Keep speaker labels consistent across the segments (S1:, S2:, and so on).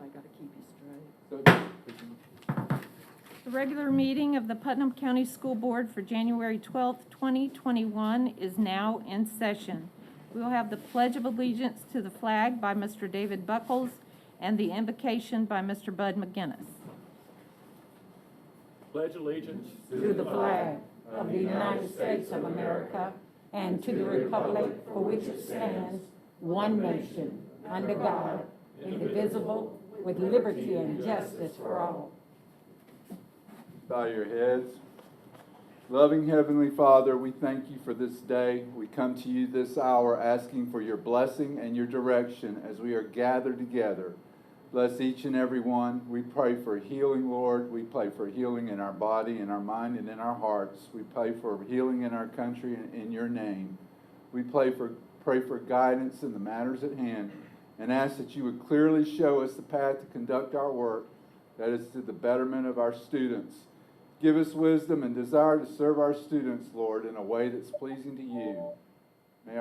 S1: I got to keep you straight.
S2: The regular meeting of the Putnam County School Board for January 12th, 2021 is now in session. We will have the Pledge of Allegiance to the flag by Mr. David Buckles and the invocation by Mr. Bud McGinnis.
S3: Pledge allegiance
S1: To the flag of the United States of America and to the republic for which it stands, one nation, under God, indivisible, with liberty and justice for all.
S4: Bow your heads. Loving Heavenly Father, we thank you for this day. We come to you this hour asking for your blessing and your direction as we are gathered together. Bless each and every one. We pray for healing, Lord. We pray for healing in our body, in our mind, and in our hearts. We pray for healing in our country in your name. We pray for guidance in the matters at hand and ask that you would clearly show us the path to conduct our work that is to the betterment of our students. Give us wisdom and desire to serve our students, Lord, in a way that's pleasing to you. May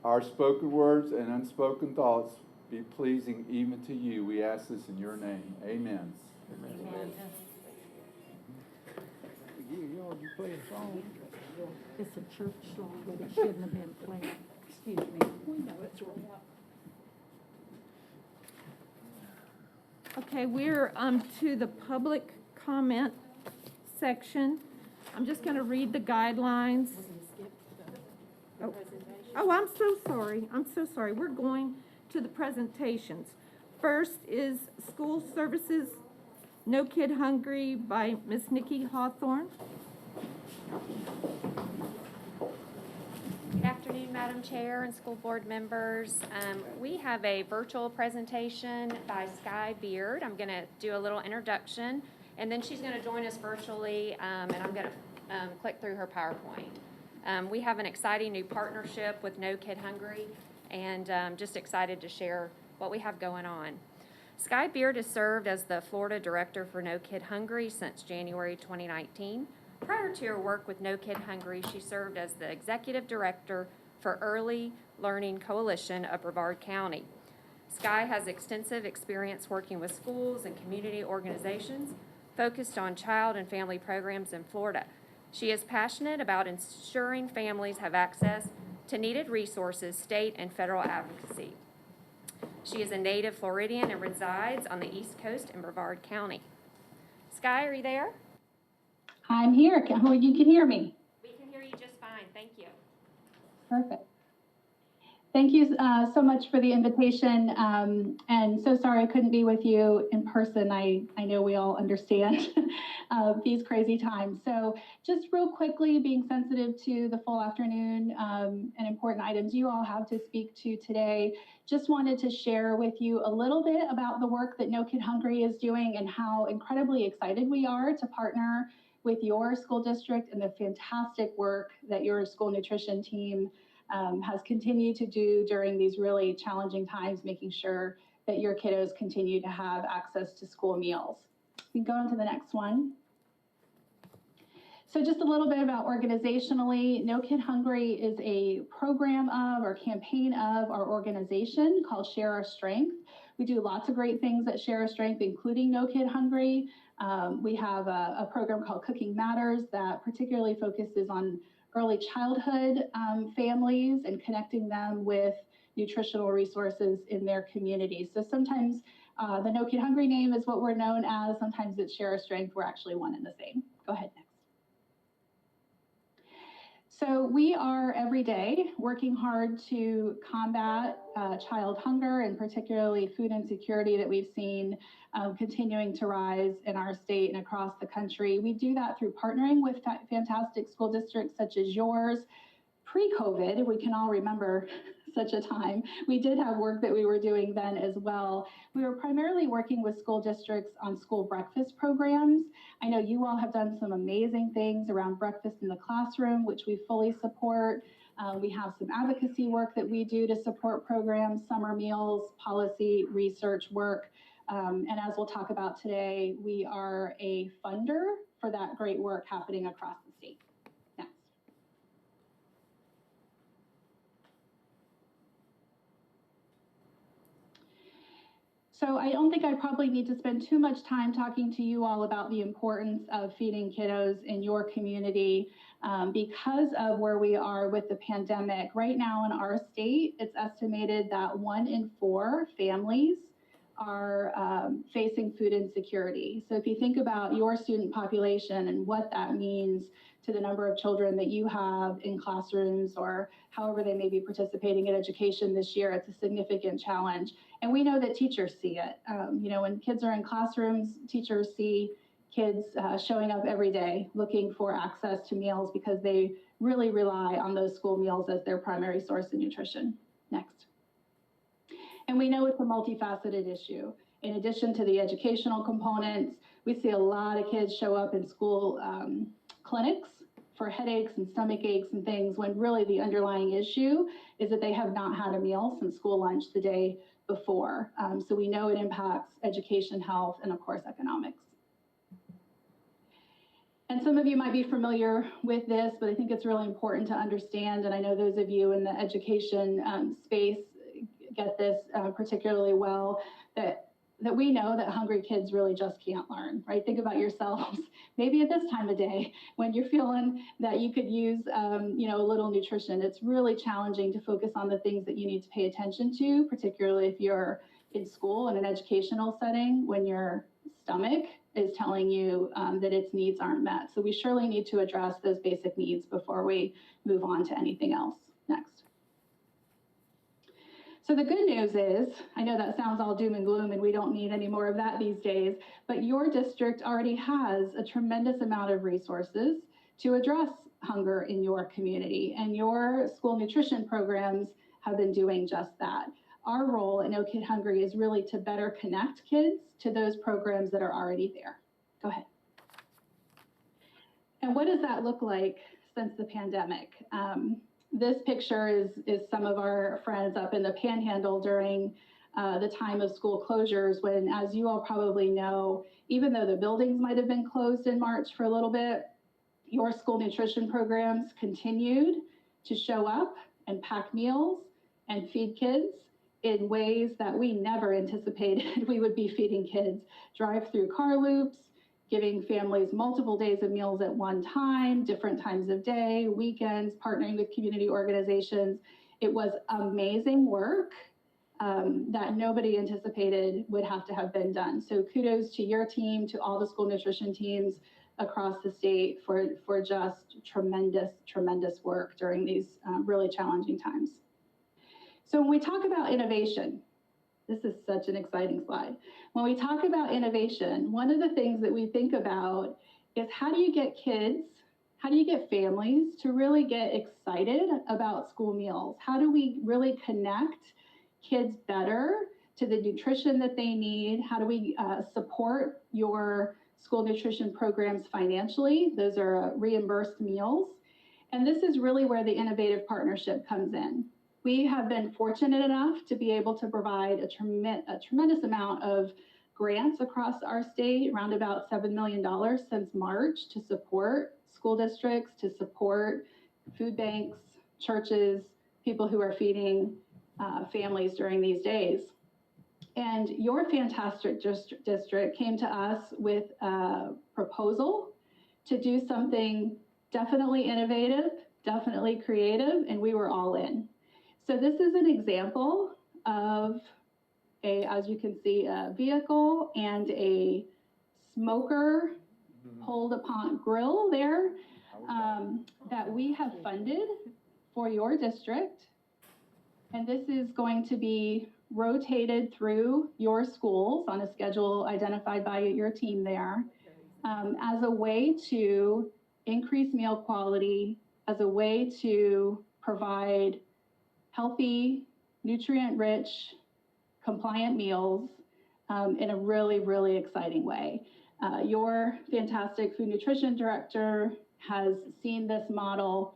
S4: our spoken words and unspoken thoughts be pleasing even to you. We ask this in your name. Amen.
S1: Amen.
S5: You play a song?
S1: It's a church song, but it shouldn't have been played. Excuse me. We know it's wrong.
S2: Okay, we're to the public comment section. I'm just going to read the guidelines. Oh, I'm so sorry. I'm so sorry. We're going to the presentations. First is School Services, No Kid Hungry by Miss Nikki Hawthorne.
S6: Good afternoon, Madam Chair and school board members. We have a virtual presentation by Sky Beard. I'm going to do a little introduction, and then she's going to join us virtually, and I'm going to click through her PowerPoint. We have an exciting new partnership with No Kid Hungry, and just excited to share what we have going on. Sky Beard has served as the Florida Director for No Kid Hungry since January 2019. Prior to her work with No Kid Hungry, she served as the Executive Director for Early Learning Coalition of Brevard County. Sky has extensive experience working with schools and community organizations focused on child and family programs in Florida. She is passionate about ensuring families have access to needed resources, state and federal advocacy. She is a native Floridian and resides on the East Coast in Brevard County. Sky, are you there?
S7: I'm here. You can hear me.
S6: We can hear you just fine. Thank you.
S7: Perfect. Thank you so much for the invitation. And so sorry I couldn't be with you in person. I know we all understand these crazy times. So just real quickly, being sensitive to the full afternoon and important items you all have to speak to today, just wanted to share with you a little bit about the work that No Kid Hungry is doing and how incredibly excited we are to partner with your school district and the fantastic work that your school nutrition team has continued to do during these really challenging times, making sure that your kiddos continue to have access to school meals. We can go on to the next one. So just a little bit about organizationally, No Kid Hungry is a program of or campaign of our organization called Share Our Strength. We do lots of great things at Share Our Strength, including No Kid Hungry. We have a program called Cooking Matters that particularly focuses on early childhood families and connecting them with nutritional resources in their communities. So sometimes the No Kid Hungry name is what we're known as. Sometimes it's Share Our Strength. We're actually one and the same. Go ahead next. So we are every day working hard to combat child hunger and particularly food insecurity that we've seen continuing to rise in our state and across the country. We do that through partnering with fantastic school districts such as yours. Pre-COVID, we can all remember such a time, we did have work that we were doing then as well. We were primarily working with school districts on school breakfast programs. I know you all have done some amazing things around breakfast in the classroom, which we fully support. We have some advocacy work that we do to support programs, summer meals, policy, research work. And as we'll talk about today, we are a funder for that great work happening across the state. Next. So I don't think I probably need to spend too much time talking to you all about the importance of feeding kiddos in your community because of where we are with the pandemic. Right now in our state, it's estimated that 1 in 4 families are facing food insecurity. So if you think about your student population and what that means to the number of children that you have in classrooms or however they may be participating in education this year, it's a significant challenge. And we know that teachers see it. When kids are in classrooms, teachers see kids showing up every day looking for access to meals because they really rely on those school meals as their primary source of nutrition. Next. And we know it's a multifaceted issue. In addition to the educational components, we see a lot of kids show up in school clinics for headaches and stomach aches and things when really the underlying issue is that they have not had a meal since school lunch the day before. So we know it impacts education, health, and of course, economics. And some of you might be familiar with this, but I think it's really important to understand, and I know those of you in the education space get this particularly well, that we know that hungry kids really just can't learn, right? Think about yourselves, maybe at this time of day when you're feeling that you could use a little nutrition. It's really challenging to focus on the things that you need to pay attention to, particularly if you're in school in an educational setting when your stomach is telling you that its needs aren't met. So we surely need to address those basic needs before we move on to anything else. Next. So the good news is, I know that sounds all doom and gloom and we don't need any more of that these days, but your district already has a tremendous amount of resources to address hunger in your community, and your school nutrition programs have been doing just that. Our role at No Kid Hungry is really to better connect kids to those programs that are already there. Go ahead. And what does that look like since the pandemic? This picture is some of our friends up in the Panhandle during the time of school closures when, as you all probably know, even though the buildings might have been closed in March for a little bit, your school nutrition programs continued to show up and pack meals and feed kids in ways that we never anticipated we would be feeding kids. Drive-through car loops, giving families multiple days of meals at one time, different times of day, weekends, partnering with community organizations. It was amazing work that nobody anticipated would have to have been done. So kudos to your team, to all the school nutrition teams across the state for just tremendous, tremendous work during these really challenging times. So when we talk about innovation, this is such an exciting slide. When we talk about innovation, one of the things that we think about is how do you get kids, how do you get families to really get excited about school meals? How do we really connect kids better to the nutrition that they need? How do we support your school nutrition programs financially? Those are reimbursed meals. And this is really where the innovative partnership comes in. We have been fortunate enough to be able to provide a tremendous amount of grants across our state, around about $7 million since March, to support school districts, to support food banks, churches, people who are feeding families during these days. And your fantastic district came to us with a proposal to do something definitely innovative, definitely creative, and we were all in. So this is an example of as you can see, a vehicle and a smoker pulled upon grill there that we have funded for your district. And this is going to be rotated through your schools on a schedule identified by your team there as a way to increase meal quality, as a way to provide healthy, nutrient-rich, compliant meals in a really, really exciting way. Your fantastic food nutrition director has seen this model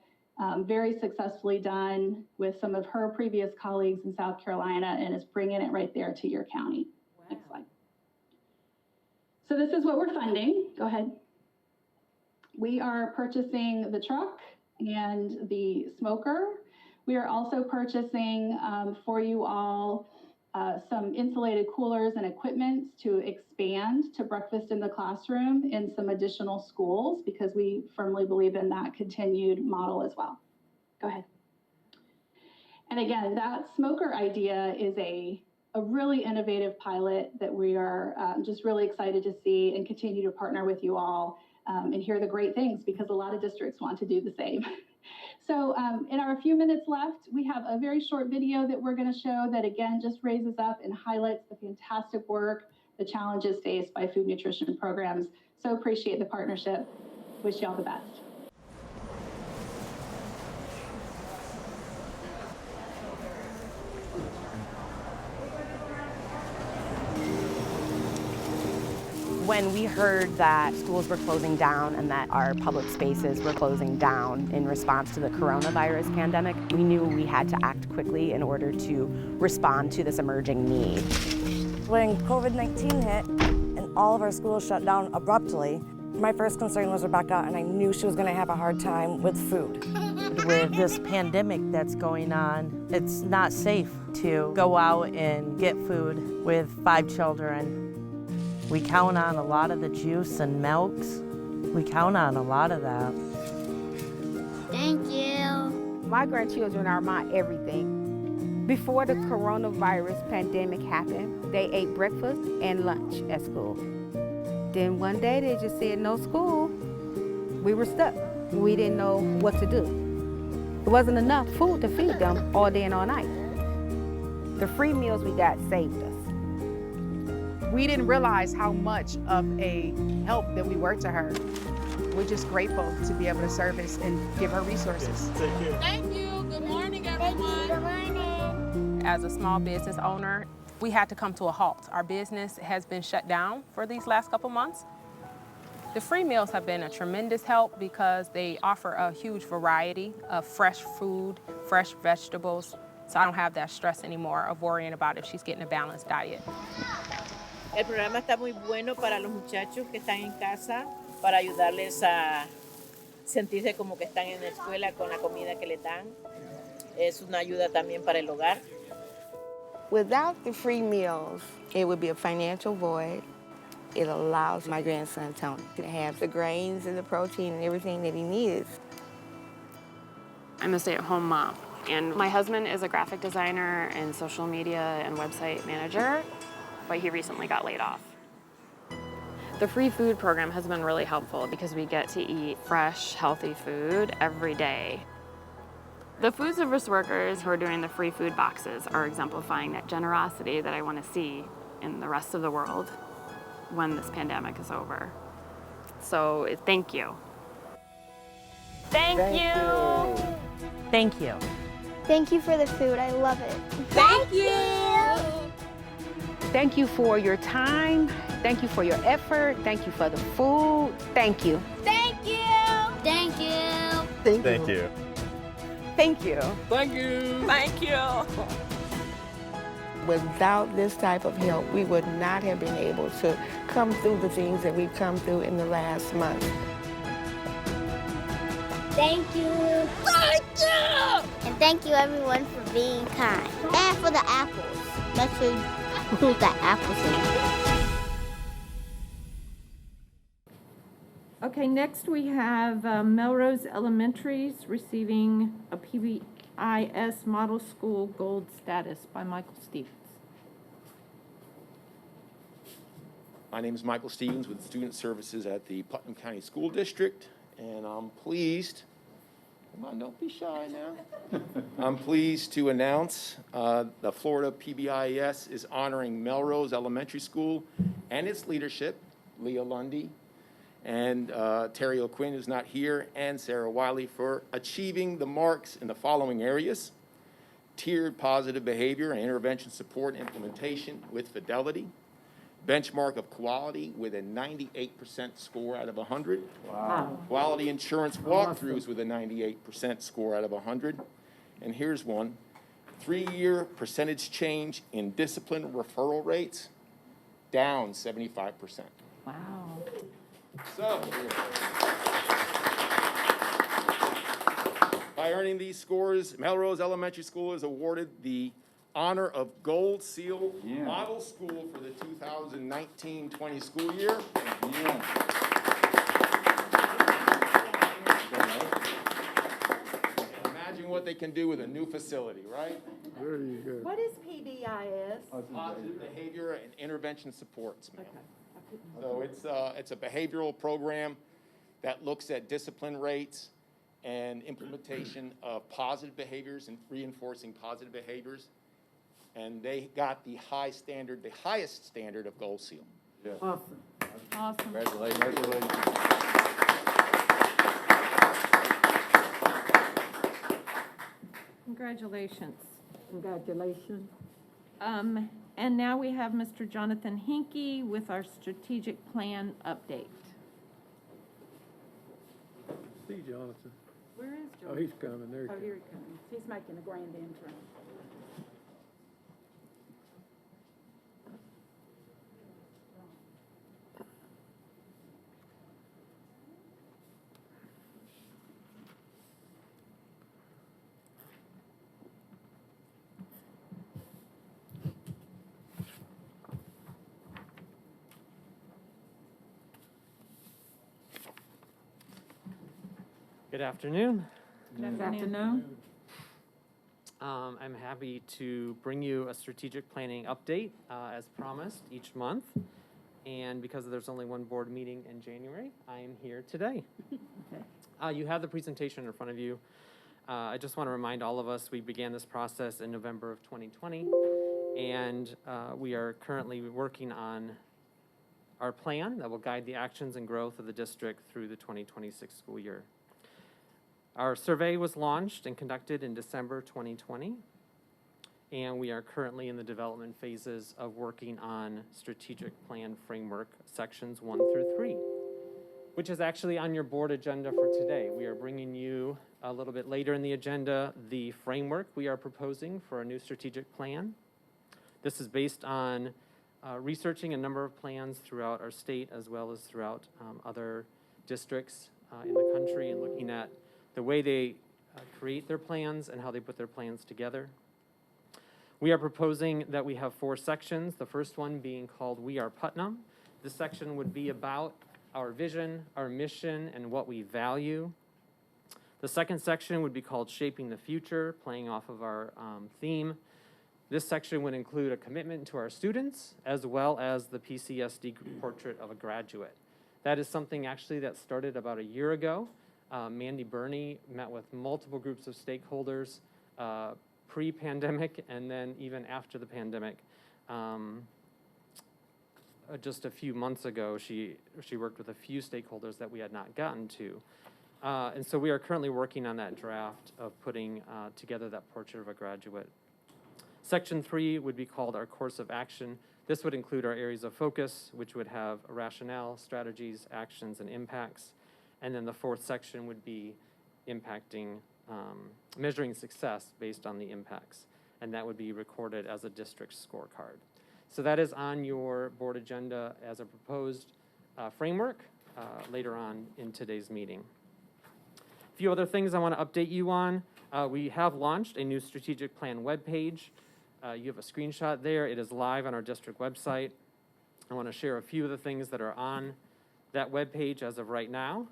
S7: very successfully done with some of her previous colleagues in South Carolina and is bringing it right there to your county. Wow. Next slide. So this is what we're funding. Go ahead. We are purchasing the truck and the smoker. We are also purchasing for you all some insulated coolers and equipment to expand to breakfast in the classroom in some additional schools, because we firmly believe in that continued model as well. Go ahead. And again, that smoker idea is a really innovative pilot that we are just really excited to see and continue to partner with you all and hear the great things, because a lot of districts want to do the same. So in our few minutes left, we have a very short video that we're going to show that again just raises up and highlights the fantastic work, the challenges faced by food nutrition programs. So appreciate the partnership. Wish you all the best.
S3: When we heard that schools were closing down and that our public spaces were closing down in response to the coronavirus pandemic, we knew we had to act quickly in order to respond to this emerging need.
S8: When COVID-19 hit and all of our schools shut down abruptly, my first concern was Rebecca, and I knew she was going to have a hard time with food.
S9: With this pandemic that's going on, it's not safe to go out and get food with 5 children. We count on a lot of the juice and milks. We count on a lot of that.
S10: Thank you.
S11: My grandchildren are my everything. Before the coronavirus pandemic happened, they ate breakfast and lunch at school. Then one day they just said no school. We were stuck. We didn't know what to do. It wasn't enough food to feed them all day and all night. The free meals we got saved us.
S12: We didn't realize how much of a help that we were to her. We're just grateful to be able to service and give her resources.
S13: Thank you. Good morning, everyone.
S10: Good morning.
S14: As a small business owner, we had to come to a halt. Our business has been shut down for these last couple months. The free meals have been a tremendous help because they offer a huge variety of fresh food, fresh vegetables, so I don't have that stress anymore of worrying about if she's getting a balanced diet.
S15: El programa está muy bueno para los muchachos que están en casa, para ayudarles a sentirse como que están en la escuela con la comida que les dan. Es una ayuda también para el hogar.
S16: Without the free meals, it would be a financial void. It allows my grandson, Tony, to have the grains and the protein and everything that he needs.
S17: I'm a stay-at-home mom, and my husband is a graphic designer and social media and website manager, but he recently got laid off. The free food program has been really helpful because we get to eat fresh, healthy food every day. The food service workers who are doing the free food boxes are exemplifying that generosity that I want to see in the rest of the world when this pandemic is over. So thank you.
S3: Thank you.
S9: Thank you.
S10: Thank you for the food. I love it.
S13: Thank you.
S11: Thank you for your time. Thank you for your effort. Thank you for the food. Thank you.
S10: Thank you. Thank you.
S18: Thank you.
S3: Thank you.
S13: Thank you.
S3: Thank you.
S16: Without this type of help, we would not have been able to come through the things that we've come through in the last month.
S10: Thank you. Thank you. And thank you, everyone, for being kind. And for the apples. Make sure you got apples in.
S2: Okay, next we have Melrose Elementary's receiving a PBIS Model School Gold status by Michael Stevens.
S19: My name is Michael Stevens with Student Services at the Putnam County School District, and I'm pleased, come on, don't be shy now. I'm pleased to announce the Florida PBIS is honoring Melrose Elementary School and its leadership, Leah Lundy, and Terry O'Quinn, who's not here, and Sarah Wiley, for achieving the marks in the following areas: tiered positive behavior and intervention support and implementation with fidelity, benchmark of quality with a 98% score out of 100,
S4: Wow.
S19: quality insurance walkthroughs with a 98% score out of 100, and here's one: 3-year percentage change in discipline referral rates, down 75%.
S2: Wow.
S19: So, by earning these scores, Melrose Elementary School is awarded the honor of Gold Seal Model School for the 2019-20 school year. Imagine what they can do with a new facility, right?
S5: There you go.
S2: What is PBIS?
S19: Positive Behavior and Intervention Supports, ma'am. So it's a behavioral program that looks at discipline rates and implementation of positive behaviors and reinforcing positive behaviors. And they got the highest standard of Gold Seal.
S4: Yeah.
S2: Awesome. Awesome.
S4: Congratulations. Congratulations.
S2: Congratulations.
S1: Congratulations.
S2: And now we have Mr. Jonathan Hinkie with our strategic plan update.
S5: See Jonathan.
S2: Where is Jonathan?
S5: Oh, he's coming. There he
S1: Oh,
S5: comes.
S1: here he comes. He's making a grand entrance.
S18: Good afternoon.
S2: Good afternoon.
S18: I'm happy to bring you a strategic planning update as promised each month. And because there's only one board meeting in January, I am here today. You have the presentation in front of you. I just want to remind all of us we began this process in November of 2020, and we are currently working on our plan that will guide the actions and growth of the district through the 2026 school year. Our survey was launched and conducted in December 2020, and we are currently in the development phases of working on strategic plan framework sections 1 through 3, which is actually on your board agenda for today. We are bringing you a little bit later in the agenda the framework we are proposing for a new strategic plan. This is based on researching a number of plans throughout our state as well as throughout other districts in the country, and looking at the way they create their plans and how they put their plans together. We are proposing that we have 4 sections, the first one being called We Are Putnam. This section would be about our vision, our mission, and what we value. The second section would be called Shaping the Future, playing off of our theme. This section would include a commitment to our students, as well as the PCSD portrait of a graduate. That is something actually that started about a year ago. Mandy Burney met with multiple groups of stakeholders pre-pandemic and then even after the pandemic. Just a few months ago, she worked with a few stakeholders that we had not gotten to. And so we are currently working on that draft of putting together that portrait of a graduate. Section 3 would be called our course of action. This would include our areas of focus, which would have rationale, strategies, actions, and impacts. And then the 4th section would be impacting, measuring success based on the impacts. And that would be recorded as a district scorecard. So that is on your board agenda as a proposed framework later on in today's meeting. A few other things I want to update you on. We have launched a new strategic plan webpage. You have a screenshot there. It is live on our district website. I want to share a few of the things that are on that webpage as of right now.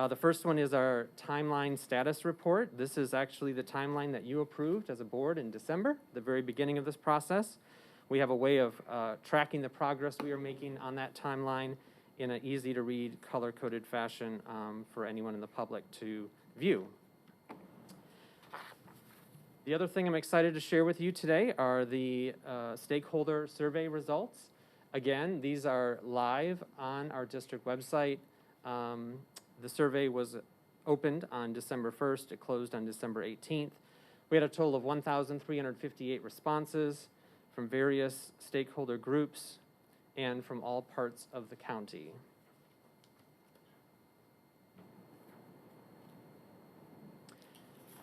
S18: The first one is our timeline status report. This is actually the timeline that you approved as a board in December, the very beginning of this process. We have a way of tracking the progress we are making on that timeline in an easy-to-read, color-coded fashion for anyone in the public to view. The other thing I'm excited to share with you today are the stakeholder survey results. Again, these are live on our district website. The survey was opened on December 1st. It closed on December 18th. We had a total of 1,358 responses from various stakeholder groups and from all parts of the county.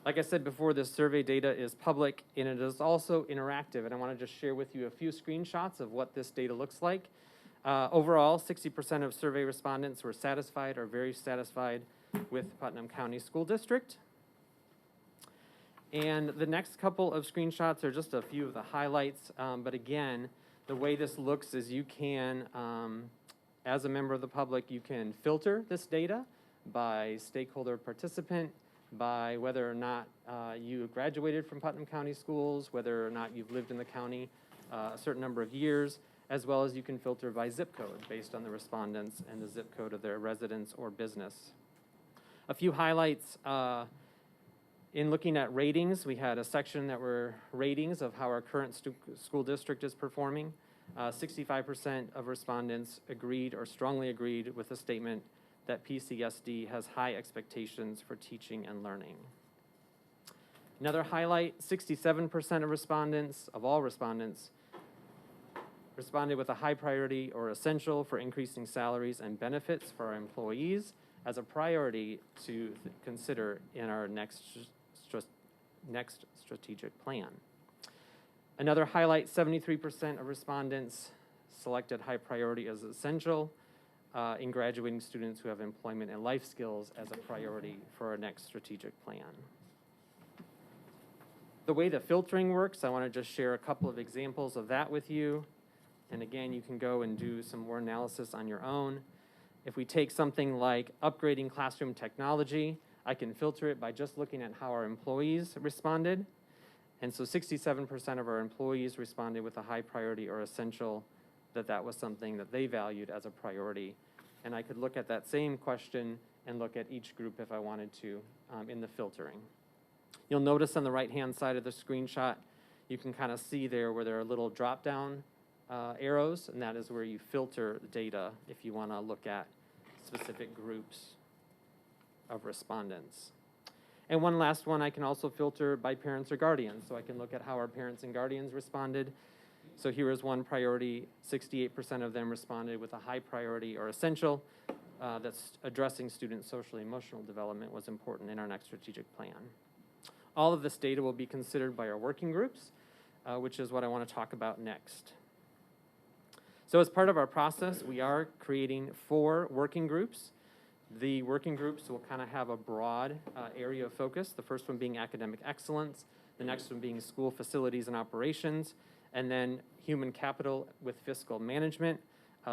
S18: Like I said before, this survey data is public and it is also interactive, and I want to just share with you a few screenshots of what this data looks like. Overall, 60% of survey respondents were satisfied or very satisfied with Putnam County School District. And the next couple of screenshots are just a few of the highlights. But again, the way this looks is you can, as a member of the public, you can filter this data by stakeholder participant, by whether or not you graduated from Putnam County Schools, whether or not you've lived in the county a certain number of years, as well as you can filter by zip code based on the respondents and the zip code of their residence or business. A few highlights. In looking at ratings, we had a section that were ratings of how our current school district is performing. 65% of respondents agreed or strongly agreed with the statement that PCSD has high expectations for teaching and learning. Another highlight, 67% of respondents, of all respondents, responded with a high priority or essential for increasing salaries and benefits for our employees as a priority to consider in our next strategic plan. Another highlight, 73% of respondents selected high priority as essential in graduating students who have employment and life skills as a priority for our next strategic plan. The way the filtering works, I want to just share a couple of examples of that with you. And again, you can go and do some more analysis on your own. If we take something like upgrading classroom technology, I can filter it by just looking at how our employees responded. And so 67% of our employees responded with a high priority or essential, that was something that they valued as a priority. And I could look at that same question and look at each group if I wanted to in the filtering. You'll notice on the right-hand side of the screenshot, you can kind of see there where there are little drop-down arrows, and that is where you filter data if you want to look at specific groups of respondents. And one last one, I can also filter by parents or guardians, so I can look at how our parents and guardians responded. So here is one priority, 68% of them responded with a high priority or essential, that's addressing student social emotional development was important in our next strategic plan. All of this data will be considered by our working groups, which is what I want to talk about next. So as part of our process, we are creating 4 working groups. The working groups will kind of have a broad area of focus, the first one being academic excellence, the next one being school facilities and operations, and then human capital with fiscal management.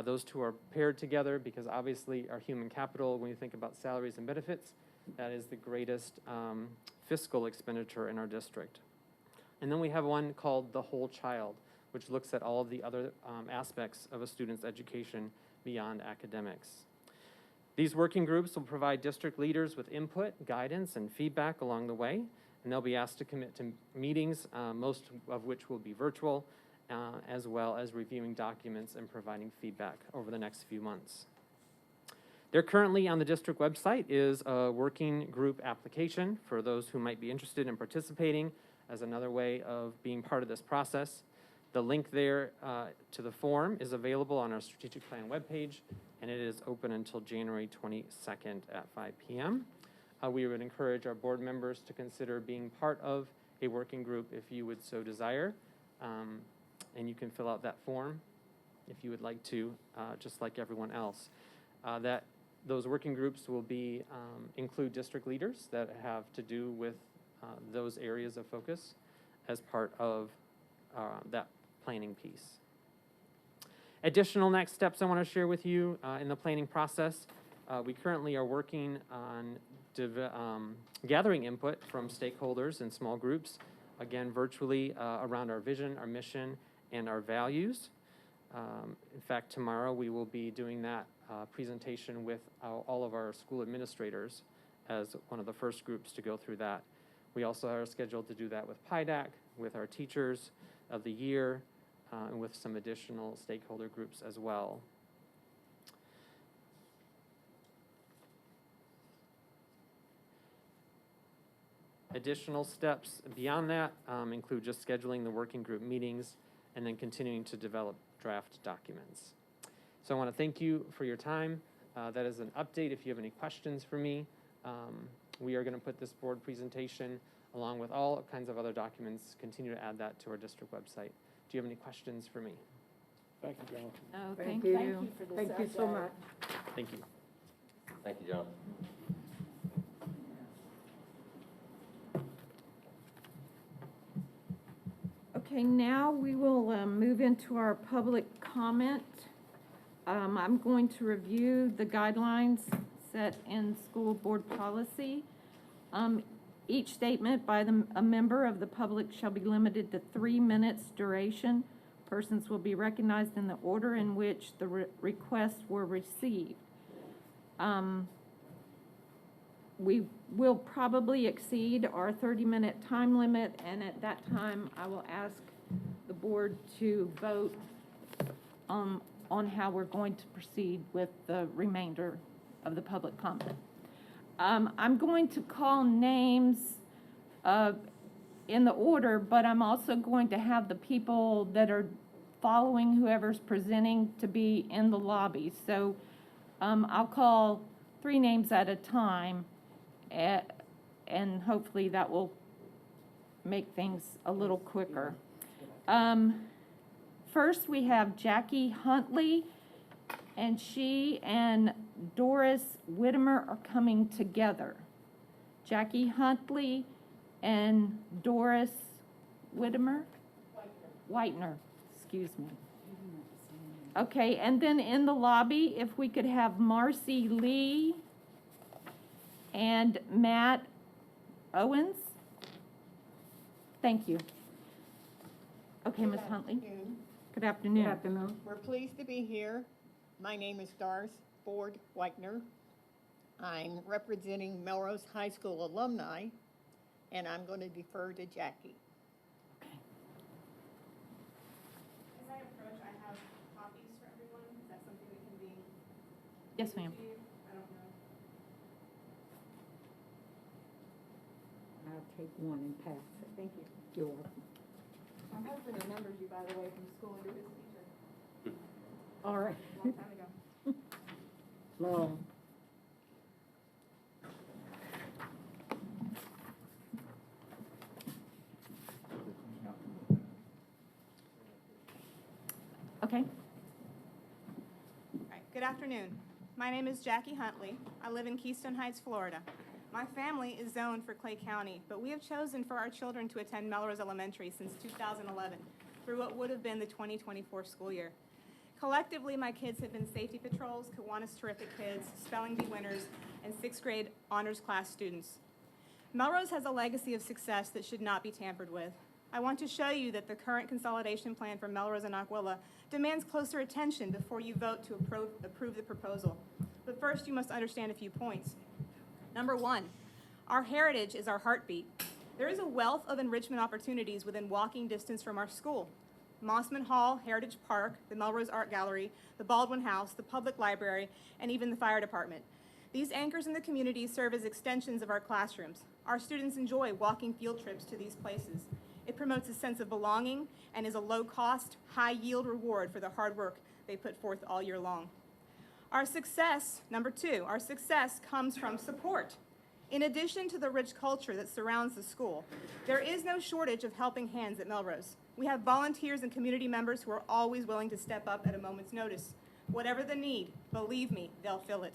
S18: Those two are paired together because obviously our human capital, when you think about salaries and benefits, that is the greatest fiscal expenditure in our district. And then we have one called the whole child, which looks at all of the other aspects of a student's education beyond academics. These working groups will provide district leaders with input, guidance, and feedback along the way, and they'll be asked to commit to meetings, most of which will be virtual, as well as reviewing documents and providing feedback over the next few months. There currently on the district website is a working group application for those who might be interested in participating as another way of being part of this process. The link there to the form is available on our strategic plan webpage, and it is open until January 22nd at 5 p.m. We would encourage our board members to consider being part of a working group if you would so desire. And you can fill out that form if you would like to, just like everyone else. Those working groups will be include district leaders that have to do with those areas of focus as part of that planning piece. Additional next steps I want to share with you in the planning process. We currently are working on gathering input from stakeholders in small groups, again virtually around our vision, our mission, and our values. In fact, tomorrow we will be doing that presentation with all of our school administrators as one of the first groups to go through that. We also are scheduled to do that with PIDAC, with our teachers of the year, and with some additional stakeholder groups as well. Additional steps beyond that include just scheduling the working group meetings and then continuing to develop draft documents. So I want to thank you for your time. That is an update. If you have any questions for me, we are going to put this board presentation along with all kinds of other documents, continue to add that to our district website. Do you have any questions for me?
S5: Thank you, John.
S2: Oh, thank you.
S1: Thank you so much.
S18: Thank you.
S19: Thank you, John.
S2: Okay, now we will move into our public comment. I'm going to review the guidelines set in school board policy. Each statement by a member of the public shall be limited to 3 minutes duration. Persons will be recognized in the order in which the requests were received. We will probably exceed our 30-minute time limit, and at that time, I will ask the board to vote on how we're going to proceed with the remainder of the public comment. I'm going to call names in the order, but I'm also going to have the people that are following whoever's presenting to be in the lobby. So I'll call 3 names at a time, and hopefully that will make things a little quicker. First, we have Jackie Huntley, and she and Doris Whittemer are coming together. Jackie Huntley and Doris Whittemer? Whitener, excuse me. Okay, and then in the lobby, if we could have Marcy Lee and Matt Owens. Thank you. Okay, Ms. Huntley. Good afternoon.
S20: Good afternoon. We're pleased to be here. My name is Doris Ford Whitener. I'm representing Melrose High School alumni, and I'm going to defer to Jackie.
S21: As I approach, I have copies for everyone. Is that something that can be?
S2: Yes, ma'am.
S21: I don't know.
S1: I'll take one and pass it. Thank you. You're welcome.
S21: My husband remembers you, by the way, from school. You're his teacher.
S1: All right.
S21: A long time ago.
S1: Long.
S2: Okay.
S21: All right. Good afternoon. My name is Jackie Huntley. I live in Keystone Heights, Florida. My family is zoned for Clay County, but we have chosen for our children to attend Melrose Elementary since 2011 through what would have been the 2024 school year. Collectively, my kids have been safety patrols, Kiwanis Terrific Kids, spelling bee winners, and 6th grade honors class students. Melrose has a legacy of success that should not be tampered with. I want to show you that the current consolidation plan for Melrose and Aquilla demands closer attention before you vote to approve the proposal. But first, you must understand a few points. Number 1, our heritage is our heartbeat. There is a wealth of enrichment opportunities within walking distance from our school. Mossman Hall, Heritage Park, the Melrose Art Gallery, the Baldwin House, the Public Library, and even the fire department. These anchors in the community serve as extensions of our classrooms. Our students enjoy walking field trips to these places. It promotes a sense of belonging and is a low-cost, high-yield reward for the hard work they put forth all year long. Our success, number 2, our success comes from support. In addition to the rich culture that surrounds the school, there is no shortage of helping hands at Melrose. We have volunteers and community members who are always willing to step up at a moment's notice. Whatever the need, believe me, they'll fill it.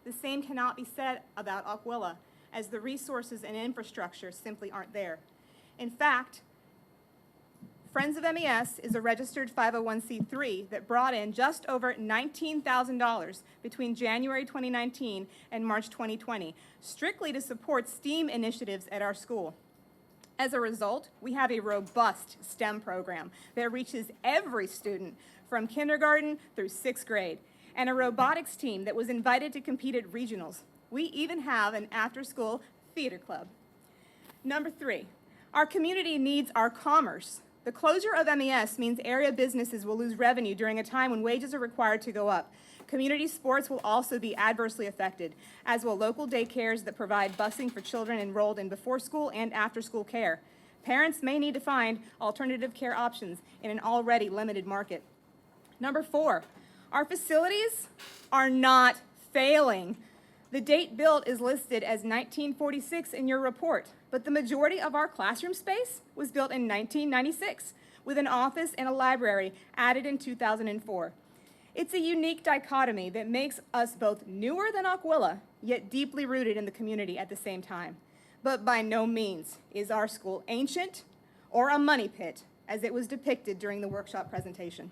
S21: The same cannot be said about Aquilla, as the resources and infrastructure simply aren't there. In fact, Friends of MES is a registered 501c3 that brought in just over $19,000 between January 2019 and March 2020, strictly to support STEAM initiatives at our school. As a result, we have a robust STEM program that reaches every student from kindergarten through 6th grade, and a robotics team that was invited to compete at regionals. We even have an after-school theater club. Number 3, our community needs our commerce. The closure of MES means area businesses will lose revenue during a time when wages are required to go up. Community sports will also be adversely affected, as will local daycares that provide busing for children enrolled in before-school and after-school care. Parents may need to find alternative care options in an already limited market. Number 4, our facilities are not failing. The date built is listed as 1946 in your report, but the majority of our classroom space was built in 1996, with an office and a library added in 2004. It's a unique dichotomy that makes us both newer than Aquilla, yet deeply rooted in the community at the same time. But by no means is our school ancient or a money pit. as it was depicted during the workshop presentation.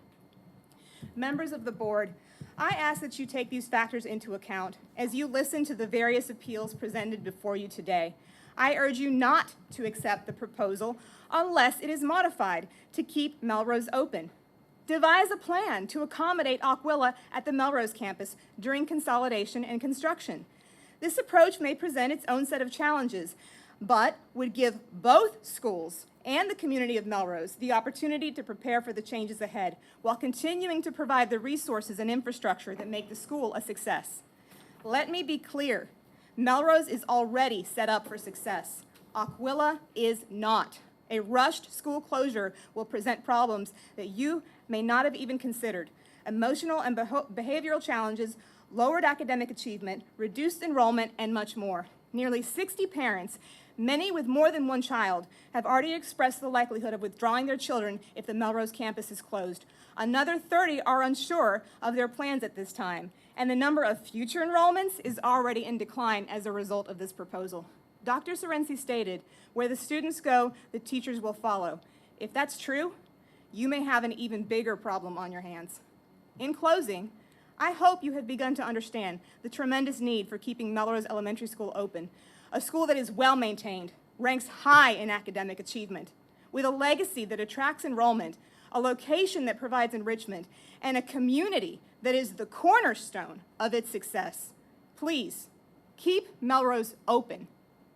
S21: Members of the board, I ask that you take these factors into account as you listen to the various appeals presented before you today. I urge you not to accept the proposal unless it is modified to keep Melrose open. Devise a plan to accommodate Aquila at the Melrose campus during consolidation and construction. This approach may present its own set of challenges, but would give both schools and the community of Melrose the opportunity to prepare for the changes ahead while continuing to provide the resources and infrastructure that make the school a success. Let me be clear, Melrose is already set up for success. Aquila is not. A rushed school closure will present problems that you may not have even considered. Emotional and behavioral challenges, lowered academic achievement, reduced enrollment, and much more. Nearly 60 parents, many with more than one child, have already expressed the likelihood of withdrawing their children if the Melrose campus is closed. Another 30 are unsure of their plans at this time, and the number of future enrollments is already in decline as a result of this proposal. Dr. Serency stated, where the students go, the teachers will follow. If that's true, you may have an even bigger problem on your hands. In closing, I hope you have begun to understand the tremendous need for keeping Melrose Elementary School open, a school that is well maintained, ranks high in academic achievement, with a legacy that attracts enrollment, a location that provides enrichment, and a community that is the cornerstone of its success. Please, keep Melrose open.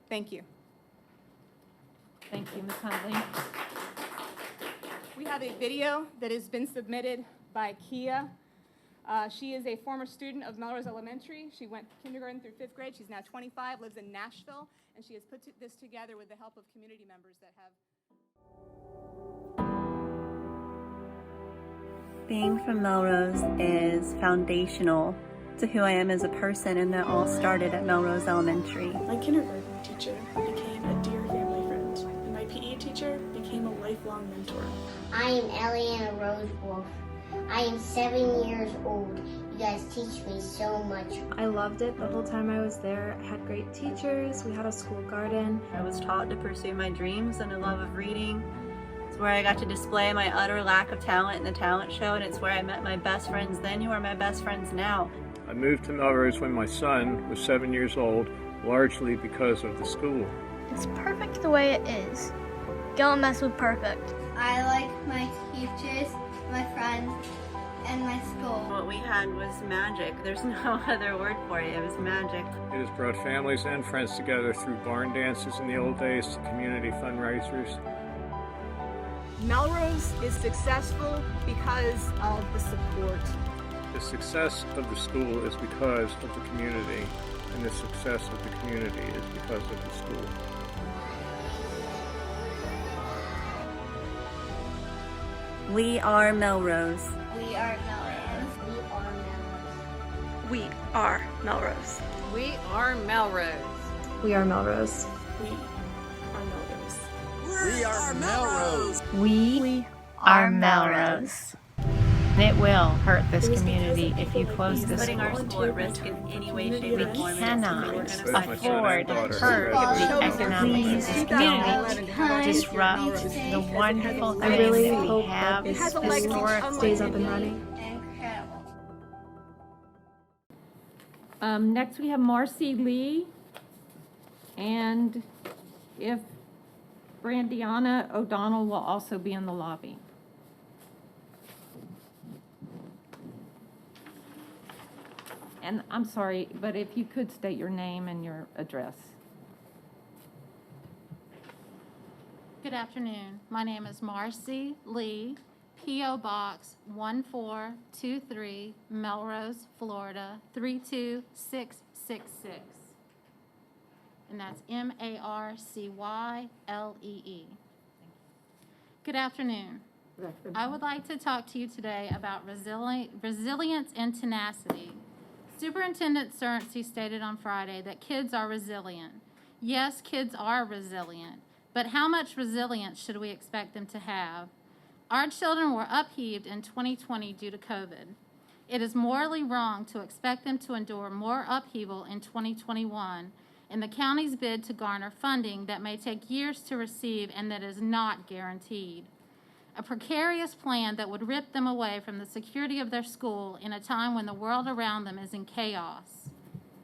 S21: Thank you.
S2: Thank you, Ms. Huntley.
S21: We have a video that has been submitted by Kia. She is a former student of Melrose Elementary. She went kindergarten through 5th grade. She's now 25, lives in Nashville, and she has put this together with the help of community members that have.
S6: Being from Melrose is foundational to who I am as a person, and that all started at Melrose Elementary.
S22: My kindergarten teacher became a dear family friend, and my PE teacher became a lifelong mentor.
S10: I am Eliana Rose Wolf. I am 7 years old. You guys teach me so much.
S6: I loved it the whole time I was there. I had great teachers. We had a school garden. I was taught to pursue my dreams and a love of reading. It's where I got to display my utter lack of talent in the talent show, and it's where I met my best friends then who are my best friends now.
S5: I moved to Melrose when my son was 7 years old, largely because of the school.
S23: It's perfect the way it is. Don't mess with perfect.
S10: I like my teachers, my friends, and my school.
S6: What we had was magic. There's no other word for it. It was magic.
S5: It has brought families and friends together through barn dances in the old days to community fundraisers.
S21: Melrose is successful because of the support.
S5: The success of the school is because of the community, and the success of the community is because of the school.
S6: We are Melrose.
S10: We are Melrose.
S6: We are Melrose.
S13: We are Melrose.
S6: We are Melrose.
S22: We are Melrose.
S2: We are Melrose. It will hurt this community if you close this
S6: Putting our
S2: school.
S6: school at risk in any way, shape,
S2: We
S6: or form.
S2: cannot
S5: My son
S2: afford
S5: and
S2: to
S5: daughter
S2: hurt the
S5: graduated.
S2: economics of this community, disrupt the wonderful
S6: I really
S2: things we
S6: hope
S2: have
S6: that this school
S2: historically.
S6: stays up and running.
S2: Next, we have Marcy Lee, and if Brandiana O'Donnell will also be in the lobby. And I'm sorry, but if you could state your name and your address.
S24: Good afternoon. My name is Marcy Lee, P.O. Box 1423, Melrose, Florida 32666. And that's Marcylee. Good afternoon. I would like to talk to you today about resilience and tenacity. Superintendent Serency stated on Friday that kids are resilient. Yes, kids are resilient, but how much resilience should we expect them to have? Our children were upheaved in 2020 due to COVID. It is morally wrong to expect them to endure more upheaval in 2021 in the county's bid to garner funding that may take years to receive and that is not guaranteed. a precarious plan that would rip them away from the security of their school in a time when the world around them is in chaos,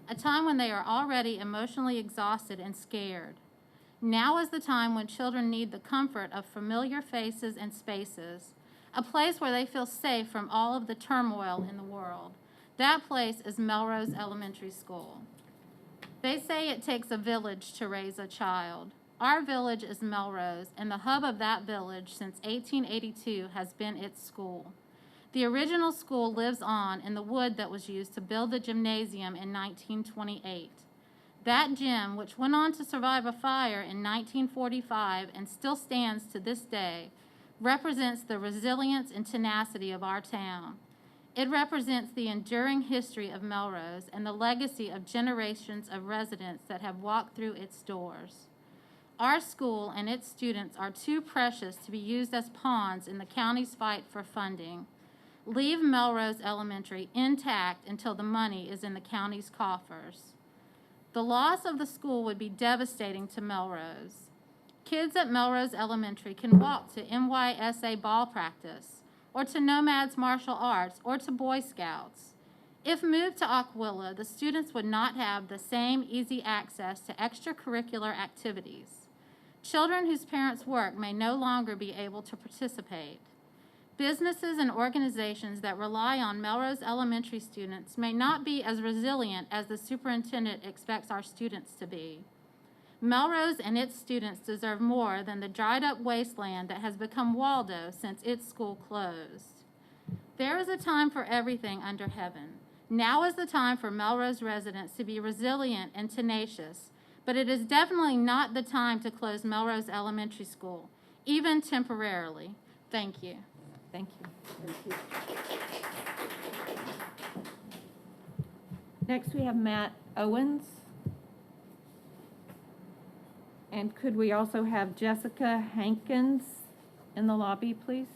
S24: a time when they are already emotionally exhausted and scared. Now is the time when children need the comfort of familiar faces and spaces, a place where they feel safe from all of the turmoil in the world. That place is Melrose Elementary School. They say it takes a village to raise a child. Our village is Melrose, and the hub of that village since 1882 has been its school. The original school lives on in the wood that was used to build the gymnasium in 1928. That gym, which went on to survive a fire in 1945 and still stands to this day, represents the resilience and tenacity of our town. It represents the enduring history of Melrose and the legacy of generations of residents that have walked through its doors. Our school and its students are too precious to be used as pawns in the county's fight for funding. Leave Melrose Elementary intact until the money is in the county's coffers. The loss of the school would be devastating to Melrose. Kids at Melrose Elementary can walk to MYSA ball practice, or to Nomads Martial Arts, or to Boy Scouts. If moved to Aquilla, the students would not have the same easy access to extracurricular activities. Children whose parents work may no longer be able to participate. Businesses and organizations that rely on Melrose Elementary students may not be as resilient as the superintendent expects our students to be. Melrose and its students deserve more than the dried-up wasteland that has become Waldo since its school closed. There is a time for everything under heaven. Now is the time for Melrose residents to be resilient and tenacious, but it is definitely not the time to close Melrose Elementary School, even temporarily. Thank you.
S2: Thank you. Next, we have Matt Owens. And could we also have Jessica Hankins in the lobby, please?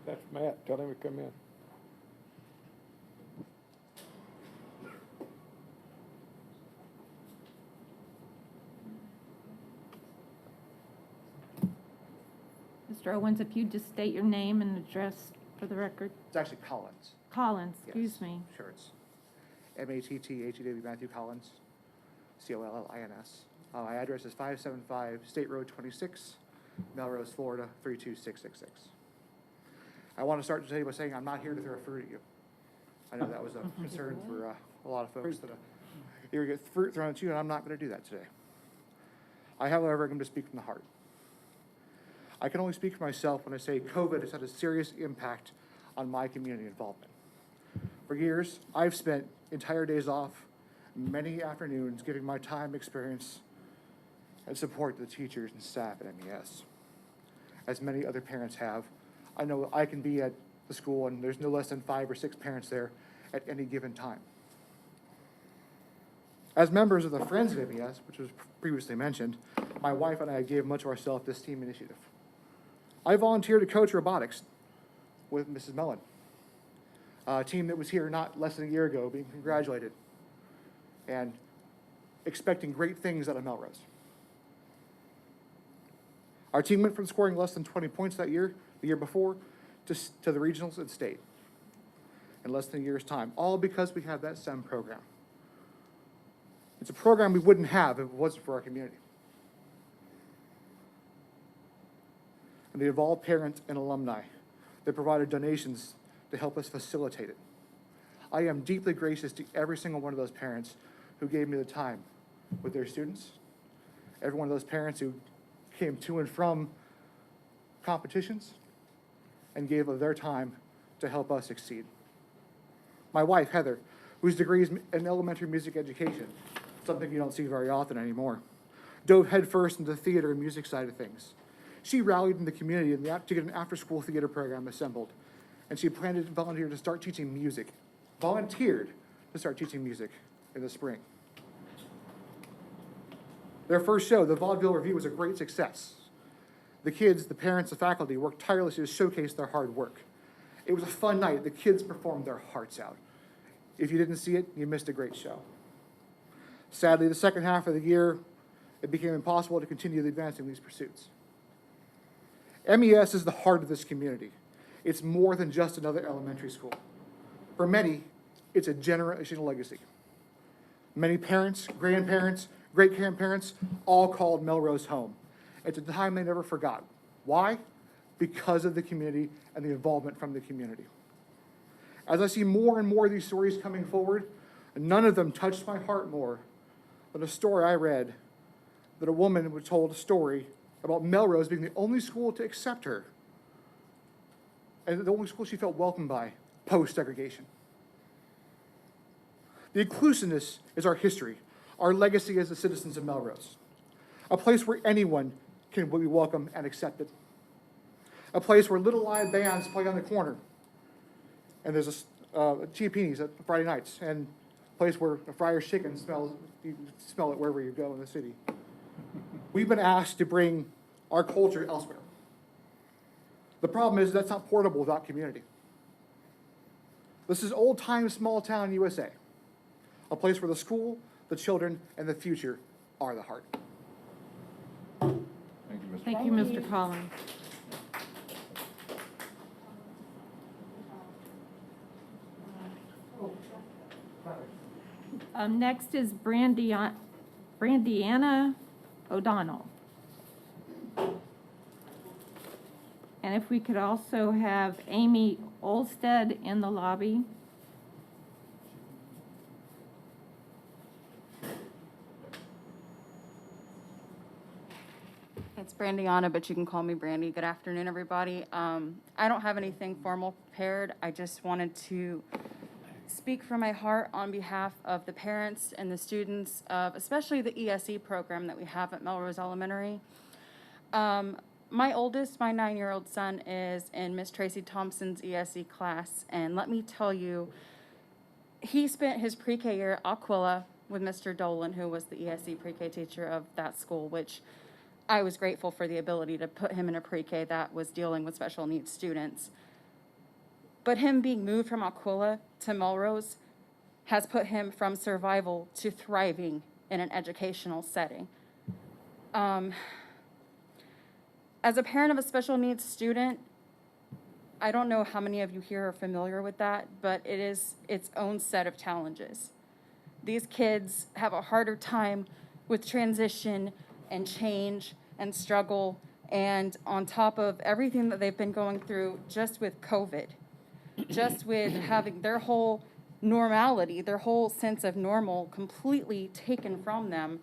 S7: That's Matt. Tell him to come in.
S2: Mr. Owens, if you'd just state your name and address for the record.
S8: It's actually Collins.
S2: Collins, excuse me.
S8: Sure, it's M-A-T-T-H-E-W, Matthew Collins, C-O-L-L-I-N-S. My address is 575 State Road 26, Melrose, Florida, 32666. I want to start today by saying I'm not here to throw fruit at you. I know that was a concern for a lot of folks that you get fruit thrown at you, and I'm not going to do that today. I, however, am going to speak from the heart. I can only speak for myself when I say COVID has had a serious impact on my community involvement. For years, I've spent entire days off, many afternoons giving my time, experience, and support to the teachers and staff at MES. As many other parents have, I know I can be at the school and there's no less than 5 or 6 parents there at any given time. As members of the Friends of MES, which was previously mentioned, my wife and I gave much of ourselves to this team initiative. I volunteered to coach robotics with Mrs. Mellon, a team that was here not less than a year ago being congratulated and expecting great things out of Melrose. Our team went from scoring less than 20 points that year, the year before, to the regionals and state in less than a year's time, all because we have that STEM program. It's a program we wouldn't have if it wasn't for our community. And the involved parents and alumni that provided donations to help us facilitate it. I am deeply gracious to every single one of those parents who gave me the time with their students, every one of those parents who came to and from competitions and gave of their time to help us succeed. My wife, Heather, whose degree is in elementary music education, something you don't see very often anymore, dove headfirst into the theater and music side of things. She rallied in the community to get an after-school theater program assembled, and she planned to volunteer to start teaching music, volunteered to start teaching music in the spring. Their first show, the Vaudeville Revue, was a great success. The kids, the parents, the faculty worked tirelessly to showcase their hard work. It was a fun night. The kids performed their hearts out. If you didn't see it, you missed a great show. Sadly, the second half of the year, it became impossible to continue advancing these pursuits. MES is the heart of this community. It's more than just another elementary school. For many, it's a generational legacy. Many parents, grandparents, great-grandparents all called Melrose home. It's a time they never forgot. Why? Because of the community and the involvement from the community. As I see more and more of these stories coming forward, none of them touched my heart more than a story I read that a woman was told a story about Melrose being the only school to accept her and the only school she felt welcomed by post-segregation. The inclusiveness is our history, our legacy as the citizens of Melrose, a place where anyone can be welcome and accepted, a place where little live bands play on the corner, and there's a Chiappini's at Friday nights, and a place where a Friar's chicken smells, you smell it wherever you go in the city. We've been asked to bring our culture elsewhere. The problem is that's not portable without community. This is old-time, small-town USA, a place where the school, the children, and the future are the heart.
S2: Thank you, Mr. Collins. Next is Brandiana O'Donnell. And if we could also have Amy Olstead in the lobby.
S12: It's Brandiana, but you can call me Brandy. Good afternoon, everybody. I don't have anything formal prepared. I just wanted to speak from my heart on behalf of the parents and the students of especially the ESE program that we have at Melrose Elementary. My oldest, my 9-year-old son, is in Miss Tracy Thompson's ESE class, and let me tell you, he spent his pre-K year at Aquila with Mr. Dolan, who was the ESE pre-K teacher of that school, which I was grateful for the ability to put him in a pre-K that was dealing with special needs students. But him being moved from Aquila to Melrose has put him from survival to thriving in an educational setting. As a parent of a special needs student, I don't know how many of you here are familiar with that, but it is its own set of challenges. These kids have a harder time with transition and change and struggle, and on top of everything that they've been going through just with COVID, just with having their whole normality, their whole sense of normal completely taken from them,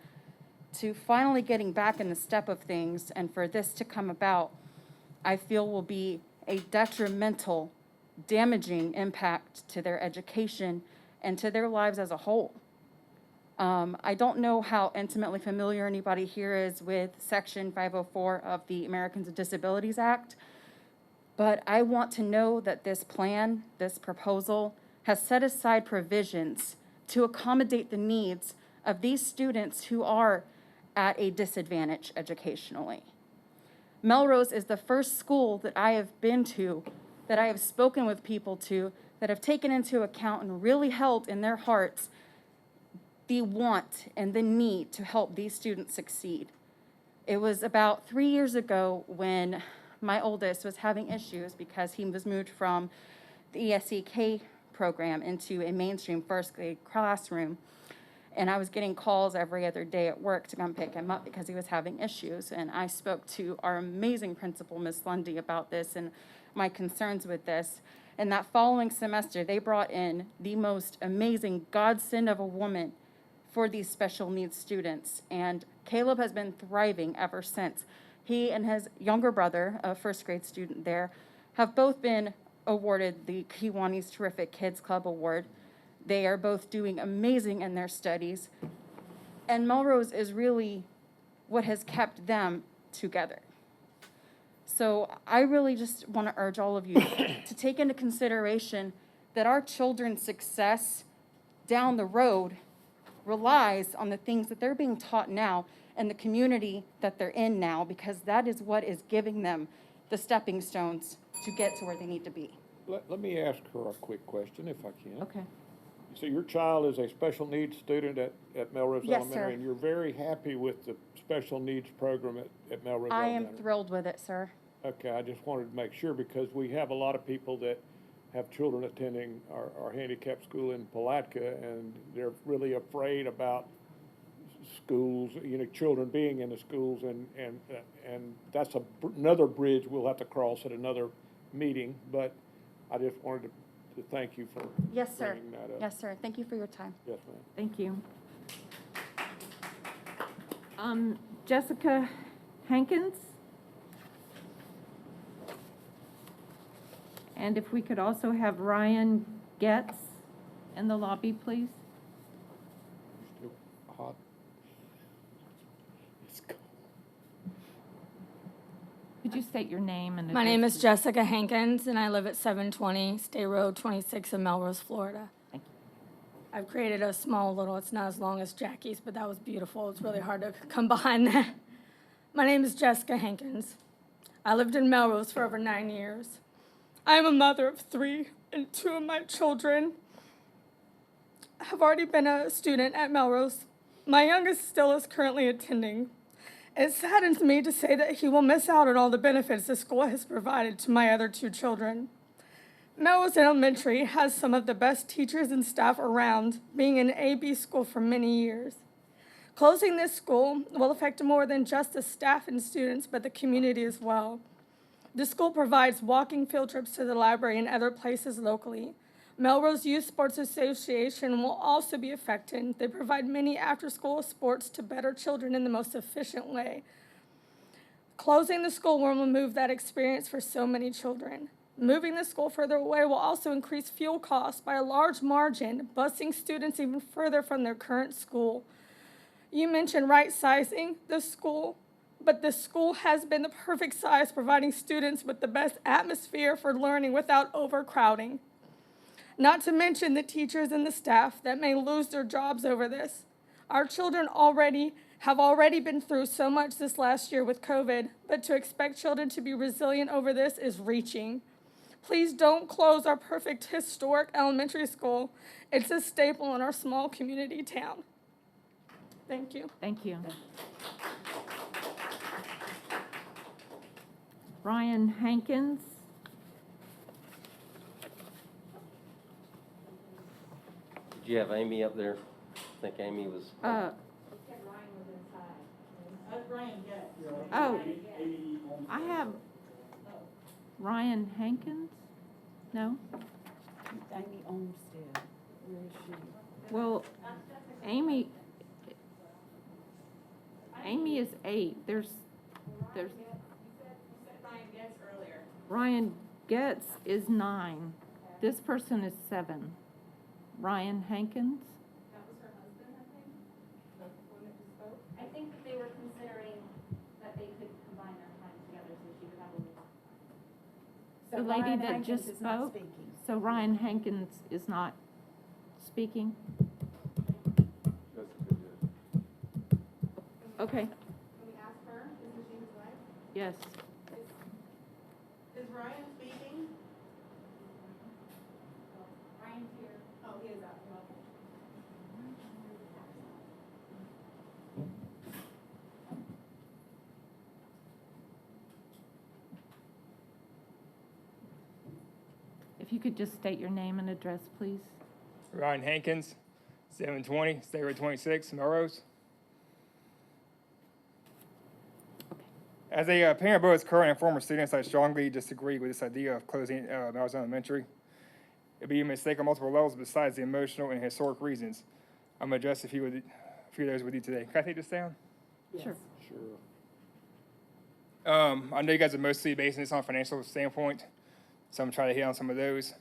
S12: to finally getting back in the step of things, and for this to come about, I feel will be a detrimental, damaging impact to their education and to their lives as a whole. I don't know how intimately familiar anybody here is with Section 504 of the Americans with Disabilities Act, but I want to know that this plan, this proposal, has set aside provisions to accommodate the needs of these students who are at a disadvantage educationally. Melrose is the first school that I have been to, that I have spoken with people to, that have taken into account and really held in their hearts the want and the need to help these students succeed. It was about 3 years ago when my oldest was having issues because he was moved from the ESEK program into a mainstream first grade classroom. And I was getting calls every other day at work to come pick him up because he was having issues. And I spoke to our amazing principal, Ms. Lundy, about this and my concerns with this. And that following semester, they brought in the most amazing godsend of a woman for these special needs students. And Caleb has been thriving ever since. He and his younger brother, a first grade student there, have both been awarded the Kiwanis Terrific Kids Club Award. They are both doing amazing in their studies. And Melrose is really what has kept them together. So I really just want to urge all of you to take into consideration that our children's success down the road relies on the things that they're being taught now and the community that they're in now, because that is what is giving them the stepping stones to get to where they need to be.
S7: Let me ask her a quick question, if I can.
S2: Okay.
S7: So your child is a special needs student at Melrose
S12: Yes,
S7: Elementary,
S12: sir.
S7: and you're very happy with the special needs program at Melrose
S12: I
S7: Elementary?
S12: am thrilled with it, sir.
S7: Okay, I just wanted to make sure, because we have a lot of people that have children attending our handicapped school in Palatka, and they're really afraid about schools, children being in the schools, and that's another bridge we'll have to cross at another meeting, but I just wanted to thank you for
S12: Yes, sir.
S7: bringing that up.
S12: Yes, sir. Thank you for your time.
S7: Yes, ma'am.
S2: Thank you. Jessica Hankins? And if we could also have Ryan Getz in the lobby, please.
S7: Still hot. It's cold.
S2: Could you state your name and
S9: My name
S2: address,
S9: is
S2: please?
S9: Jessica Hankins, and I live at 720 State Road 26 in Melrose, Florida.
S2: Thank you.
S9: I've created a small little, it's not as long as Jackie's, but that was beautiful. It's really hard to come behind that. My name is Jessica Hankins. I lived in Melrose for over 9 years. I am a mother of 3, and 2 of my children have already been a student at Melrose. My youngest still is currently attending. It saddens me to say that he will miss out on all the benefits the school has provided to my other 2 children. Melrose Elementary has some of the best teachers and staff around, being an AB school for many years. Closing this school will affect more than just the staff and students, but the community as well. The school provides walking field trips to the library and other places locally. Melrose Youth Sports Association will also be affected. They provide many after-school sports to better children in the most efficient way. Closing the school will remove that experience for so many children. Moving the school further away will also increase fuel costs by a large margin, busing students even further from their current school. You mentioned right-sizing the school, but the school has been the perfect size, providing students with the best atmosphere for learning without overcrowding. Not to mention the teachers and the staff that may lose their jobs over this. Our children have already been through so much this last year with COVID, but to expect children to be resilient over this is reaching. Please don't close our perfect historic elementary school. It's a staple in our small community town. Thank you.
S2: Thank you. Ryan Hankins?
S14: Did you have Amy up there? I think Amy was.
S2: Oh, I have Ryan Hankins? No?
S1: Amy Olmstead, where is she?
S2: Well, Amy is 8. There's Ryan Getz is 9. This person is 7. Ryan Hankins?
S15: That was her husband, I think, the one that just spoke. I think that they were considering that they could combine their time together so she would have a little.
S2: The lady that just spoke? So Ryan Hankins is not speaking? Okay,
S21: Can we ask her? Isn't she his wife?
S2: yes.
S21: Is Ryan speaking?
S15: Ryan's here.
S21: Oh, he is out. Okay.
S2: If you could just state your name and address, please.
S17: Ryan Hankins, 720 State Road 26, Melrose. As a parent of both current and former students, I strongly disagree with this idea of closing Melrose Elementary. It would be a mistake on multiple levels besides the emotional and historic reasons. I'm going to address a few of those with you today. Can I take this down?
S2: Sure.
S17: I know you guys are mostly basing this on a financial standpoint, so I'm going to try to hit on some of those.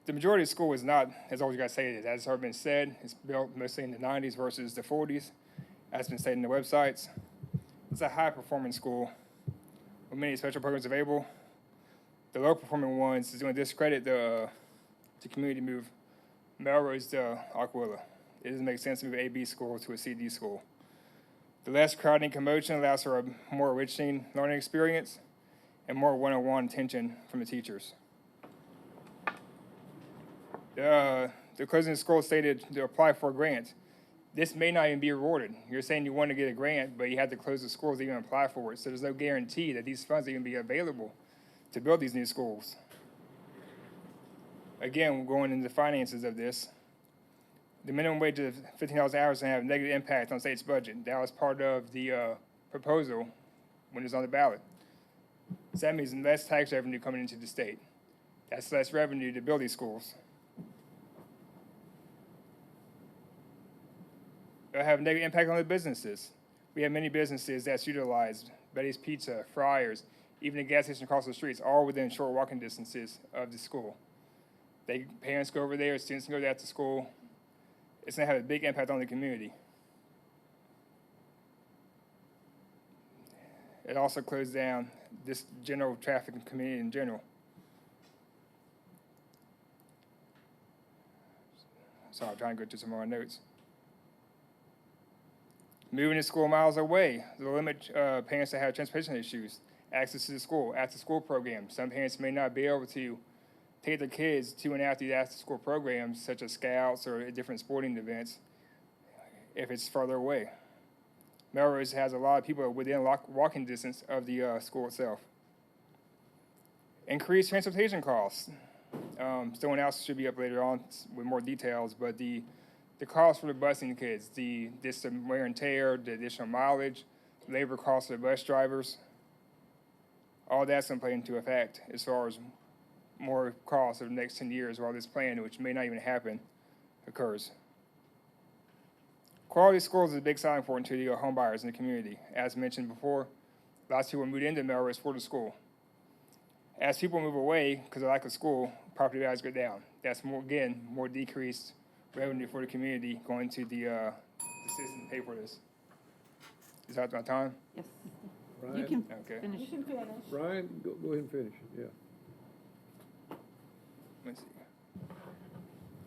S17: The majority of the school is not as old as you guys say it is. As has already been said, it's built mostly in the 90s versus the 40s, as has been stated in the websites. It's a high-performing school with many special programs available. The low-performing ones is going to discredit the community move Melrose to Aquila. It doesn't make sense to move an AB school to a CD school. The less crowding and commotion allows for a more enriching learning experience and more one-on-one attention from the teachers. The the closing school stated to apply for a grant. This may not even be rewarded. You're saying you want to get a grant, but you have to close the schools to even apply for it. So there's no guarantee that these funds are going to be available to build these new schools. Again, we're going into the finances of this. The minimum wage of $15 an hour is going to have a negative impact on the state's budget. That was part of the proposal when it was on the ballot. So that means less tax revenue coming into the state. That's less revenue to build these schools. It'll have a negative impact on the businesses. We have many businesses that's utilized, Betty's Pizza, Friars, even the gas station across the streets, all within short walking distances of the school. Parents go over there, students can go there after school. It's going to have a big impact on the community. It also closed down this general traffic community in general. So I'm trying to go through some more notes. Moving the school miles away, the limit parents that have transportation issues, access to the school, after-school programs. Some parents may not be able to take their kids to and after the after-school programs, such as scouts or different sporting events, if it's further away. Melrose has a lot of people within walking distance of the school itself. Increased transportation costs. Someone else should be up later on with more details, but the cost for the busing kids, the wear and tear, the additional mileage, labor costs of the bus drivers, all that's going to play into effect as far as more costs over the next 10 years while this plan, which may not even happen, occurs. Quality schools is a big selling point to the home buyers in the community. As mentioned before, lots of people moved into Melrose for the school. As people move away because of lack of school, property values go down. That's more decreased revenue for the community going to the system to pay for this. Is that my time?
S1: Yes.
S7: Ryan?
S1: You can
S17: Okay.
S1: finish. You can finish.
S7: Ryan, go ahead and finish it, yeah.
S17: Let's see.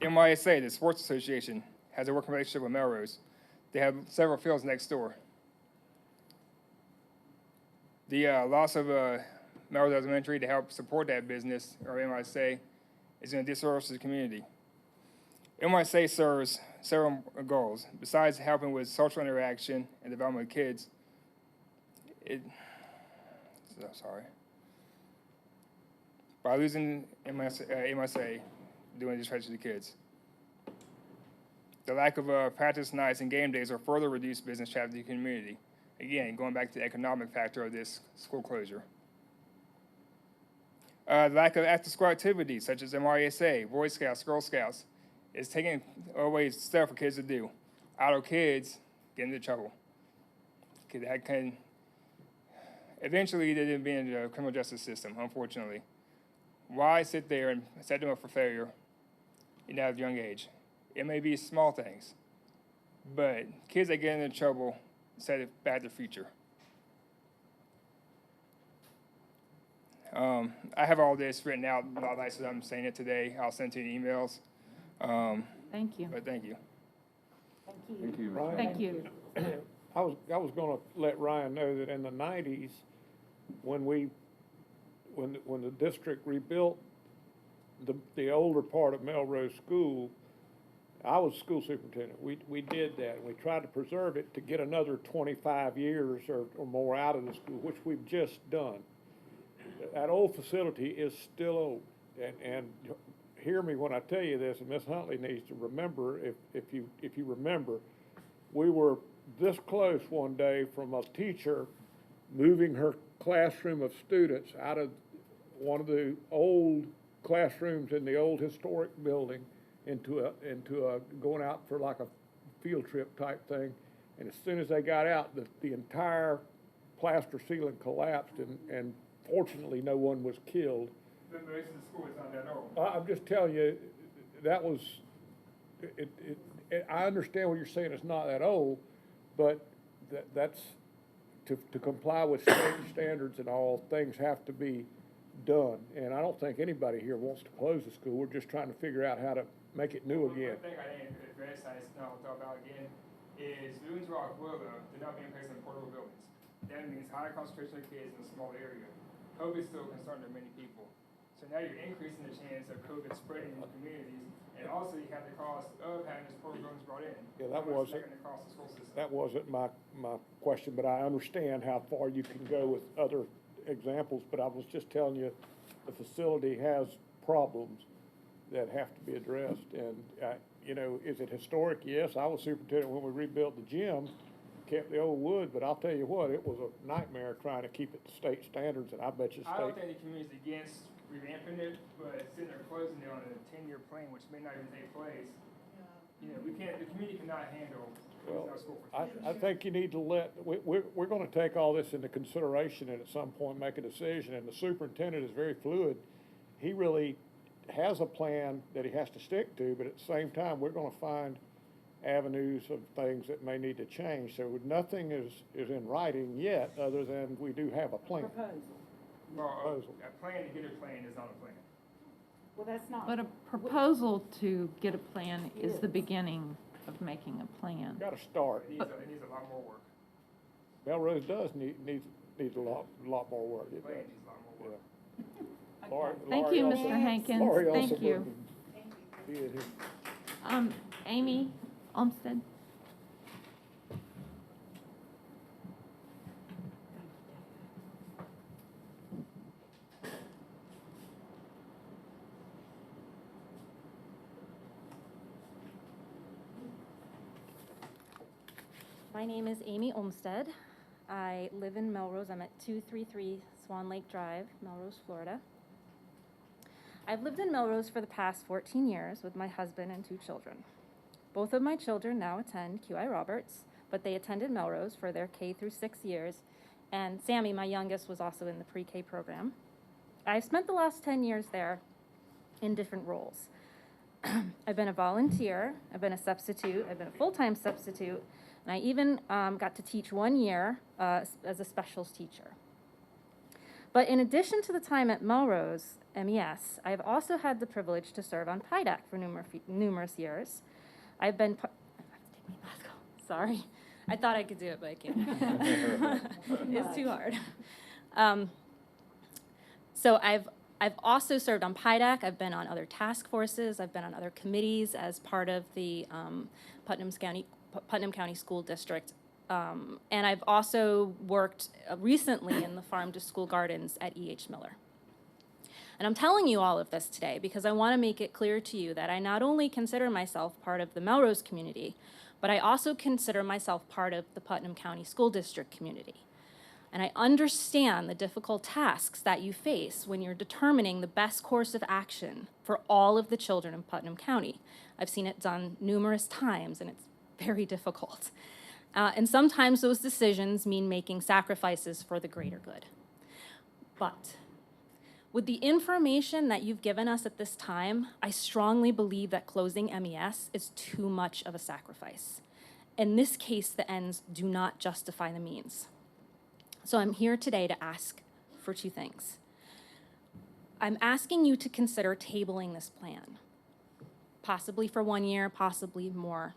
S17: MYSA, the Sports Association, has a working relationship with Melrose. They have several fields next door. The loss of Melrose Elementary to help support that business, or MYSA, is going to disservice the community. MYSA serves several goals. Besides helping with social interaction and development of kids, by losing MYSA, doing this to the kids. The lack of practice nights and game days will further reduce business traffic in the community. Again, going back to the economic factor of this school closure. The lack of after-school activities such as MRSA, Boy Scouts, Girl Scouts, is taking away stuff for kids to do. Idle kids get into trouble. That can eventually they're be in the criminal justice system, unfortunately. Why sit there and set them up for failure at a young age? It may be small things, but kids that get into trouble set it back their future. I have all this written out, a lot of nice as I'm saying it today. I'll send to you emails.
S1: Thank you.
S17: But thank you.
S7: Thank you, Ryan.
S1: Thank you.
S7: I was going to let Ryan know that in the 90s, when the district rebuilt the older part of Melrose School, I was school superintendent. We did that. We tried to preserve it to get another 25 years or more out of the school, which we've just done. That old facility is still old, and hear me when I tell you this, and Ms. Huntley needs to remember, if you remember, we were this close one day from a teacher moving her classroom of students out of one of the old classrooms in the old historic building into a going out for like a field trip type thing, and as soon as they got out, the entire plaster ceiling collapsed, and fortunately no one was killed.
S17: The most of the school is not that old.
S7: I'm just telling you, that was, I understand what you're saying, it's not that old, but that's, to comply with state standards and all, things have to be done. And I don't think anybody here wants to close the school. We're just trying to figure out how to make it new again.
S17: One thing I didn't address, I just now talk about again, is Owens Rock Willow did not being placed in portable buildings. That means high concentration of kids in a small area. COVID is still concerning many people. So now you're increasing the chance of COVID spreading in the communities, and also you have the cost of having these programs brought in.
S7: Yeah, that
S17: How much is
S7: wasn't,
S17: gonna cost the school system?
S7: that wasn't my question, but I understand how far you can go with other examples, but I was just telling you, the facility has problems that have to be addressed, and, you know, is it historic? Yes, I was superintendent when we rebuilt the gym, kept the old wood, but I'll tell you what, it was a nightmare trying to keep it to state standards, and I bet you
S17: I don't
S7: state,
S17: think the community's against revamping it, but sitting there closing it on a 10-year plan, which may not even take place, you know, the community cannot handle closing our school for 10 years.
S7: I think you need to we're gonna take all this into consideration and at some point make a decision, and the superintendent is very fluid. He really has a plan that he has to stick to, but at the same time, we're gonna find avenues of things that may need to change. So nothing is in writing yet, other than we do have a plan.
S17: Well, a plan to get a plan is not a plan.
S1: Well, that's not.
S2: But a proposal to get a plan is the beginning of making a plan.
S7: Got to start.
S17: It needs a lot more work.
S7: Melrose does needs a lot more work. It
S17: Plan
S7: does.
S17: needs a lot more work.
S2: Thank you, Mr. Hankins.
S7: Laurie
S2: Thank
S7: also
S2: you.
S7: wouldn't be in here.
S2: Amy Olmsted.
S3: My name is Amy Olmsted. I live in Melrose. I'm at 233 Swan Lake Drive, Melrose, Florida. I've lived in Melrose for the past 14 years with my husband and 2 children. Both of my children now attend QI Roberts, but they attended Melrose for their K through 6 years, and Sammy, my youngest, was also in the pre-K program. I've spent the last 10 years there in different roles. I've been a volunteer, I've been a substitute, I've been a full-time substitute, and I even got to teach 1 year as a specials teacher. But in addition to the time at Melrose, MES, I've also had the privilege to serve on PIDAC for numerous years. I've been, sorry, I thought I could do it, but I can't. It's too hard. So I've also served on PIDAC. I've been on other task forces. I've been on other committees as part of the Putnam County School District. And I've also worked recently in the Farm to School Gardens at E.H. Miller. And I'm telling you all of this today because I want to make it clear to you that I not only consider myself part of the Melrose community, but I also consider myself part of the Putnam County School District community. And I understand the difficult tasks that you face when you're determining the best course of action for all of the children in Putnam County. I've seen it done numerous times, and it's very difficult. And sometimes those decisions mean making sacrifices for the greater good. But with the information that you've given us at this time, I strongly believe that closing MES is too much of a sacrifice. In this case, the ends do not justify the means. So I'm here today to ask for 2 things. I'm asking you to consider tabling this plan, possibly for 1 year, possibly more.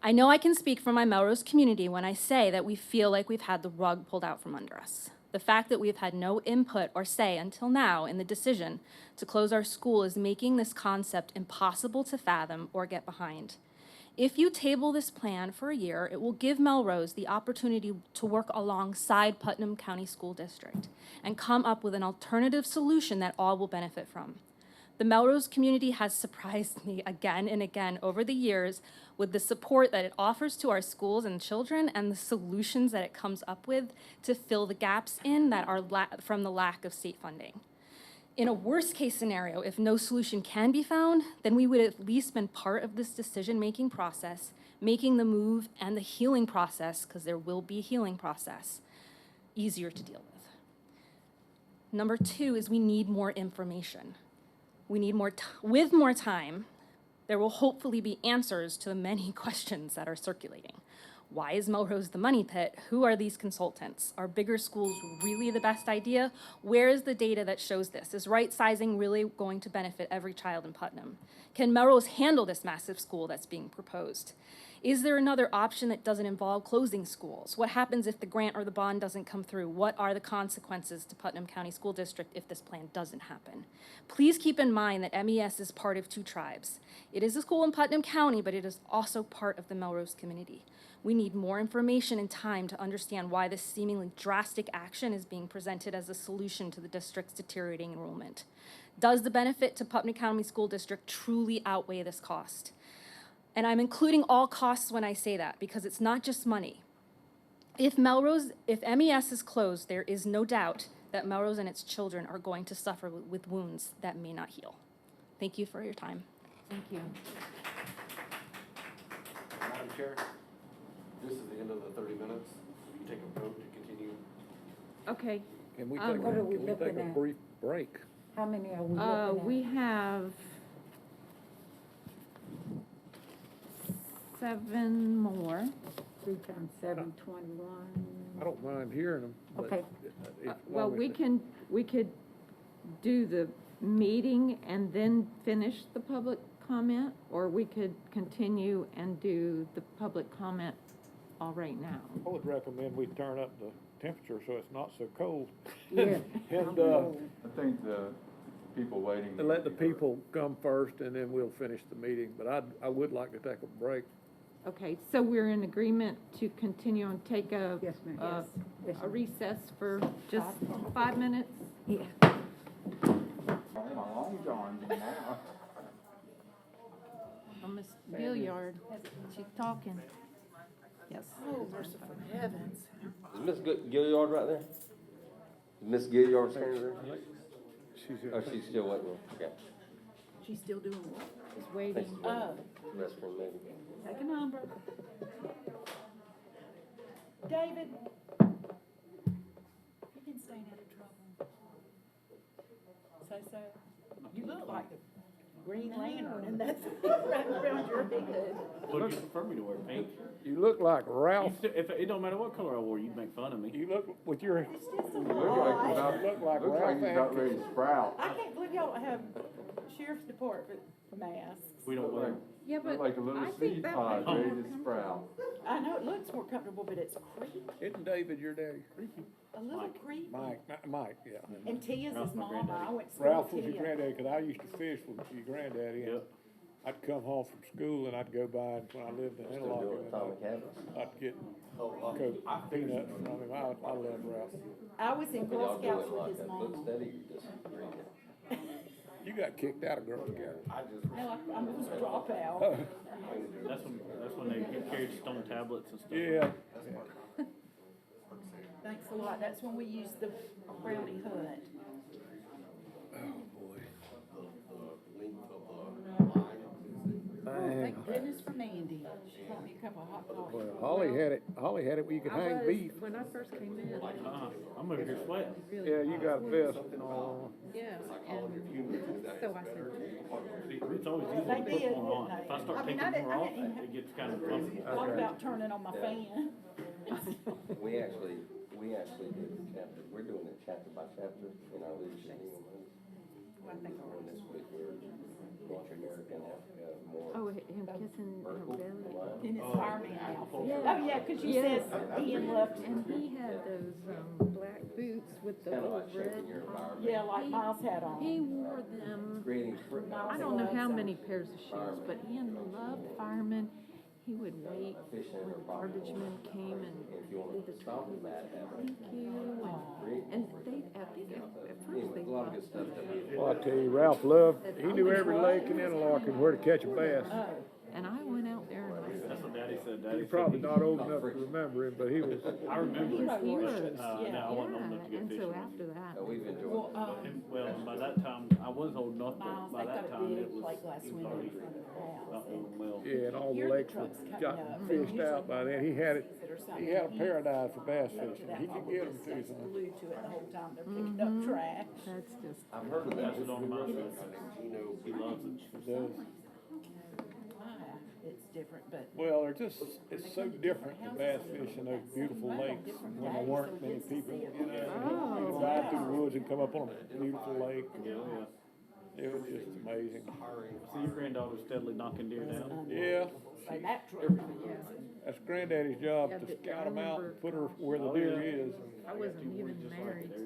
S3: I know I can speak for my Melrose community when I say that we feel like we've had the rug pulled out from under us. The fact that we've had no input or say until now in the decision to close our school is making this concept impossible to fathom or get behind. If you table this plan for a year, it will give Melrose the opportunity to work alongside Putnam County School District and come up with an alternative solution that all will benefit from. The Melrose community has surprised me again and again over the years with the support that it offers to our schools and children and the solutions that it comes up with to fill the gaps in that are from the lack of state funding. In a worst-case scenario, if no solution can be found, then we would at least been part of this decision-making process, making the move and the healing process, because there will be a healing process, easier to deal with. Number 2 is we need more information. We need with more time, there will hopefully be answers to the many questions that are circulating. Why is Melrose the money pit? Who are these consultants? Are bigger schools really the best idea? Where is the data that shows this? Is right sizing really going to benefit every child in Putnam? Can Melrose handle this massive school that's being proposed? Is there another option that doesn't involve closing schools? What happens if the grant or the bond doesn't come through? What are the consequences to Putnam County School District if this plan doesn't happen? Please keep in mind that MES is part of two tribes. It is a school in Putnam County, but it is also part of the Melrose community. We need more information and time to understand why this seemingly drastic action is being presented as a solution to the district's deteriorating enrollment. Does the benefit to Putnam County School District truly outweigh this cost? And I'm including all costs when I say that because it's not just money. If MES is closed, there is no doubt that Melrose and its children are going to suffer with wounds that may not heal. Thank you for your time.
S2: Thank you.
S4: Madam Chair, this is the end of the 30 minutes. We can take a vote to continue.
S2: Okay.
S7: Can we
S2: What are we
S7: take
S2: looking
S7: a
S2: at?
S7: brief break?
S1: How many are we looking at?
S2: We have 7 more.
S1: 3 times 7, 21.
S7: I don't mind hearing them. but
S1: Okay.
S7: as
S2: Well,
S7: long
S2: we
S7: as
S2: could do the meeting and then finish the public comment, or we could continue and do the public comment all right now.
S7: I would recommend we turn up the temperature so it's not so cold.
S2: Yeah.
S7: And,
S4: I think the people waiting.
S7: and let the people come first and then we'll finish the meeting, but I would like to take a break.
S2: Okay, so we're in agreement to continue and take a
S1: Yes, ma'am.
S2: a-
S1: Yes,
S2: a
S1: ma'am.
S2: recess for just 5 minutes?
S1: Yeah.
S2: Oh, Miss Gilliard, she's talking. Yes.
S13: Oh, merciful heavens.
S14: Is Miss Gilliard right there? Is Miss Gilliard standing there? Oh, she's still waiting. Okay.
S13: She's still doing what?
S2: She's waiting.
S14: Thanks.
S13: Oh,
S14: Restroom maybe.
S13: take a number. David. You've been staying out of trouble. So. You look like the Green Lantern and that's wrapped around your head.
S11: What do you prefer me to wear, pink?
S7: You look like Ralph.
S11: If it don't matter what color I wore, you'd make fun of me.
S7: You look with your.
S13: It's just a
S7: You
S13: lie.
S7: look like
S4: Looks like
S7: Ralph.
S4: he's about ready to sprout.
S13: I can't believe y'all don't have sheriff's department masks.
S11: We don't wear.
S2: Yeah, but
S4: Like a little
S2: I think
S4: seed
S2: that
S4: pod
S2: might be
S4: ready
S2: more
S4: to sprout.
S13: I know it looks more comfortable, but it's creepy.
S7: Isn't David your daddy?
S13: A little creepy.
S7: Mike, yeah.
S13: And Tia's
S11: Ralph's
S13: his
S11: my
S13: mama.
S11: granddaddy.
S13: I went to school
S7: Ralph
S13: with
S7: was your
S13: Tia.
S7: granddaddy, because I used to fish with your granddaddy, and
S11: Yep.
S7: I'd come home from school and I'd go by, and when I lived in
S14: Still
S7: Interlochen,
S14: doing
S7: and
S14: atomic habits.
S7: I'd get Coke peanuts from him. I love Ralph.
S13: I was in
S14: But y'all
S13: Girl
S14: do
S13: Scouts
S14: it
S13: with
S14: like
S13: his
S14: that.
S13: mama.
S14: Look steady, you just read it.
S7: You got kicked out of Girl Scouts.
S13: No, I'm just a dropout.
S11: That's when they carried stone tablets and stuff.
S7: Yeah.
S13: Thanks a lot. That's when we used the brownie hut. Thank goodness for Mandy. She brought me a cup of hot coffee.
S7: Well, Holly had it where you could hang beef.
S2: When I first came in.
S11: I'm over here sweating.
S7: Yeah, you got a vest and all.
S2: Yeah, and so I said,
S11: It's always easy
S13: They
S11: to
S13: did,
S11: put more on.
S13: didn't
S11: If I
S13: they?
S11: start
S13: I mean,
S11: taking
S13: I
S11: more off,
S13: didn't even
S11: it gets kind of funky.
S13: thought about turning on my fan.
S14: We actually did a chapter, we're doing it chapter by chapter in our leadership meeting. And this week we're North America and Africa more.
S2: oh, him kissing her belly.
S13: In his fireman outfit.
S2: Yeah.
S13: Oh, yeah, because you
S2: Yes.
S13: said Ian loved
S2: And he had those black boots with the
S14: Kinda
S2: little
S14: like
S2: red.
S14: shaking your environment.
S13: Yeah, like Miles had on.
S2: He wore them.
S14: Creating.
S2: I don't know how many pairs of shoes, but Ian loved firemen. He would wait
S14: Fish in
S2: when
S14: her
S2: the
S14: pocket.
S2: garbage men came and
S14: If you want
S2: did the
S14: to stop the
S2: tribute.
S14: bad habit.
S2: Thank you. And they, I think at first
S14: Anyway,
S2: they
S14: a lot of
S2: thought.
S14: good stuff that we.
S7: Well, I tell you, Ralph loved, he knew every lake in Interlochen where to catch a bass.
S2: And I went out there and I
S11: That's what Daddy said. Daddy
S7: You're
S11: said
S7: probably
S11: he-
S7: not old enough to remember him, but he was.
S11: I remember.
S2: He was.
S11: Now I wasn't old enough to
S2: Yeah,
S11: get
S2: and so
S11: fishing.
S2: after that.
S14: We've enjoyed it.
S11: Well, by that time, I was old enough, but
S13: Miles,
S11: by
S13: they've got
S11: that
S13: a
S11: time,
S13: big
S11: it was,
S13: plate glass
S11: he was
S13: window
S11: already
S13: in front of the house.
S11: not doing well.
S7: Yeah, and all the
S13: Hear the
S7: lakes were
S13: trucks coming
S7: got
S13: up.
S7: fished out by then. He had it, he had a paradise for bass
S13: Up to
S7: fishing.
S13: that
S7: He could
S13: mobile
S7: get them
S13: district,
S7: to some.
S13: glued to it the whole time they're picking up trash.
S2: That's just.
S14: I've heard of that.
S11: That's it on my side. He loves it.
S7: Does.
S13: it's different, but.
S7: Well, they're just, it's so different to bass fish in those beautiful lakes when there weren't many people, you know. You could ride through the woods and come up on a beautiful lake. It was just amazing.
S11: So your granddaughter's steadily knocking deer down?
S7: Yeah.
S13: By that truck, yeah.
S7: That's Granddaddy's job
S13: Yeah,
S7: to
S13: but
S7: scout
S13: I
S7: them out
S13: remember,
S7: and put her where the deer is.
S13: I wasn't even married, so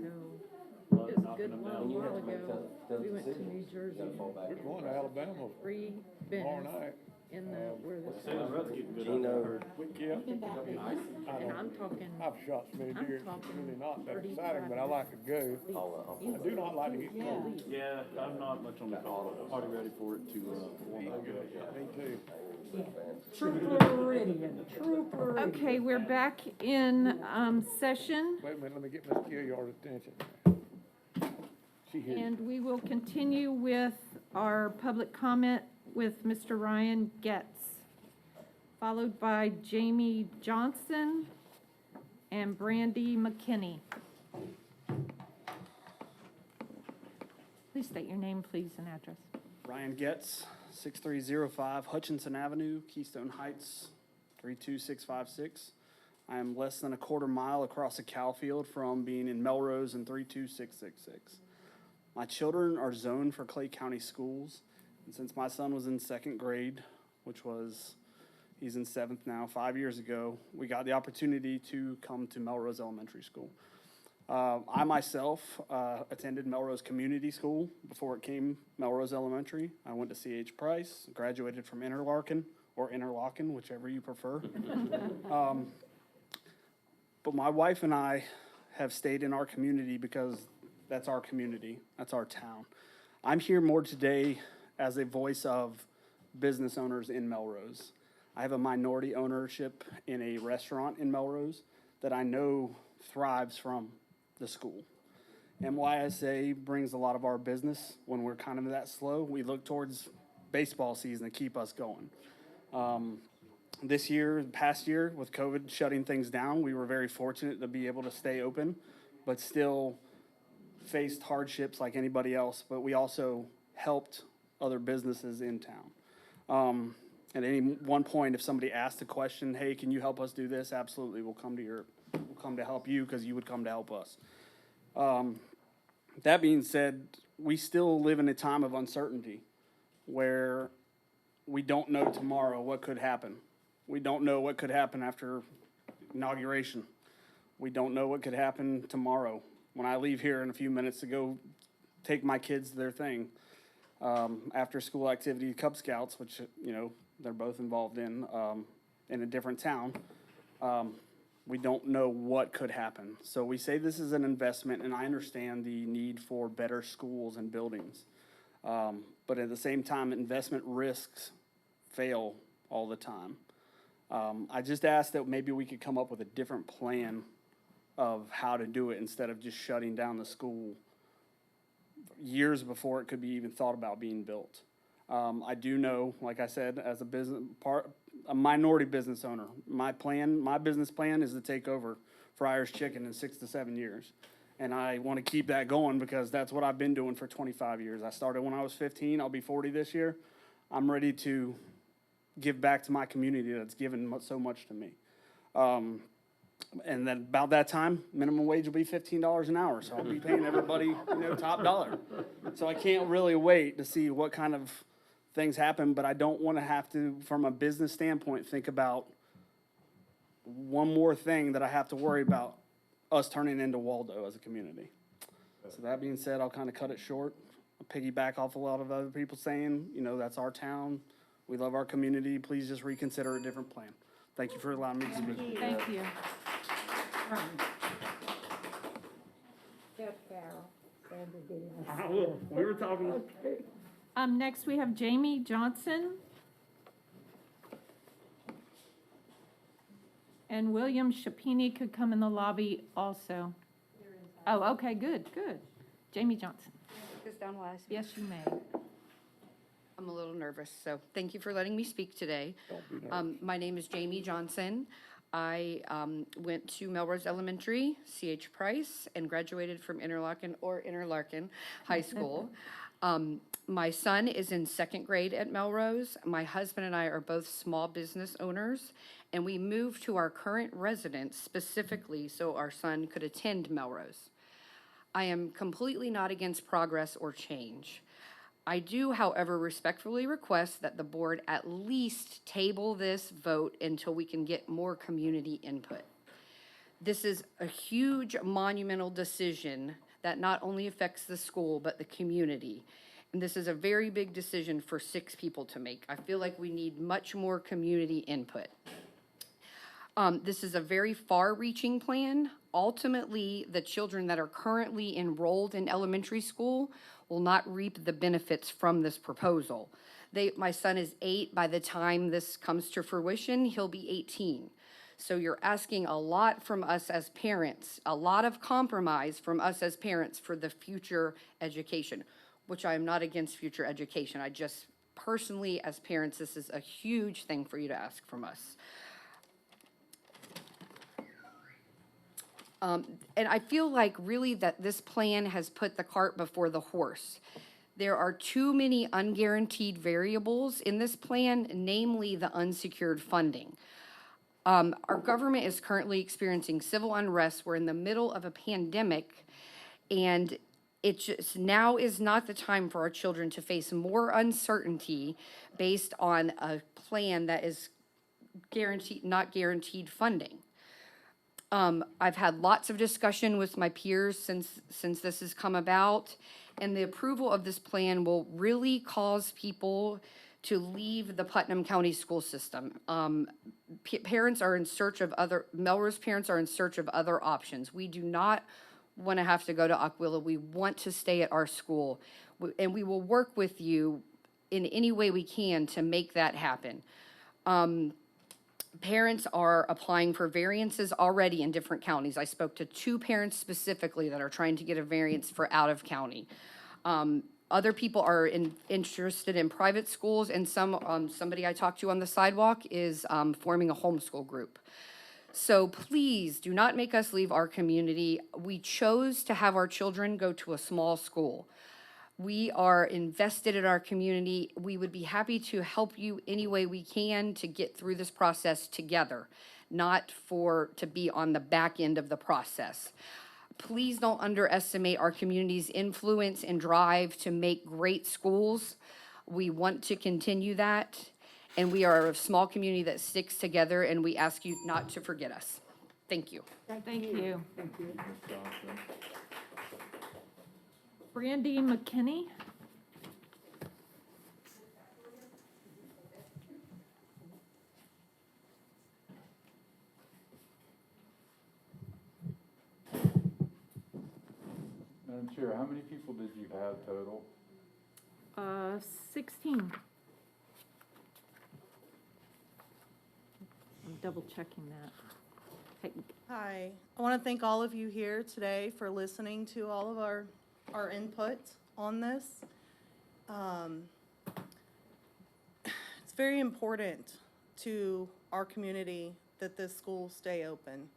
S13: it was a good while ago. We went to New Jersey.
S7: We're going to Alabama
S13: Free
S7: tomorrow
S13: Venice
S7: night.
S13: in the, where the.
S11: Salem Road's getting good.
S14: Gino.
S7: Yeah.
S13: And I'm talking,
S7: I've shot so many deer, it's
S13: talking
S7: really not that
S13: 35
S7: exciting, but I like to go. I do not like to get caught.
S11: Yeah, I'm not much on the call. Already ready for it to, warm up.
S7: Me too.
S1: Trooper Iridian, Trooper Iridian.
S2: Okay, we're back in session,
S7: Wait a minute, let me get Miss Gilliard's attention. She hears.
S2: and we will continue with our public comment with Mr. Ryan Getz, followed by Jamie Johnson and Brandy McKinney. Please state your name, please, and address.
S16: Ryan Getz, 6305 Hutchinson Avenue, Keystone Heights, 32656. I am less than a quarter mile across a cow field from being in Melrose in 32666. My children are zoned for Clay County schools, and since my son was in second grade, he's in seventh now, 5 years ago, we got the opportunity to come to Melrose Elementary School. I myself attended Melrose Community School before it came Melrose Elementary. I went to C.H. Price, graduated from Interlaken, whichever you prefer. But my wife and I have stayed in our community because that's our community, that's our town. I'm here more today as a voice of business owners in Melrose. I have a minority ownership in a restaurant in Melrose that I know thrives from the school. MYSA brings a lot of our business when we're kind of that slow. We look towards baseball season to keep us going. This year, past year, with COVID shutting things down, we were very fortunate to be able to stay open, but still faced hardships like anybody else. But we also helped other businesses in town. At any one point, if somebody asked a question, hey, can you help us do this? Absolutely, we'll come to help you because you would come to help us. That being said, we still live in a time of uncertainty where we don't know tomorrow what could happen. We don't know what could happen after inauguration. We don't know what could happen tomorrow. When I leave here in a few minutes to go take my kids to their thing, after school activity, Cub Scouts, which, you know, they're both involved in a different town, we don't know what could happen. So we say this is an investment, and I understand the need for better schools and buildings. But at the same time, investment risks fail all the time. I just asked that maybe we could come up with a different plan of how to do it instead of just shutting down the school years before it could be even thought about being built. I do know, like I said, as a minority business owner, my business plan is to take over Friar's Chicken in 6 to 7 years. And I want to keep that going because that's what I've been doing for 25 years. I started when I was 15. I'll be 40 this year. I'm ready to give back to my community that's given so much to me. And then about that time, minimum wage will be $15 an hour. So I'll be paying everybody, top dollar. So I can't really wait to see what kind of things happen, but I don't want to have to, from a business standpoint, think about one more thing that I have to worry about us turning into Waldo as a community. So that being said, I'll kind of cut it short. I'll piggyback off a lot of other people saying, that's our town. We love our community. Please just reconsider a different plan. Thank you for allowing me to speak.
S2: Thank you.
S1: Jeff Farrell, Sandra Davis.
S11: We were talking.
S1: Okay.
S2: Next, we have Jamie Johnson. And William Shapini could come in the lobby also. Oh, okay, good. Jamie Johnson.
S18: This down, Wise?
S2: Yes, you may.
S18: I'm a little nervous, so thank you for letting me speak today. My name is Jamie Johnson. I went to Melrose Elementary, C.H. Price, and graduated from Interlaken High School. My son is in second grade at Melrose. My husband and I are both small business owners, and we moved to our current residence specifically so our son could attend Melrose. I am completely not against progress or change. I do, however, respectfully request that the board at least table this vote until we can get more community input. This is a huge monumental decision that not only affects the school, but the community. And this is a very big decision for 6 people to make. I feel like we need much more community input. This is a very far-reaching plan. Ultimately, the children that are currently enrolled in elementary school will not reap the benefits from this proposal. My son is 8. By the time this comes to fruition, he'll be 18. So you're asking a lot from us as parents, a lot of compromise from us as parents for the future education, which I am not against future education. I just personally, as parents, this is a huge thing for you to ask from us. And I feel like really that this plan has put the cart before the horse. There are too many unguaranteed variables in this plan, namely the unsecured funding. Our government is currently experiencing civil unrest. We're in the middle of a pandemic, and it just now is not the time for our children to face more uncertainty based on a plan that is not guaranteed funding. I've had lots of discussion with my peers since this has come about, and the approval of this plan will really cause people to leave the Putnam County school system. Parents are in search of Melrose parents are in search of other options. We do not want to have to go to Aquila. We want to stay at our school, and we will work with you in any way we can to make that happen. Parents are applying for variances already in different counties. I spoke to 2 parents specifically that are trying to get a variance for out of county. Other people are interested in private schools, and somebody I talked to on the sidewalk is forming a homeschool group. So please do not make us leave our community. We chose to have our children go to a small school. We are invested in our community. We would be happy to help you any way we can to get through this process together, not to be on the back end of the process. Please don't underestimate our community's influence and drive to make great schools. We want to continue that, and we are a small community that sticks together, and we ask you not to forget us. Thank you.
S2: Thank you. Brandy McKinney.
S10: Madam Chair, how many people did you have total?
S2: 16. I'm double checking that. Hey,
S19: Hi, I want to thank all of you here today for listening to all of our input on this. It's very important to our community that this school stay open.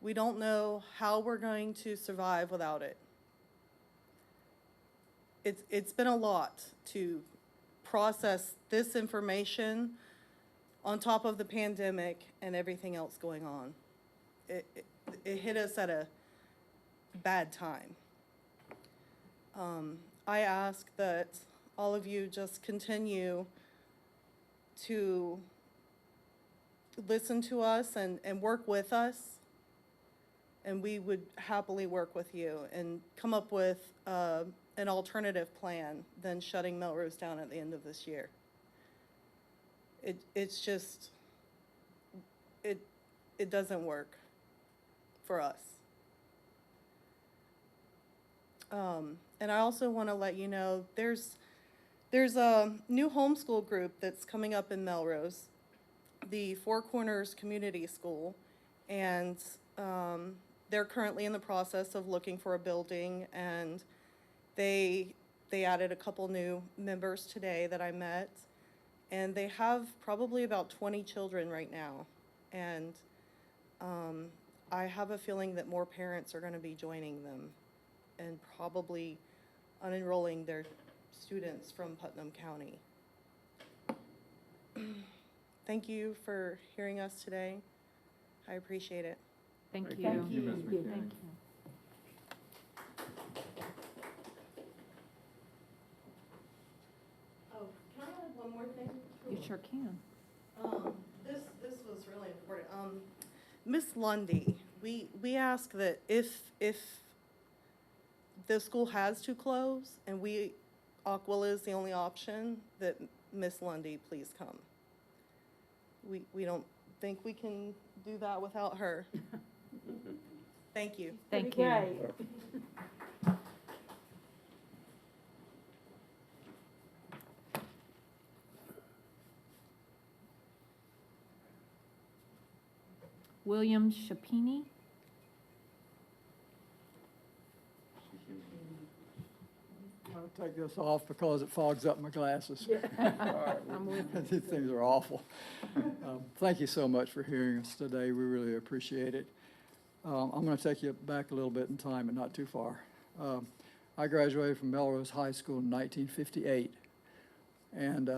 S19: We don't know how we're going to survive without it. It's been a lot to process this information on top of the pandemic and everything else going on. It hit us at a bad time. I ask that all of you just continue to listen to us and work with us, and we would happily work with you and come up with an alternative plan than shutting Melrose down at the end of this year. It's just, it doesn't work for us. And I also want to let you know there's a new homeschool group that's coming up in Melrose, the Four Corners Community School, and they're currently in the process of looking for a building, and they added a couple new members today that I met, and they have probably about 20 children right now, and I have a feeling that more parents are going to be joining them, and probably unenrolling their students from Putnam County. Thank you for hearing us today. I appreciate it.
S2: Thank you.
S10: Thank you, Ms.
S2: Thank
S10: McKinney.
S2: you.
S19: Oh, can I add one more thing?
S2: You sure can.
S19: This was really important. Miss Lundy, we ask that if the school has to close and Aquila is the only option, that Miss Lundy please come. We don't think we can do that without her. Thank you.
S2: Thank
S13: Pretty
S2: you.
S13: great.
S2: William Shapini.
S5: I'll take this off because it fogs up my glasses.
S2: I'm with you.
S5: These things are awful. Thank you so much for hearing us today. We really appreciate it. I'm going to take you back a little bit in time, but not too far. I graduated from Melrose High School in 1958. And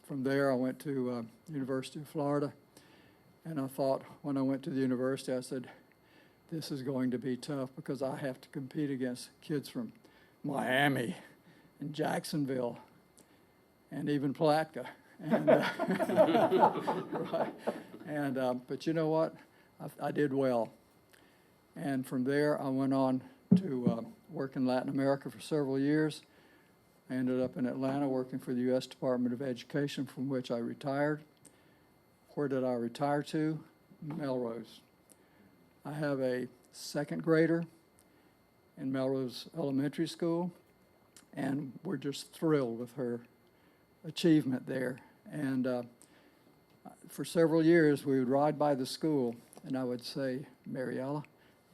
S5: from there, I went to University of Florida. And I thought, when I went to the university, I said, this is going to be tough because I have to compete against kids from Miami and Jacksonville and even Palatka. And, right. And but you know what? I did well. And from there, I went on to work in Latin America for several years. I ended up in Atlanta working for the U.S. Department of Education, from which I retired. Where did I retire to? Melrose. I have a second grader in Melrose Elementary School, and we're just thrilled with her achievement there. And for several years, we would ride by the school, and I would say, Mariella,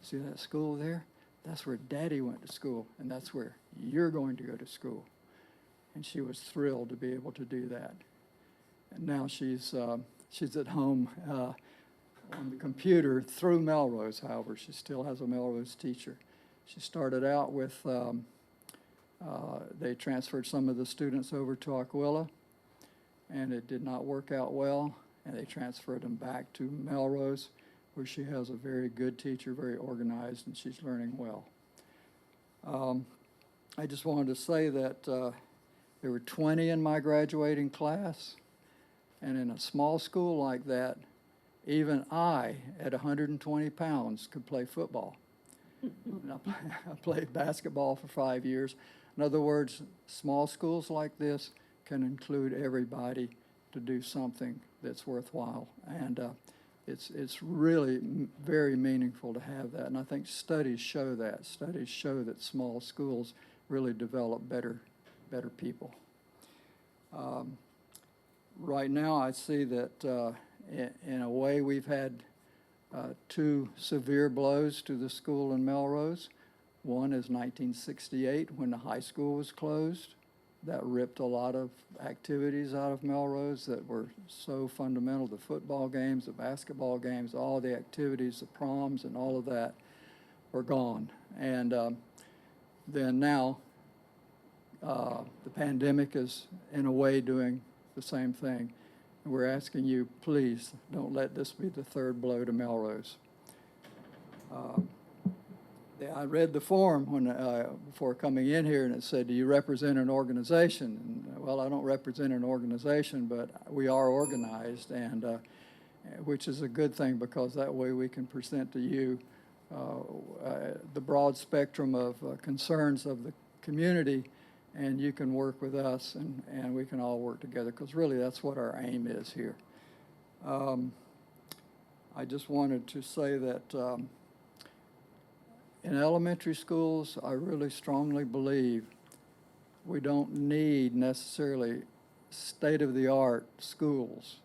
S5: see that school there? That's where Daddy went to school, and that's where you're going to go to school. And she was thrilled to be able to do that. And now she's at home on the computer through Melrose, however. She still has a Melrose teacher. She started out with, they transferred some of the students over to Aquila, and it did not work out well, and they transferred them back to Melrose, where she has a very good teacher, very organized, and she's learning well. I just wanted to say that there were 20 in my graduating class. And in a small school like that, even I, at 120 pounds, could play football. And I played basketball for 5 years. In other words, small schools like this can include everybody to do something that's worthwhile. And it's really very meaningful to have that. And I think studies show that. Studies show that small schools really develop better people. Right now, I see that in a way we've had two severe blows to the school in Melrose. One is 1968, when the high school was closed. That ripped a lot of activities out of Melrose that were so fundamental. The football games, the basketball games, all the activities, the proms and all of that were gone. And then now, the pandemic is in a way doing the same thing. And we're asking you, please, don't let this be the third blow to Melrose. I read the form when before coming in here, and it said, do you represent an organization? And, well, I don't represent an organization, but we are organized, and which is a good thing, because that way we can present to you the broad spectrum of concerns of the community, and you can work with us, and we can all work together, because really that's what our aim is here. I just wanted to say that in elementary schools, I really strongly believe we don't need necessarily state-of-the-art schools.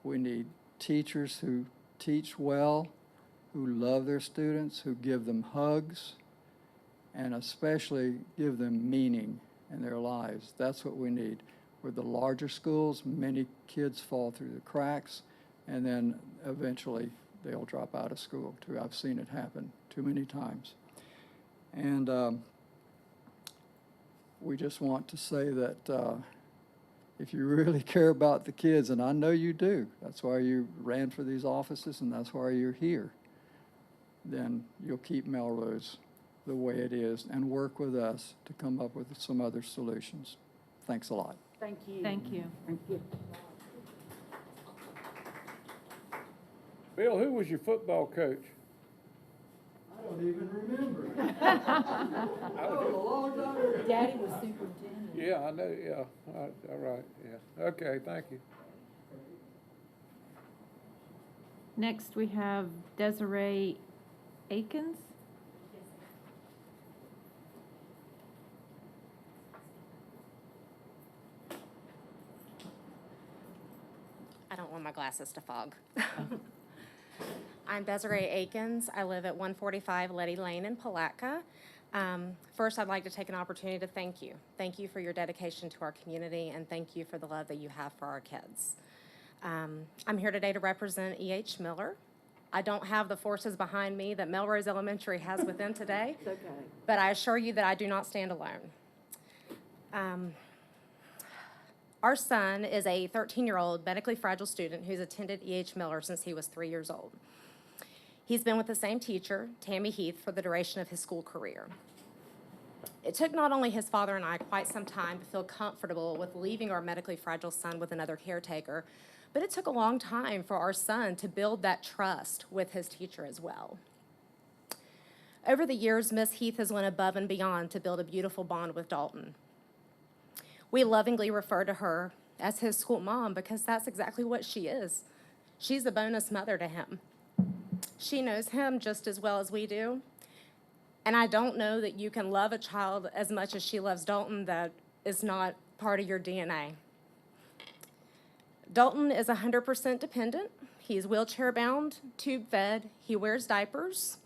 S5: We need teachers who teach well, who love their students, who give them hugs, and especially give them meaning in their lives. That's what we need. With the larger schools, many kids fall through the cracks, and then eventually they'll drop out of school too. I've seen it happen too many times. And we just want to say that if you really care about the kids, and I know you do, that's why you ran for these offices and that's why you're here, then you'll keep Melrose the way it is and work with us to come up with some other solutions. Thanks a lot.
S13: Thank you.
S2: Thank you.
S13: Thank you.
S7: Bill, who was your football coach?
S5: I don't even remember.
S13: Daddy was superintendent.
S7: Yeah, I know, yeah, all right, yeah, okay, thank you.
S2: Next, we have Desiree Akins.
S6: I don't want my glasses to fog. I'm Desiree Akins. I live at 145 Letty Lane in Palatka. First, I'd like to take an opportunity to thank you. Thank you for your dedication to our community, and thank you for the love that you have for our kids. I'm here today to represent E.H. Miller. I don't have the forces behind me that Melrose Elementary has with them today,
S13: It's okay.
S6: but I assure you that I do not stand alone. Our son is a 13-year-old medically fragile student who's attended E.H. Miller since he was 3 years old. He's been with the same teacher, Tammy Heath, for the duration of his school career. It took not only his father and I quite some time to feel comfortable with leaving our medically fragile son with another caretaker, but it took a long time for our son to build that trust with his teacher as well. Over the years, Miss Heath has went above and beyond to build a beautiful bond with Dalton. We lovingly refer to her as his school mom because that's exactly what she is. She's a bonus mother to him. She knows him just as well as we do. And I don't know that you can love a child as much as she loves Dalton that is not part of your DNA. Dalton is 100% dependent. He's wheelchair bound, tube fed, he wears diapers,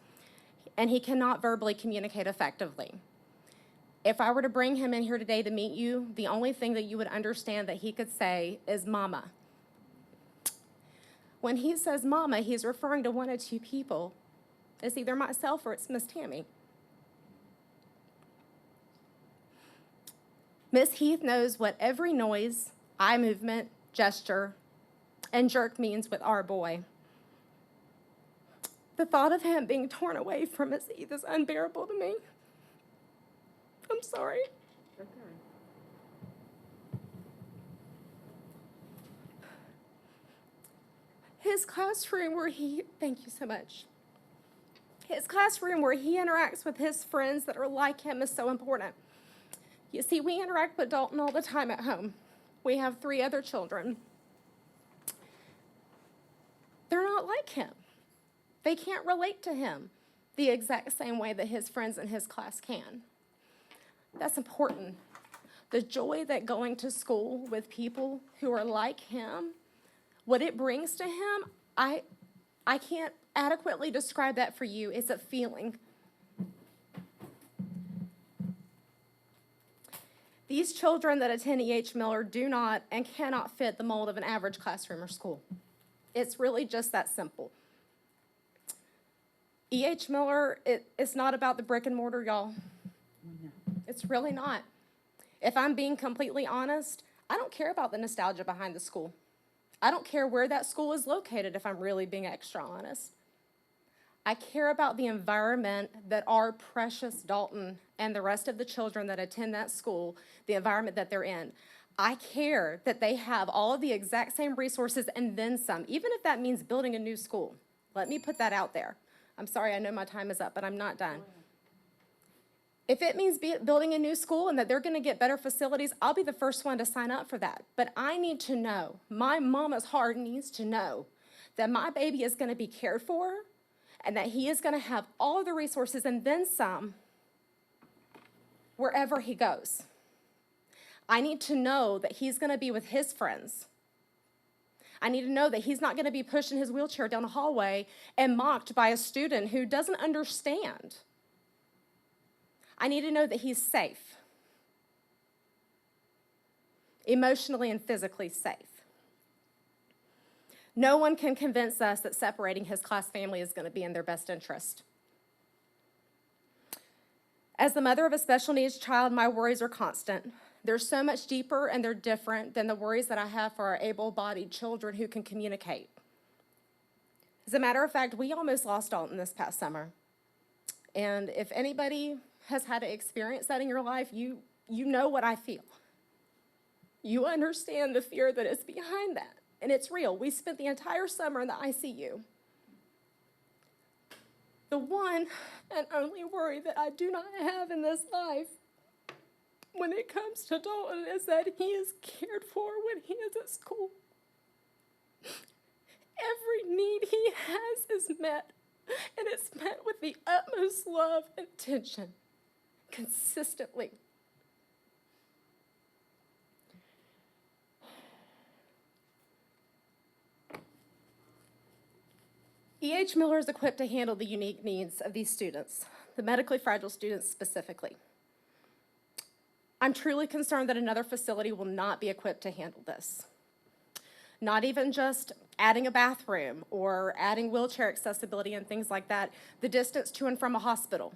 S6: and he cannot verbally communicate effectively. If I were to bring him in here today to meet you, the only thing that you would understand that he could say is mama. When he says mama, he's referring to one of two people. It's either myself or it's Miss Tammy. Miss Heath knows what every noise, eye movement, gesture, and jerk means with our boy. The thought of him being torn away from Miss Heath is unbearable to me. I'm sorry.
S13: Okay.
S6: His classroom where he, thank you so much. His classroom where he interacts with his friends that are like him is so important. You see, we interact with Dalton all the time at home. We have 3 other children. They're not like him. They can't relate to him the exact same way that his friends in his class can. That's important. The joy that going to school with people who are like him, what it brings to him, I can't adequately describe that for you. It's a feeling. These children that attend E.H. Miller do not and cannot fit the mold of an average classroom or school. It's really just that simple. E.H. Miller, it's not about the brick and mortar, y'all. It's really not. If I'm being completely honest, I don't care about the nostalgia behind the school. I don't care where that school is located if I'm really being extra honest. I care about the environment that our precious Dalton and the rest of the children that attend that school, the environment that they're in. I care that they have all of the exact same resources and then some, even if that means building a new school. Let me put that out there. I'm sorry, I know my time is up, but I'm not done. If it means building a new school and that they're going to get better facilities, I'll be the first one to sign up for that. But I need to know, my mama's heart needs to know that my baby is going to be cared for and that he is going to have all of the resources and then some wherever he goes. I need to know that he's going to be with his friends. I need to know that he's not going to be pushed in his wheelchair down a hallway and mocked by a student who doesn't understand. I need to know that he's safe, emotionally and physically safe. No one can convince us that separating his class family is going to be in their best interest. As the mother of a special needs child, my worries are constant. They're so much deeper and they're different than the worries that I have for our able-bodied children who can communicate. As a matter of fact, we almost lost Dalton this past summer. And if anybody has had to experience that in your life, you know what I feel. You understand the fear that is behind that, and it's real. We spent the entire summer in the ICU. The one and only worry that I do not have in this life when it comes to Dalton is that he is cared for when he is at school. Every need he has is met, and it's met with the utmost love and attention, consistently. E.H. Miller is equipped to handle the unique needs of these students, the medically fragile students specifically. I'm truly concerned that another facility will not be equipped to handle this. Not even just adding a bathroom or adding wheelchair accessibility and things like that, the distance to and from a hospital.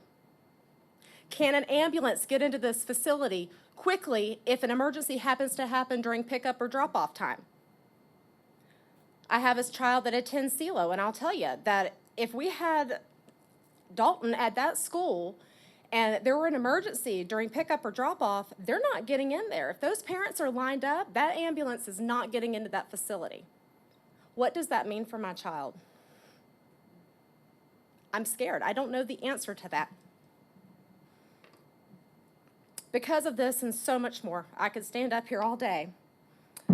S6: Can an ambulance get into this facility quickly if an emergency happens to happen during pickup or drop-off time? I have a child that attends CELO, and I'll tell you that if we had Dalton at that school and there were an emergency during pickup or drop-off, they're not getting in there. If those parents are lined up, that ambulance is not getting into that facility. What does that mean for my child? I'm scared. I don't know the answer to that. Because of this and so much more, I could stand up here all day.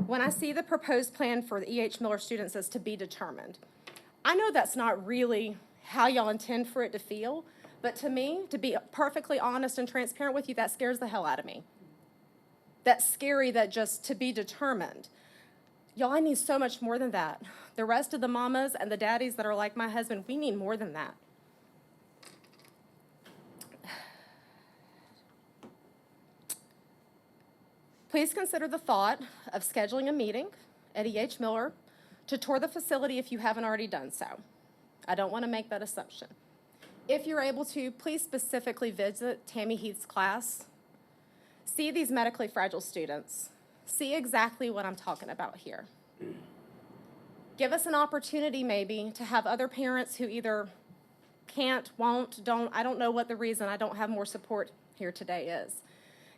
S6: When I see the proposed plan for the E.H. Miller students as to be determined, I know that's not really how y'all intend for it to feel, but to me, to be perfectly honest and transparent with you, that scares the hell out of me. That's scary, that just to be determined. Y'all, I need so much more than that. The rest of the mamas and the daddies that are like my husband, we need more than that. Please consider the thought of scheduling a meeting at E.H. Miller to tour the facility if you haven't already done so. I don't want to make that assumption. If you're able to, please specifically visit Tammy Heath's class. See these medically fragile students. See exactly what I'm talking about here. Give us an opportunity maybe to have other parents who either can't, won't, don't, I don't know what the reason I don't have more support here today is.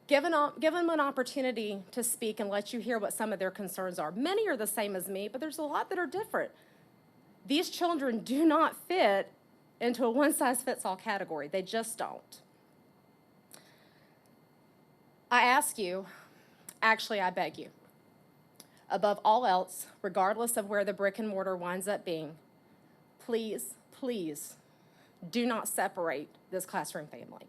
S6: Give them an opportunity to speak and let you hear what some of their concerns are. Many are the same as me, but there's a lot that are different. These children do not fit into a one-size-fits-all category. They just don't. I ask you, actually I beg you, above all else, regardless of where the brick and mortar winds up being, please, please do not separate this classroom family.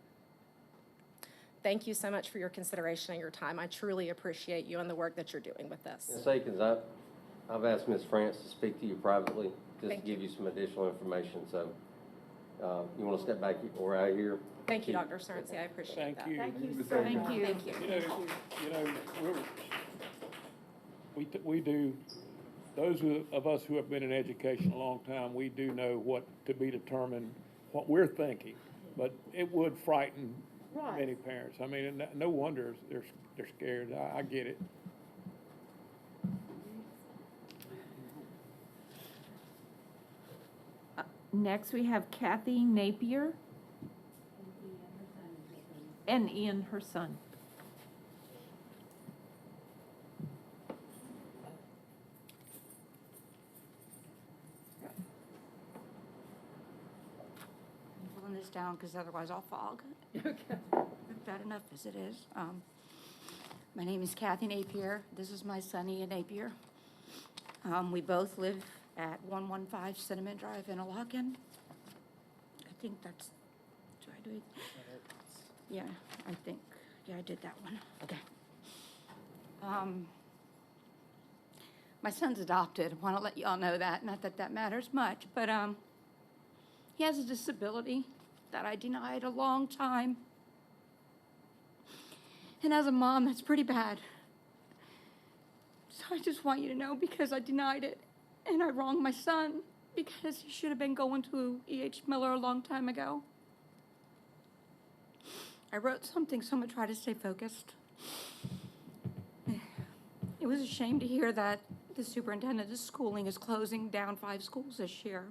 S6: Thank you so much for your consideration and your time. I truly appreciate you and the work that you're doing with this.
S14: Ms. Akins, I've asked Ms. France to speak to you privately, just to give you some additional information. So you want to step back or out here?
S6: Thank you, Dr. Cerncy. I appreciate that.
S7: Thank you.
S2: Thank you.
S6: Thank you.
S7: You know, we do, those of us who have been in education a long time, we do know what to be determined, what we're thinking, but it would frighten many parents. I mean, no wonder they're scared. I get it.
S2: Next, we have Kathy Napier and Ian, her son.
S20: I'm pulling this down because otherwise I'll fog.
S2: Okay.
S20: Bad enough as it is. My name is Kathy Napier. This is my son, Ian Napier. We both live at 115 Cinnamon Drive in Interlochen. I think that's, do I do it? Yeah, I think, yeah, I did that one. Okay. My son's adopted. I want to let you all know that. Not that that matters much, but he has a disability that I denied a long time. And as a mom, that's pretty bad. So I just want you to know, because I denied it and I wronged my son, because he should have been going to E.H. Miller a long time ago. I wrote something, so I'm going to try to stay focused. It was a shame to hear that the superintendent of schooling is closing down 5 schools this year.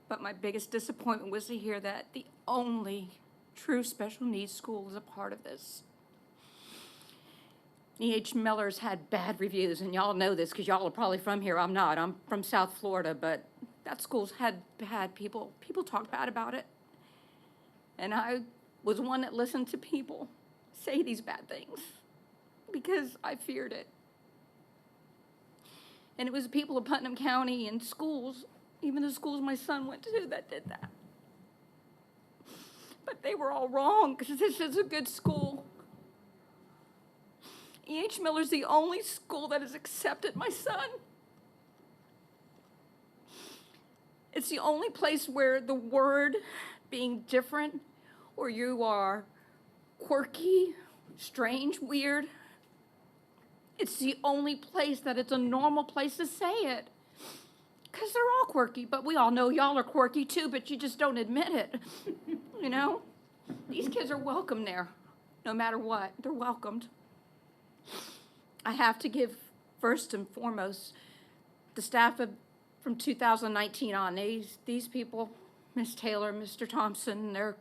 S20: But my biggest disappointment was to hear that the only true special needs school is a part of this. E.H. Miller's had bad reviews, and y'all know this because y'all are probably from here. I'm not. I'm from South Florida, but that school's had bad people. People talk bad about it. And I was one that listened to people say these bad things because I feared it. And it was the people of Putnam County and schools, even the schools my son went to, that did that. But they were all wrong because this is a good school. E.H. Miller's the only school that has accepted my son. It's the only place where the word being different, or you are quirky, strange, weird, it's the only place that it's a normal place to say it. Because they're all quirky, but we all know y'all are quirky too, but you just don't admit it. You know? These kids are welcome there, no matter what. They're welcomed. I have to give, first and foremost, the staff from 2019 on. These people, Miss Taylor, Mr. Thompson, their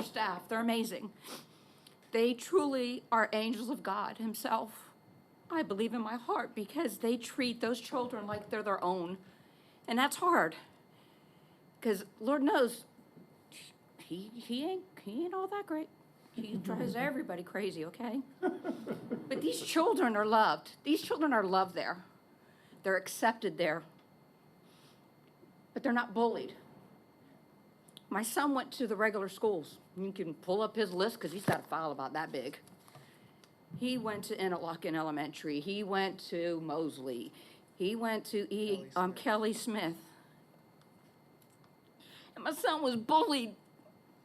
S20: staff, they're amazing. They truly are angels of God himself. I believe in my heart because they treat those children like they're their own. And that's hard. Because Lord knows, he ain't all that great. He drives everybody crazy, okay? But these children are loved. These children are loved there. They're accepted there. But they're not bullied. My son went to the regular schools. You can pull up his list because he's got a file about that big. He went to Interlochen Elementary. He went to Mosley. He went to Kelly Smith. And my son was bullied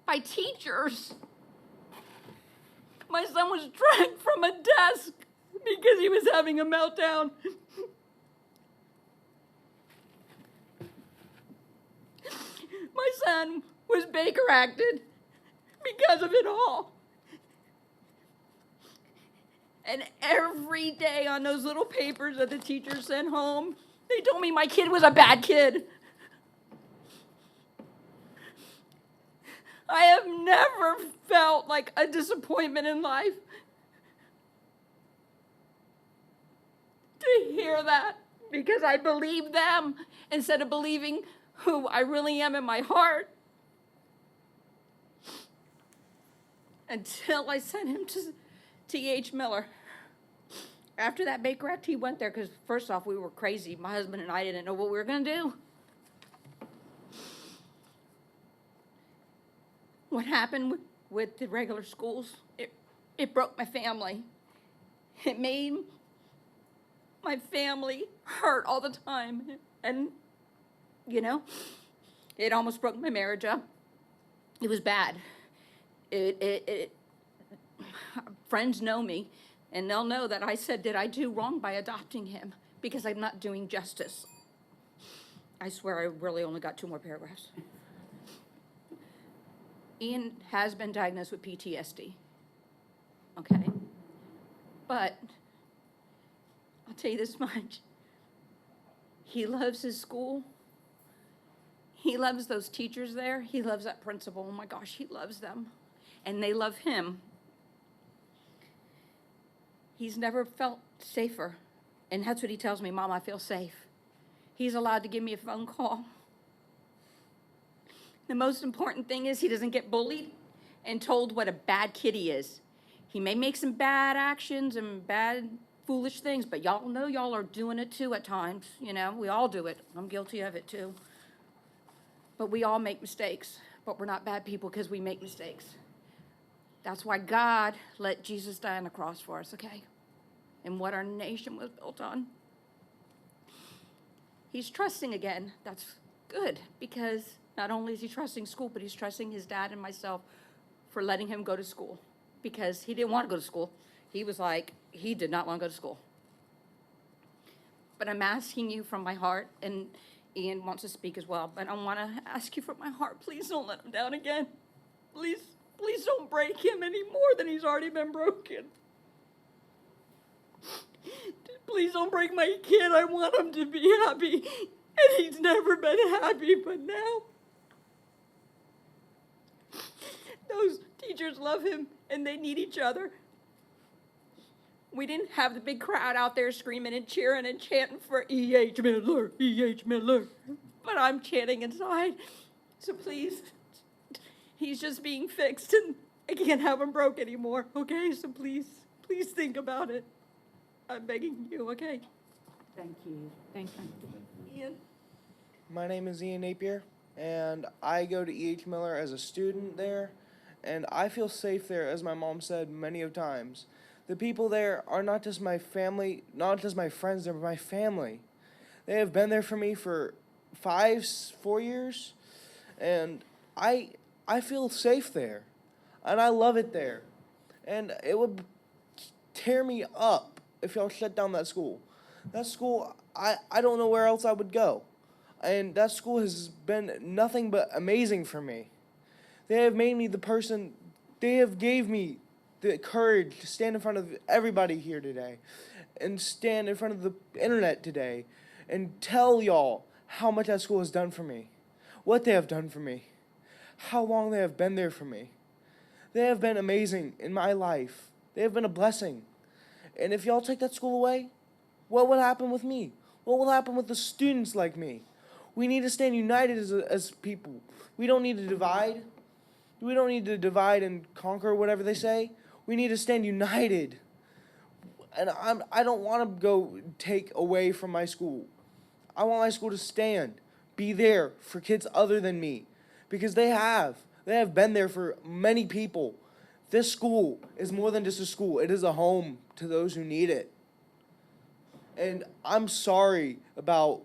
S20: by teachers. My son was dragged from a desk because he was having a meltdown. My son was Baker acted because of it all. And every day on those little papers that the teachers sent home, they told me my kid was a bad kid. I have never felt like a disappointment in life. To hear that, because I believed them instead of believing who I really am in my heart. Until I sent him to T.H. Miller. After that Baker Act, he went there because, first off, we were crazy. My husband and I didn't know what we were going to do. What happened with the regular schools, it broke my family. It made my family hurt all the time. And, you know, it almost broke my marriage up. It was bad. Friends know me, and they'll know that I said, did I do wrong by adopting him? Because I'm not doing justice. I swear I really only got 2 more paragraphs. Ian has been diagnosed with PTSD, okay? But I'll tell you this much. He loves his school. He loves those teachers there. He loves that principal. Oh my gosh, he loves them. And they love him. He's never felt safer. And that's what he tells me, Mom, I feel safe. He's allowed to give me a phone call. The most important thing is he doesn't get bullied and told what a bad kid he is. He may make some bad actions and bad, foolish things, but y'all know y'all are doing it too at times. You know, we all do it. I'm guilty of it too. But we all make mistakes, but we're not bad people because we make mistakes. That's why God let Jesus die on the cross for us, okay? And what our nation was built on. He's trusting again. That's good, because not only is he trusting school, but he's trusting his dad and myself for letting him go to school, because he didn't want to go to school. He was like, he did not want to go to school. But I'm asking you from my heart, and Ian wants to speak as well, but I want to ask you from my heart, please don't let him down again. Please,
S13: Please don't break him any more than he's already been broken. Please don't break my kid. I want him to be happy. And he's never been happy, but now those teachers love him and they need each other. We didn't have the big crowd out there screaming and cheering and chanting for E.H. Miller, E.H. Miller. But I'm chanting inside. So please, he's just being fixed and I can't have him broke anymore, okay? So please think about it. I'm begging you, okay?
S1: Thank you. Thank you.
S13: Ian?
S8: My name is Ian Napier, and I go to E.H. Miller as a student there, and I feel safe there, as my mom said many of times. The people there are not just my family, not just my friends, they're my family. They have been there for me for 4 years, and I feel safe there, and I love it there. And it would tear me up if y'all shut down that school. That school, I don't know where else I would go. And that school has been nothing but amazing for me. They have made me the person, they have gave me the courage to stand in front of everybody here today and stand in front of the internet today and tell y'all how much that school has done for me, what they have done for me, how long they have been there for me. They have been amazing in my life. They have been a blessing. And if y'all take that school away, what will happen with me? What will happen with the students like me? We need to stand united as people. We don't need to divide. We don't need to divide and conquer, whatever they say. We need to stand united. And I don't want to go take away from my school. I want my school to stand, be there for kids other than me. Because they have been there for many people. This school is more than just a school. It is a home to those who need it. And I'm sorry about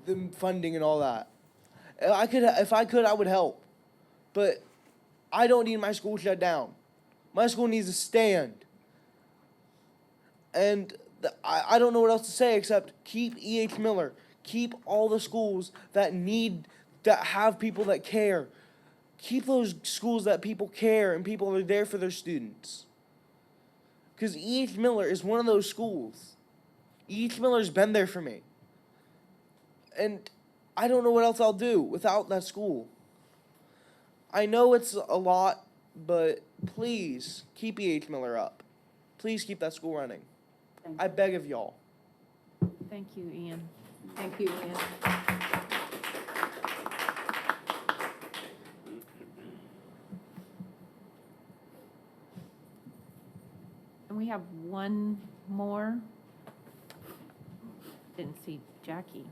S8: the funding and all that. If I could, I would help. But I don't need my school shut down. My school needs to stand. And I don't know what else to say except keep E.H. Miller. Keep all the schools that have people that care. Keep those schools that people care and people are there for their students. Because E.H. Miller is one of those schools. E.H. Miller's been there for me. And I don't know what else I'll do without that school. I know it's a lot, but please keep E.H. Miller up. Please keep that school running. I beg of y'all.
S2: Thank you, Ian.
S1: Thank you, Ian.
S2: And we have one more. Didn't see Jackie.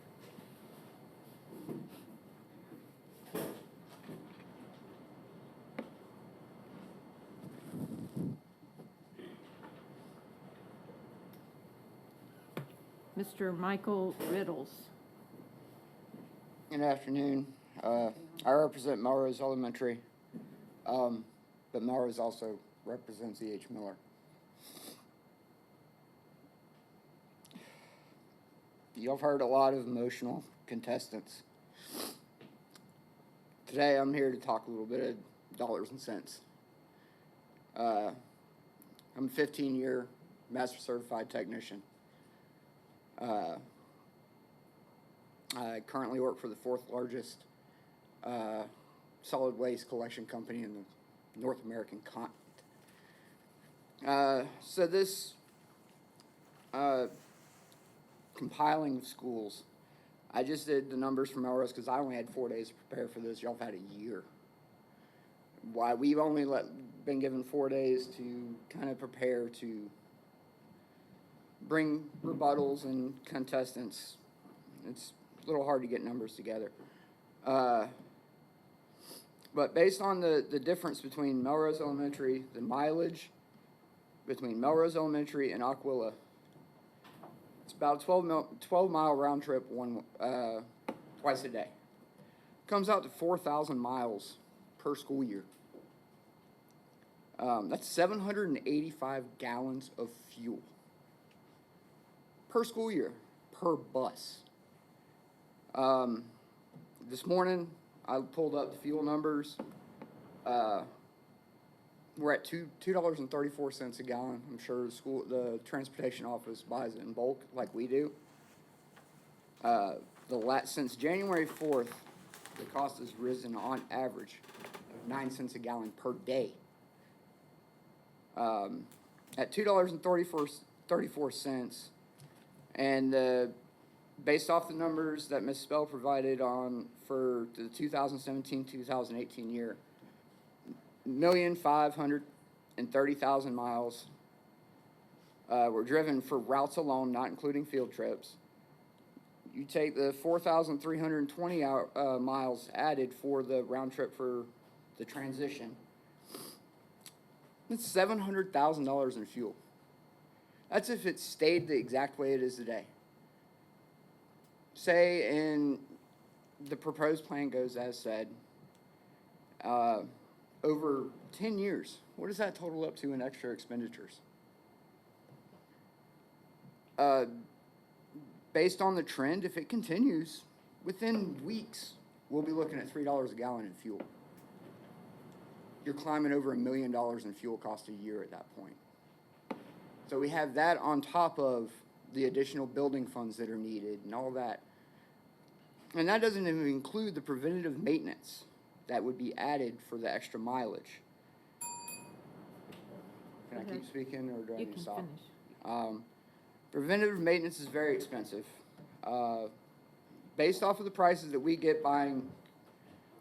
S2: Mr. Michael Riddles.
S22: Good afternoon. I represent Melrose Elementary, but Melrose also represents E.H. Miller. You've heard a lot of emotional contestants. Today I'm here to talk a little bit of dollars and cents. I'm a 15-year Master Certified Technician. I currently work for the 4th largest solid waste collection company in the North American continent. So this compiling of schools, I just did the numbers for Melrose because I only had 4 days to prepare for this. Y'all have had a year. Why we've only been given 4 days to kind of prepare to bring rebuttals and contestants. It's a little hard to get numbers together. But based on the difference between Melrose Elementary, the mileage between Melrose Elementary and Aquila, it's about a 12-mile round trip twice a day. Comes out to 4,000 miles per school year. That's 785 gallons of fuel per school year, per bus. This morning, I pulled up the fuel numbers. we're at $2.34 a gallon. I'm sure the transportation office buys it in bulk like we do. Since January 4th, the cost has risen on average of 9 cents a gallon per day. At $2.34, and based off the numbers that Ms. Spell provided for the 2017-2018 year, 1,530,000 miles were driven for routes alone, not including field trips. You take the 4,320 miles added for the round trip for the transition, it's $700,000 in fuel. That's if it stayed the exact way it is today. Say, and the proposed plan goes as said, over 10 years, what does that total up to in extra expenditures? Based on the trend, if it continues, within weeks, we'll be looking at $3 a gallon in fuel. You're climbing over $1 million in fuel cost a year at that point. So we have that on top of the additional building funds that are needed and all that. And that doesn't even include the preventative maintenance that would be added for the extra mileage. Can I keep speaking or do I need to stop? Preventative maintenance is very expensive. Based off of the prices that we get buying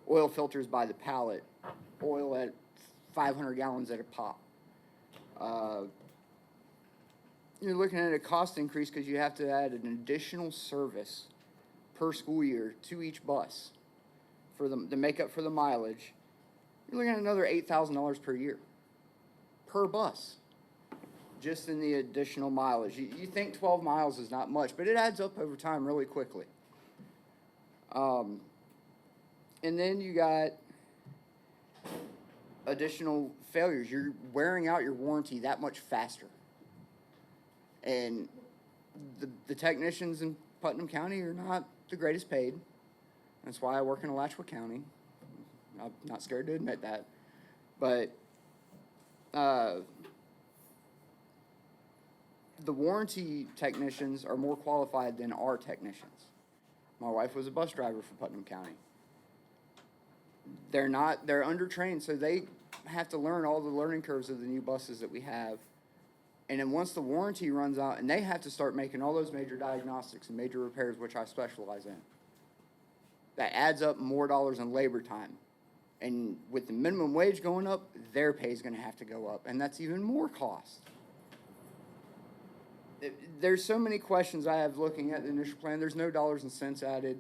S22: oil filters by the pallet, oil at 500 gallons at a pop, you're looking at a cost increase because you have to add an additional service per school year to each bus for them to make up for the mileage. You're looking at another $8,000 per year per bus, just in the additional mileage. You think 12 miles is not much, but it adds up over time really quickly. And then you got additional failures. You're wearing out your warranty that much faster. And the technicians in Putnam County are not the greatest paid. That's why I work in Alachua County. I'm not scared to admit that. But the warranty technicians are more qualified than our technicians. My wife was a bus driver for Putnam County. They're undertrained, so they have to learn all the learning curves of the new buses that we have. And then once the warranty runs out, and they have to start making all those major diagnostics and major repairs, which I specialize in, that adds up more dollars in labor time. And with the minimum wage going up, their pay is going to have to go up, and that's even more cost. There's so many questions I have looking at the initial plan. There's no dollars and cents added,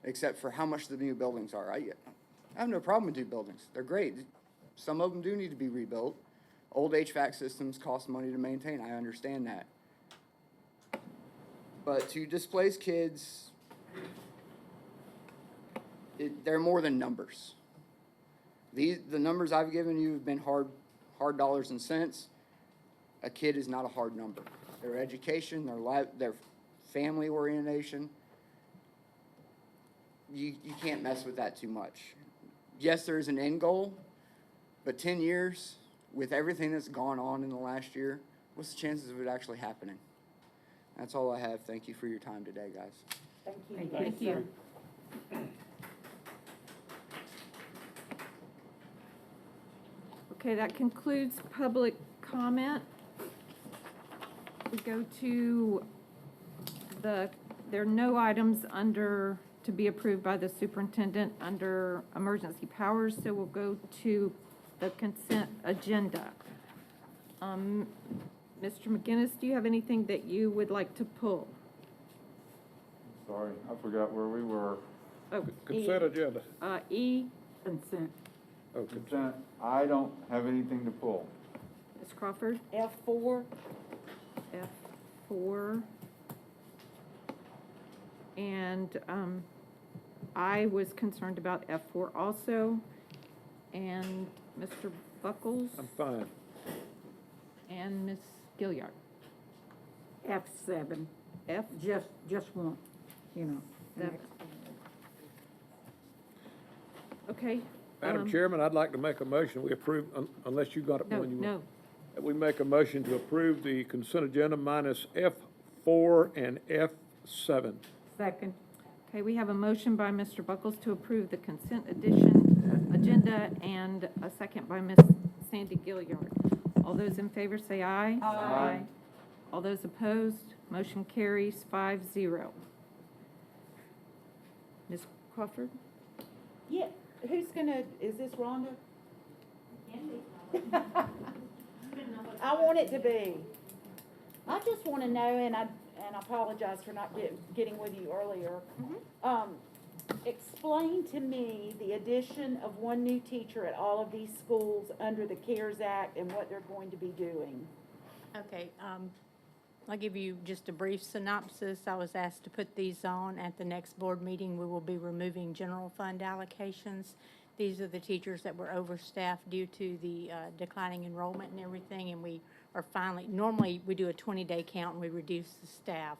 S22: except for how much the new buildings are. I have no problem with new buildings. They're great. Some of them do need to be rebuilt. Old HVAC systems cost money to maintain. I understand that. But to displace kids, they're more than numbers. The numbers I've given you have been hard dollars and cents. A kid is not a hard number. Their education, their family orientation, you can't mess with that too much. Yes, there's an end goal, but 10 years, with everything that's gone on in the last year, what's the chances of it actually happening? That's all I have. Thank you for your time today, guys.
S1: Thank you.
S2: Okay, that concludes public comment. We go to there are no items to be approved by the superintendent under emergency powers, so we'll go to the consent agenda. Mr. McGinnis, do you have anything that you would like to pull?
S10: Sorry, I forgot where we were.
S2: Oh,
S7: Consent agenda.
S2: E, consent.
S7: Oh,
S10: Consent, I don't have anything to pull.
S2: Ms. Crawford?
S1: F4.
S2: F4. And I was concerned about F4 also. And Mr. Buckles?
S7: I'm fine.
S2: And Ms. Gilliard?
S1: F7.
S2: F?
S1: Just one,
S2: That- Okay,
S7: Madam Chairman, I'd like to make a motion, we approve, unless you got it one you want. That we make a motion to approve the consent agenda minus F4 and F7.
S1: Second.
S2: Okay, we have a motion by Mr. Buckles to approve the consent agenda and a second by Ms. Sandy Gilliard. All those in favor say aye. Aye. All those opposed, motion carries 5-0. Ms. Crawford?
S1: Yeah, who's gonna, is this Rhonda? I want it to be. I just wanna know, and I apologize for not getting with you earlier. Explain to me the addition of one new teacher at all of these schools under the CARES Act and what they're going to be doing.
S9: Okay, I'll give you just a brief synopsis. I was asked to put these on. At the next board meeting, we will be removing general fund allocations. These are the teachers that were overstaffed due to the declining enrollment and everything, and we are finally, normally we do a 20-day count and we reduce the staff.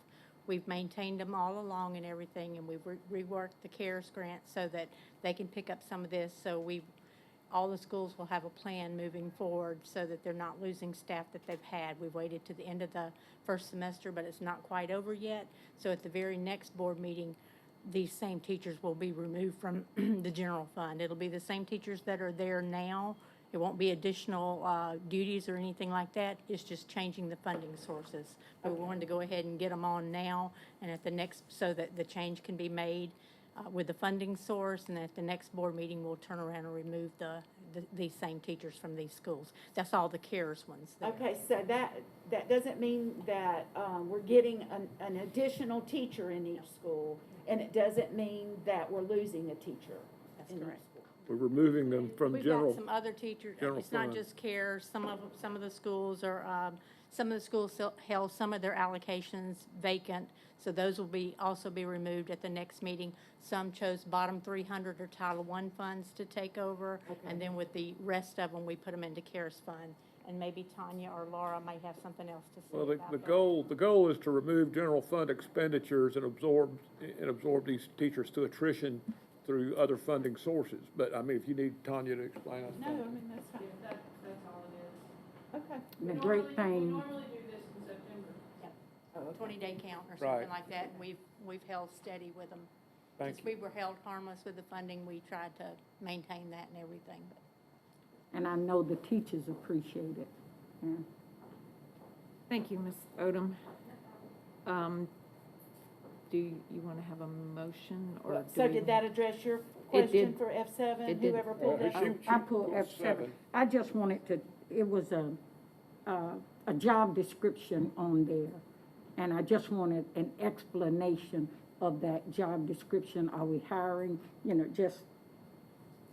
S9: We've maintained them all along and everything, and we've reworked the CARES grant so that they can pick up some of this. So all the schools will have a plan moving forward so that they're not losing staff that they've had. We've waited to the end of the first semester, but it's not quite over yet. So at the very next board meeting, these same teachers will be removed from the general fund. It'll be the same teachers that are there now. It won't be additional duties or anything like that. It's just changing the funding sources. But we wanted to go ahead and get them on now, and at the next, so that the change can be made with the funding source, and at the next board meeting, we'll turn around and remove these same teachers from these schools. That's all the CARES ones there.
S1: Okay, so that doesn't mean that we're getting an additional teacher in each school, and it doesn't mean that we're losing a teacher.
S9: That's correct.
S7: We're removing them from
S9: We've
S7: general.
S9: got some other teachers,
S7: general
S9: it's not
S7: fund.
S9: just CARES, some of the schools are, some of the schools held some of their allocations vacant, so those will also be removed at the next meeting. Some chose bottom 300 or Title I funds to take over, and then with the rest of them, we put them into CARES fund. And maybe Tanya or Laura may have something else to say
S7: Well,
S9: about
S7: the
S9: that.
S7: goal is to remove general fund expenditures and absorb these teachers to attrition through other funding sources. But, I mean, if you need Tanya to explain it.
S1: No, I mean, that's fine.
S13: That's all it is.
S1: Okay.
S2: The great
S13: We
S2: thing,
S13: normally do this in September.
S9: Yep. 20-day count or
S7: Right.
S9: something like that, and we've held steady with them.
S7: Thank
S9: Since we were held harmless with the funding, we tried to maintain that and everything.
S1: And I know the teachers appreciate it. Yeah.
S2: thank you, Ms. Odom. Do you want to have a motion, or? do
S1: So
S2: we-
S1: did that address your
S2: It
S1: question
S2: did.
S1: for F7?
S2: It did.
S1: Whoever pulled it?
S5: I pulled F7. I just wanted to, it was a job description on there, and I just wanted an explanation of that job description. Are we hiring, just,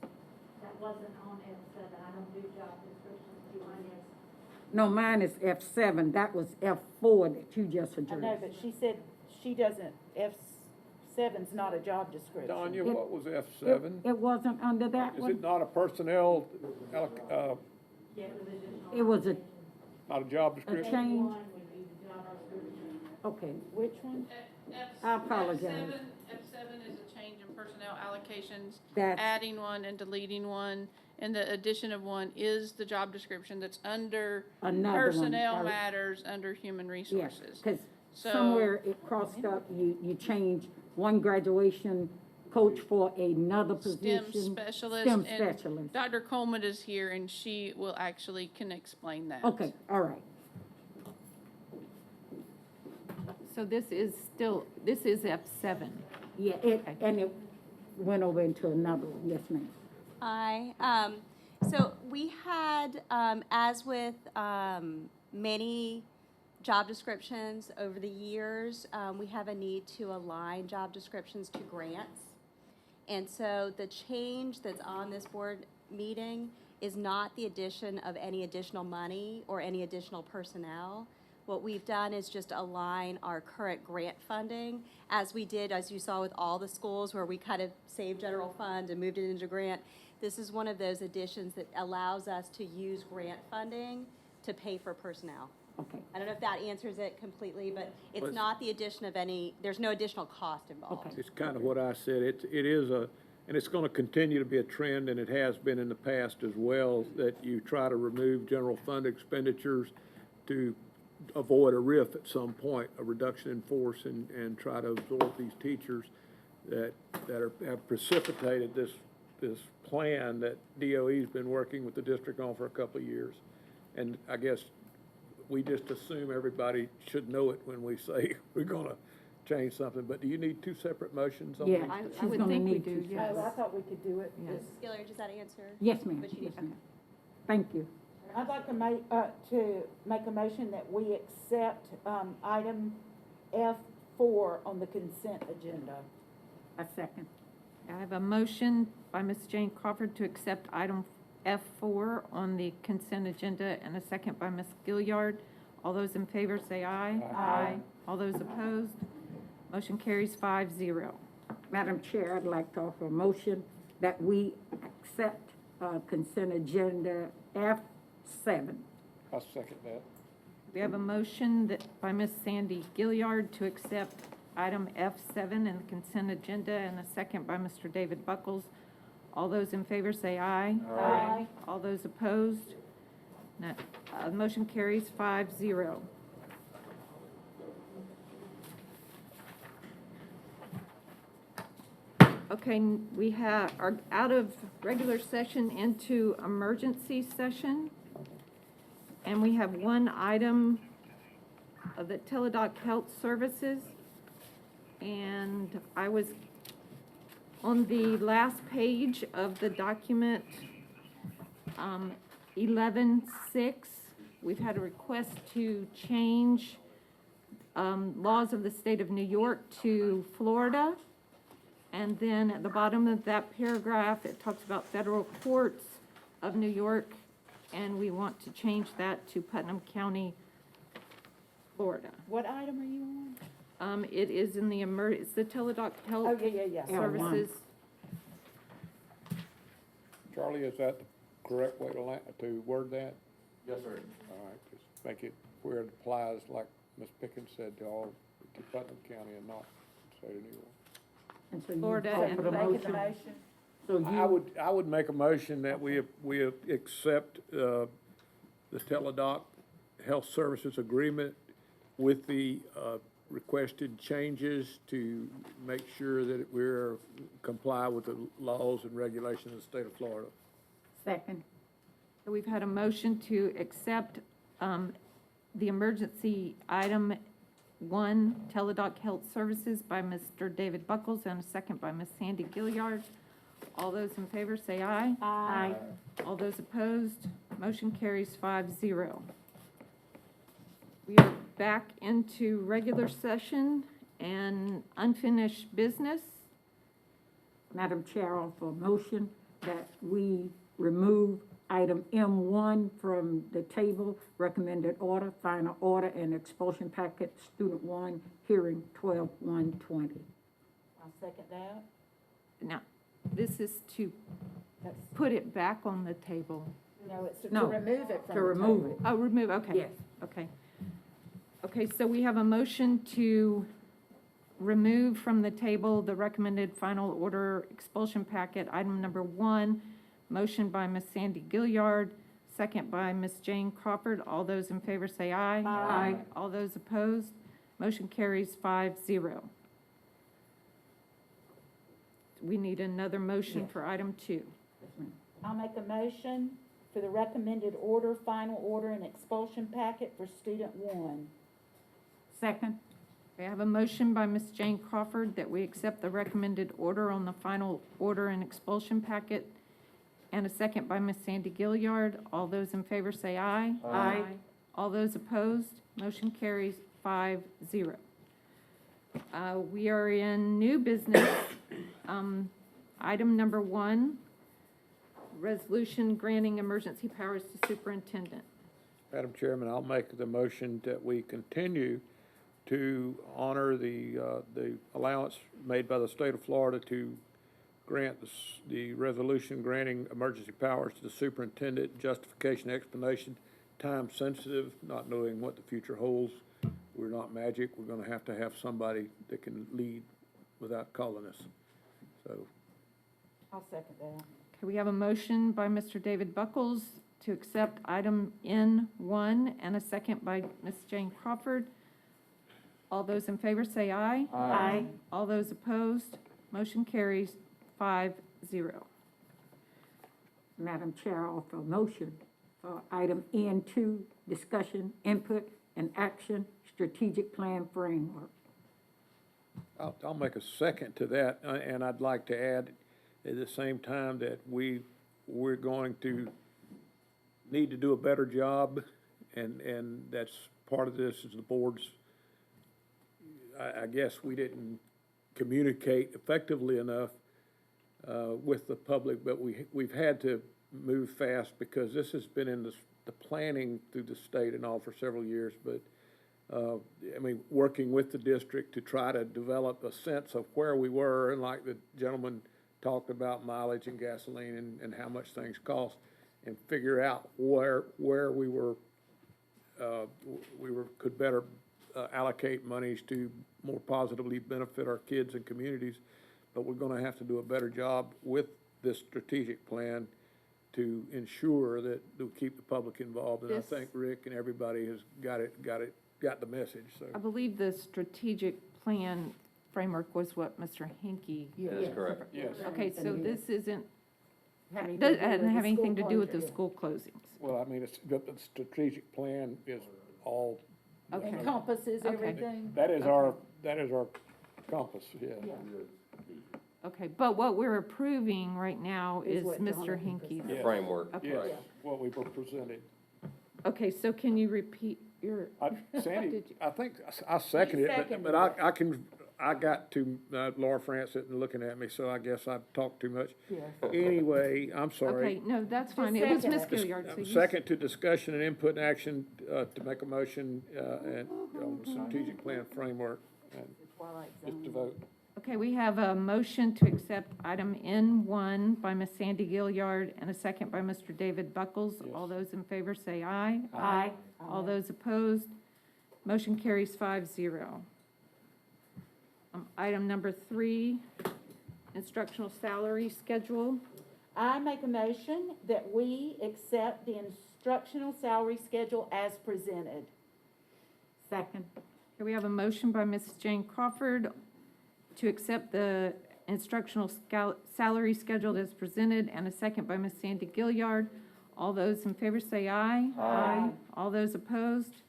S15: That wasn't on F7. I don't do job descriptions. Do mine is.
S5: no, mine is F7. That was F4 that you just
S1: I know,
S5: addressed.
S1: but she said she doesn't, F7's not a job description.
S7: Tanya, what was F7?
S5: It wasn't under that
S7: Is
S5: one?
S7: it not a personnel,
S5: It was a
S7: not a job
S5: a
S7: description?
S5: change? Okay,
S1: Which one?
S5: I apologize.
S13: F7 is a change in personnel allocations,
S5: That's-
S13: adding one and deleting one, and the addition of one is the job description that's under
S5: Another one.
S13: personnel matters, under human resources.
S5: Because
S13: So-
S5: somewhere it crossed up, you changed one graduation coach for another position.
S13: STEM specialist.
S5: STEM
S13: and
S5: specialist.
S13: Dr. Coleman is here, and she will actually can explain that.
S5: Okay, all right.
S2: So this is F7.
S5: Yeah, and it went over into another one, yes, ma'am.
S12: Hi. So we had, as with many job descriptions over the years, we have a need to align job descriptions to grants. And so the change that's on this board meeting is not the addition of any additional money or any additional personnel. What we've done is just align our current grant funding, as we did, as you saw with all the schools where we kind of saved general fund and moved it into grant. This is one of those additions that allows us to use grant funding to pay for personnel.
S5: Okay.
S12: I don't know if that answers it completely, but it's
S7: Well,
S12: not the addition of any, there's no additional cost involved.
S7: It's kind of what I said. It is And it's gonna continue to be a trend, and it has been in the past as well, that you try to remove general fund expenditures to avoid a RIF at some point, a reduction in force, and try to absorb these teachers that have precipitated this plan that DOE's been working with the district on for a couple of years. And I guess we just assume everybody should know it when we say we're gonna change something, but do you need two separate motions on
S1: Yeah,
S7: these?
S2: I would think we do, yes.
S1: Oh, I thought we could do it.
S2: Yes.
S12: Mrs. Gillard, does that answer?
S1: Yes, ma'am.
S12: What you
S1: Yes,
S12: need?
S1: ma'am. Thank you. I'd like to make a motion that we accept, item F4 on the consent agenda. A second.
S2: I have a motion by Ms. Jane Crawford to accept item F4 on the consent agenda, and a second by Ms. Gilliard. All those in favor say aye.
S1: Aye.
S2: All those opposed? Motion carries 5-0.
S1: Madam Chair, I'd like to offer a motion that we accept, consent agenda F7.
S7: I'll second that.
S2: We have a motion by Ms. Sandy Gilliard to accept item F7 in the consent agenda, and a second by Mr. David Buckles. All those in favor say aye.
S1: Aye.
S2: All those opposed? No. Motion carries 5-0. Okay, we are out of regular session into emergency session. And we have one item of the Teladoc Health Services. And I was on the last page of the document, 11-6. We've had a request to change laws of the state of New York to Florida. And then at the bottom of that paragraph, it talks about federal courts of New York, and we want to change that to Putnam County, Florida.
S1: What item are you on?
S2: It is in the it's the Teladoc Health
S1: Oh, yeah.
S2: Services.
S7: Charlie, is that the correct way to word that?
S4: Yes, sir.
S7: All right, just make it where it applies, like Ms. Pickens said, to Putnam County and not the state of New York.
S1: And so you
S2: Florida
S1: call
S2: and
S1: for the motion? So
S7: I would make a motion that we accept the Teladoc Health Services Agreement with the requested changes to make sure that we're comply with the laws and regulations of the state of Florida.
S1: Second.
S2: So we've had a motion to accept the emergency item 1, Teladoc Health Services by Mr. David Buckles, and a second by Ms. Sandy Gilliard. All those in favor say aye.
S1: Aye.
S2: All those opposed, motion carries 5-0. We are back into regular session and unfinished business.
S1: Madam Chair, I offer a motion that we remove item M1 from the table, recommended order, final order, and expulsion packet, student 1, hearing 12/1/20. I'll second that.
S2: Now, this is to put it back on the table.
S1: No, it's to remove it from the table. To remove it.
S2: Oh, remove, okay.
S1: Yes.
S2: Okay. Okay, so we have a motion to remove from the table the recommended final order expulsion packet, item number 1, motion by Ms. Sandy Gilliard, second by Ms. Jane Crawford. All those in favor say aye.
S1: Aye.
S2: All those opposed, motion carries 5-0. We need another motion for item 2.
S1: I'll make a motion for the recommended order, final order, and expulsion packet for student 1. Second.
S2: We have a motion by Ms. Jane Crawford that we accept the recommended order on the final order and expulsion packet, and a second by Ms. Sandy Gilliard. All those in favor say aye.
S1: Aye.
S2: All those opposed, motion carries 5-0. We are in new business. Item number 1, resolution granting emergency powers to superintendent.
S7: Madam Chairman, I'll make the motion that we continue to honor the allowance made by the state of Florida to grant the resolution granting emergency powers to the superintendent, justification, explanation, time sensitive, not knowing what the future holds. We're not magic. We're going to have somebody that can lead without calling us. So
S1: I'll second that.
S2: Okay, we have a motion by Mr. David Buckles to accept item N1 and a second by Ms. Jane Crawford. All those in favor say aye.
S1: Aye.
S2: All those opposed, motion carries 5-0.
S1: Madam Chair, I offer a motion for item N2, discussion, input, and action, strategic plan framework.
S7: I'll make a second to that, and I'd like to add at the same time that we're going to need to do a better job, and that's part of this is the board's, I guess we didn't communicate effectively enough with the public, but we've had to move fast because this has been in the planning through the state and all for several years, but I mean, working with the district to try to develop a sense of where we were, and like the gentleman talked about mileage and gasoline and how much things cost, and figure out where we were could better allocate monies to more positively benefit our kids and communities. But we're going to have to do a better job with this strategic plan to ensure that we'll keep the public involved. And I think Rick and everybody has got the message, so.
S2: I believe the strategic plan framework was what Mr. Hinkie.
S14: That's correct.
S7: Yes.
S2: Okay, so this isn't, doesn't have anything to do with the school closings.
S7: Well, I mean, the strategic plan is all.
S2: Okay.
S1: Encompasses
S2: Okay.
S1: everything.
S7: That is our compass, yeah.
S2: Okay, but what we're approving right now
S1: Is
S2: is
S1: what
S2: Mr.
S1: Donna
S2: Hinkie's.
S14: The
S7: Yes.
S14: framework,
S2: Okay.
S7: Yes,
S14: right.
S7: what we were presented.
S2: Okay, so can you repeat your,
S7: Sandy,
S2: Did you-
S7: I think I seconded it,
S1: seconded
S7: but I got to, Laura France sitting looking at me, so I guess I talked too much.
S1: Yes.
S7: Anyway, I'm sorry.
S2: okay, no, that's fine. It was
S1: second
S2: Ms.
S1: it.
S2: Gilliard. So you-
S7: Second to discussion and input and action, to make a motion, and on the strategic plan framework, and just to vote.
S2: Okay, we have a motion to accept item N1 by Ms. Sandy Gilliard and a second by Mr. David Buckles.
S7: Yes.
S2: All those in favor say aye.
S1: Aye.
S2: All those opposed, motion carries 5-0. Item number 3, instructional salary schedule.
S17: I make a motion that we accept the instructional salary schedule as presented.
S1: Second.
S2: Here we have a motion by Ms. Jane Crawford to accept the instructional salary schedule as presented, and a second by Ms. Sandy Gilliard. All those in favor say aye.
S1: Aye.
S2: All those opposed,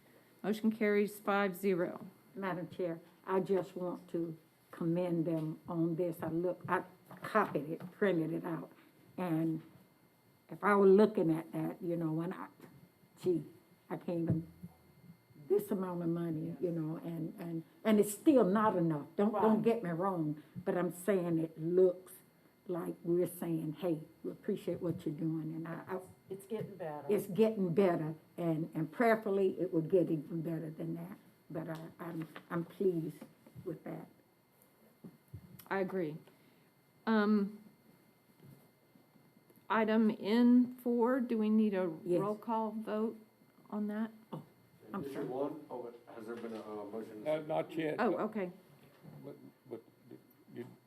S2: motion carries 5-0.
S1: Madam Chair, I just want to commend them on this. I copied it, printed it out, and if I were looking at that, when I can't even, this amount of money, and it's still not enough. Don't get me wrong, but I'm saying it looks like we're saying, hey, we appreciate what you're doing, and
S17: It's getting better.
S1: it's getting better, and prayerfully, it will get even better than that. But I'm pleased with that.
S2: I agree. Item N4, do we need a
S1: Yes.
S2: roll call vote on that?
S1: I'm
S4: District
S1: sorry.
S4: one, but has there been a motion?
S7: Not yet.
S2: Oh, okay.
S7: But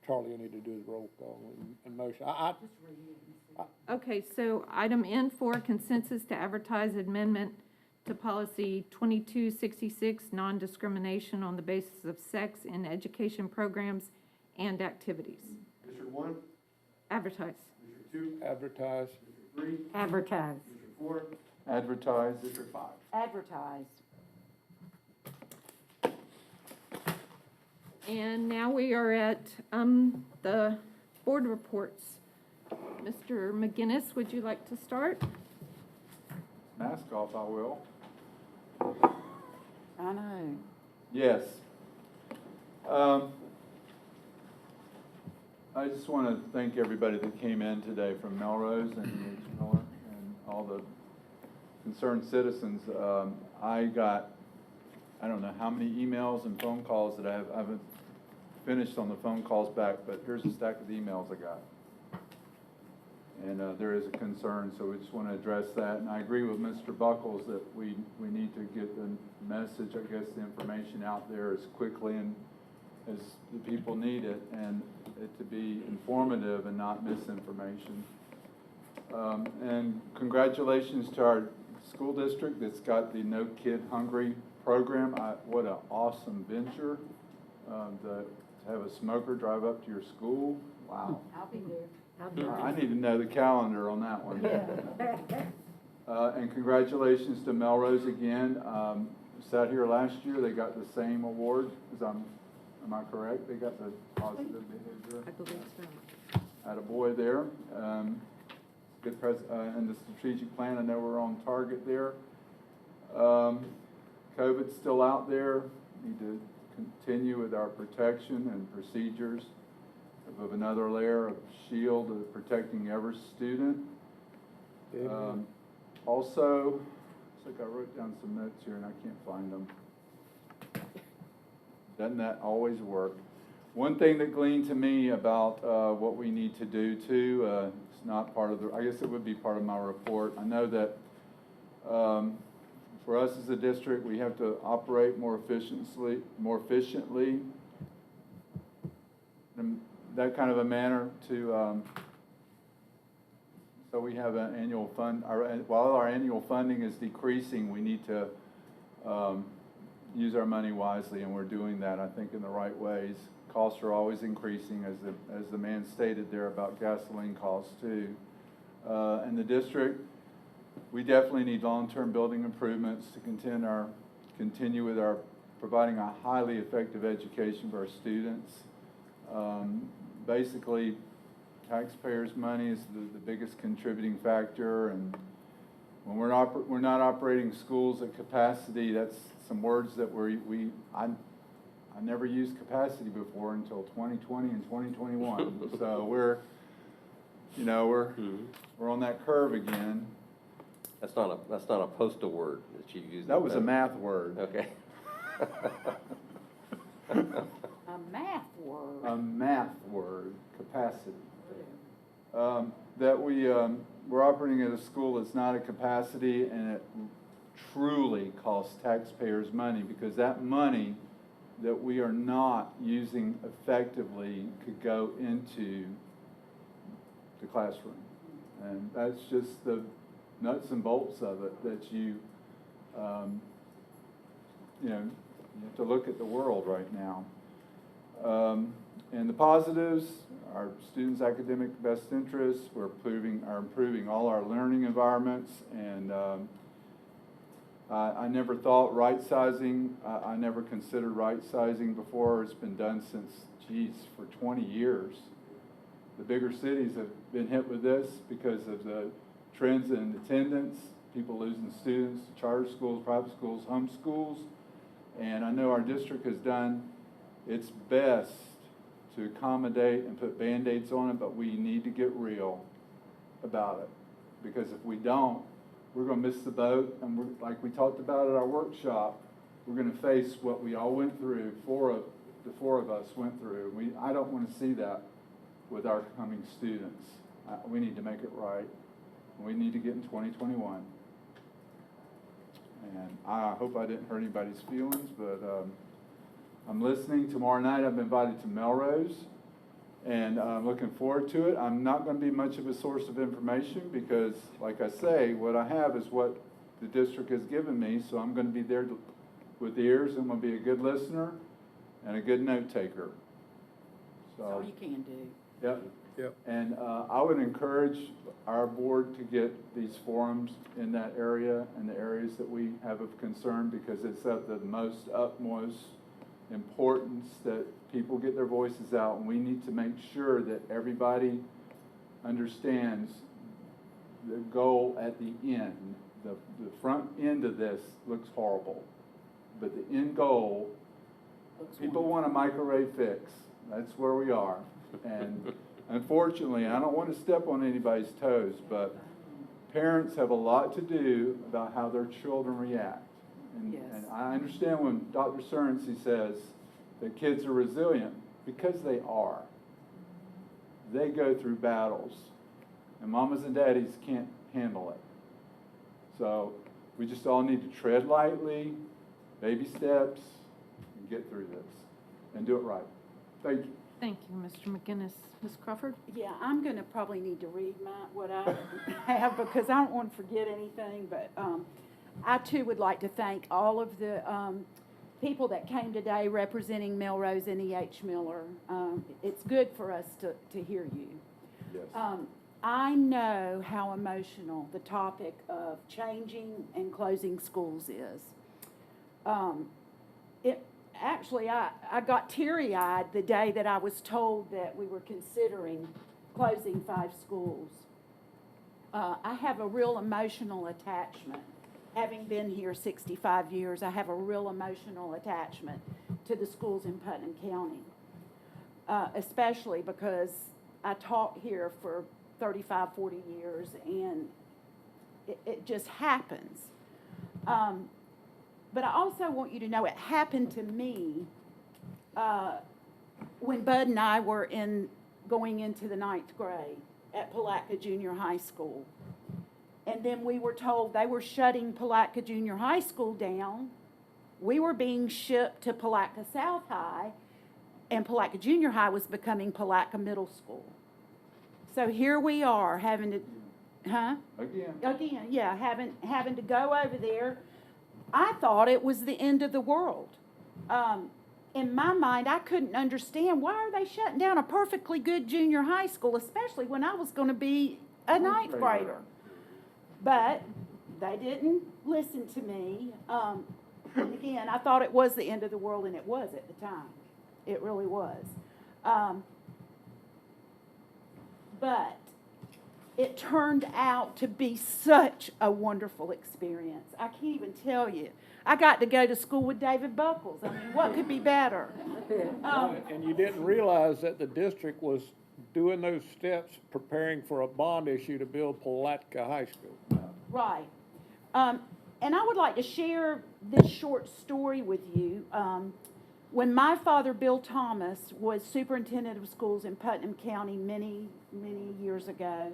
S7: Charlie, you need to do the roll call and motion.
S2: Okay, so item N4, consensus to advertise amendment to policy 2266, non-discrimination on the basis of sex in education programs and activities.
S4: District one,
S2: Advertise.
S4: District two,
S7: Advertise.
S4: District three,
S1: Advertise.
S4: District four,
S10: Advertise.
S4: District five.
S17: Advertise.
S2: And now we are at the board reports. Mr. McGinnis, would you like to start?
S10: Mask off, I will.
S17: I know.
S10: Yes. I just want to thank everybody that came in today from Melrose and H. Miller and all the concerned citizens. I got, I don't know how many emails and phone calls that I haven't finished on the phone calls back, but here's a stack of emails I got. And there is a concern, so we just want to address that. And I agree with Mr. Buckles that we need to get the message, I guess, the information out there as quickly and as the people need it, and it to be informative and not misinformation. And congratulations to our school district that's got the No Kid Hungry program. What an awesome venture, to have a smoker drive up to your school. Wow.
S17: I'll be there.
S10: I need to know the calendar on that one. And congratulations to Melrose again. Sat here last year, they got the same award. Am I correct? They got the positive behavior.
S18: I believe so.
S10: Had a boy there. Good and the strategic plan, I know we're on target there. COVID's still out there. Need to continue with our protection and procedures of another layer of shield of protecting every student. Also, it's like I wrote down some notes here and I can't find them. Doesn't that always work? One thing that gleaned to me about what we need to do too, it's not part of the, I guess it would be part of my report. I know that for us as a district, we have to operate more efficiently, in that kind of a manner to, so we have an annual fund, while our annual funding is decreasing, we need to use our money wisely, and we're doing that, I think, in the right ways. Costs are always increasing, as the man stated there about gasoline costs too. In the district, we definitely need long-term building improvements to continue with our providing a highly effective education for our students. Basically, taxpayers' money is the biggest contributing factor, and when we're not operating schools at capacity, that's some words that I never used capacity before until 2020 and 2021. So we're on that curve again.
S14: That's not a postal word that you use.
S10: That was a math word.
S14: Okay.
S17: A math word.
S10: A math word, capacity. That we're operating at a school that's not at capacity, and it truly costs taxpayers money, because that money that we are not using effectively could go into the classroom. And that's just the nuts and bolts of it, that you have to look at the world right now. And the positives, our students' academic best interests, we're improving all our learning environments, and I never thought right-sizing, I never considered right-sizing before. It's been done since, for 20 years. The bigger cities have been hit with this because of the trends in attendance, people losing students to charter schools, private schools, homeschools. And I know our district has done its best to accommodate and put Band-Aids on it, but we need to get real about it. Because if we don't, we're going to miss the boat, and like we talked about at our workshop, we're going to face what we all went through, the four of us went through. I don't want to see that with our coming students. We need to make it right. We need to get in 2021. And I hope I didn't hurt anybody's feelings, but I'm listening. Tomorrow night I've been invited to Melrose, and I'm looking forward to it. I'm not going to be much of a source of information because, like I say, what I have is what the district has given me, so I'm going to be there with ears. I'm going to be a good listener and a good note taker.
S17: That's all you can do.
S10: Yep. And I would encourage our board to get these forums in that area and the areas that we have of concern, because it's of the utmost importance that people get their voices out, and we need to make sure that everybody understands the goal at the end. The front end of this looks horrible, but the end goal, people want a microwave fix. That's where we are. And unfortunately, I don't want to step on anybody's toes, but parents have a lot to do about how their children react. And I understand when Dr. Cerency says that kids are resilient, because they are. They go through battles, and mamas and daddies can't handle it. So we just all need to tread lightly, baby steps, and get through this. and do it right. Thank you.
S2: Thank you, Mr. McGinnis. Ms. Crawford?
S17: Yeah, I'm gonna probably need to read what I have, because I don't want to forget anything, but, I too would like to thank all of the, people that came today representing Melrose and E.H. Miller. It's good for us to hear you.
S10: Yes.
S17: I know how emotional the topic of changing and closing schools is. Actually, I got teary-eyed the day that I was told that we were considering closing 5 schools. I have a real emotional attachment. Having been here 65 years, I have a real emotional attachment to the schools in Putnam County, especially because I taught here for 35, 40 years, and it just happens. But I also want you to know it happened to me when Bud and I were going into the 9th grade at Palatka Junior High School. And then we were told they were shutting Palatka Junior High School down. We were being shipped to Palatka South High, and Palatka Junior High was becoming Palatka Middle School. So here we are having to, Again, yeah, having to go over there. I thought it was the end of the world. In my mind, I couldn't understand, why are they shutting down a perfectly good junior high school, especially when I was going to be a 9th grader. But they didn't listen to me. And again, I thought it was the end of the world, and it was at the time. It really was. But it turned out to be such a wonderful experience. I can't even tell you. I got to go to school with David Buckles. I mean, what could be better?
S7: And you didn't realize that the district was doing those steps, preparing for a bond issue to build Palatka High School.
S17: Right. And I would like to share this short story with you. When my father, Bill Thomas, was superintendent of schools in Putnam County many, many years ago,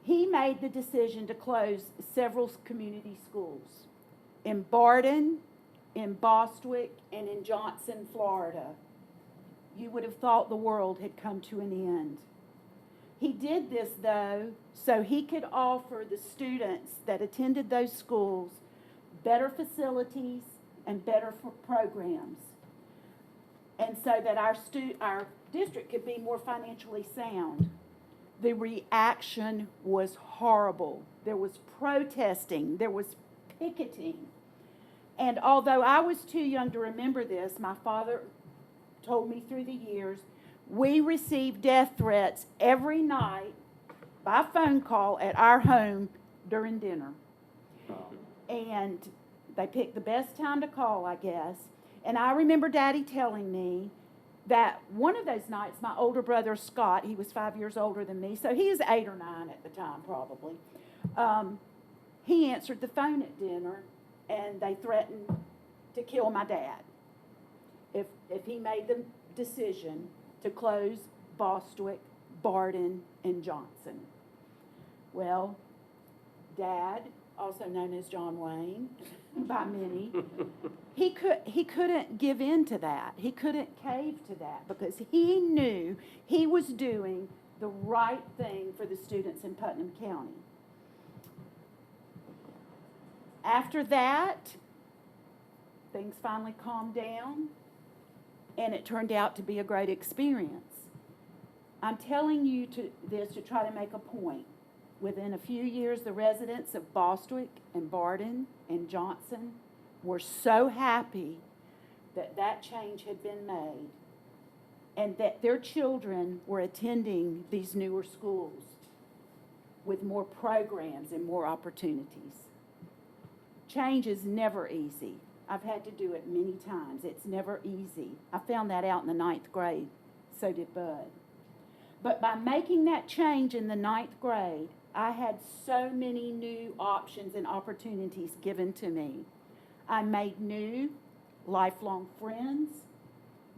S17: he made the decision to close several community schools in Barden, in Bostwick, and in Johnson, Florida. You would have thought the world had come to an end. He did this, though, so he could offer the students that attended those schools better facilities and better programs, and so that our district could be more financially sound. The reaction was horrible. There was protesting. There was picketing. And although I was too young to remember this, my father told me through the years, we received death threats every night by phone call at our home during dinner. And they picked the best time to call, I guess. And I remember Daddy telling me that one of those nights, my older brother, Scott, he was 5 years older than me, so he was 8 or 9 at the time, probably. He answered the phone at dinner, and they threatened to kill my dad if he made the decision to close Bostwick, Barden, and Johnson. Well, Dad, also known as John Wayne by many, he couldn't give in to that. He couldn't cave to that because he knew he was doing the right thing for the students in Putnam County. After that, things finally calmed down, and it turned out to be a great experience. I'm telling you this to try to make a point. Within a few years, the residents of Bostwick and Barden and Johnson were so happy that that change had been made and that their children were attending these newer schools with more programs and more opportunities. Change is never easy. I've had to do it many times. It's never easy. I found that out in the 9th grade. So did Bud. But by making that change in the 9th grade, I had so many new options and opportunities given to me. I made new, lifelong friends.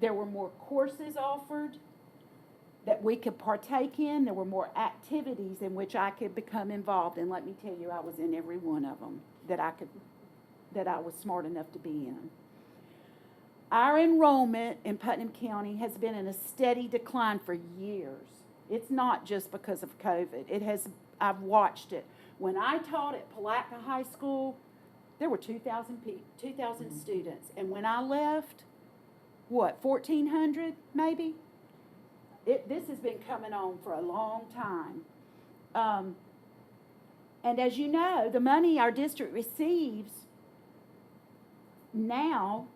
S17: There were more courses offered that we could partake in. There were more activities in which I could become involved. And let me tell you, I was in every one of them that I was smart enough to be in. Our enrollment in Putnam County has been in a steady decline for years. It's not just because of COVID. I've watched it. When I taught at Palatka High School, there were 2,000 students. And when I left, 1,400 maybe? This has been coming on for a long time. And as you know, the money our district receives now,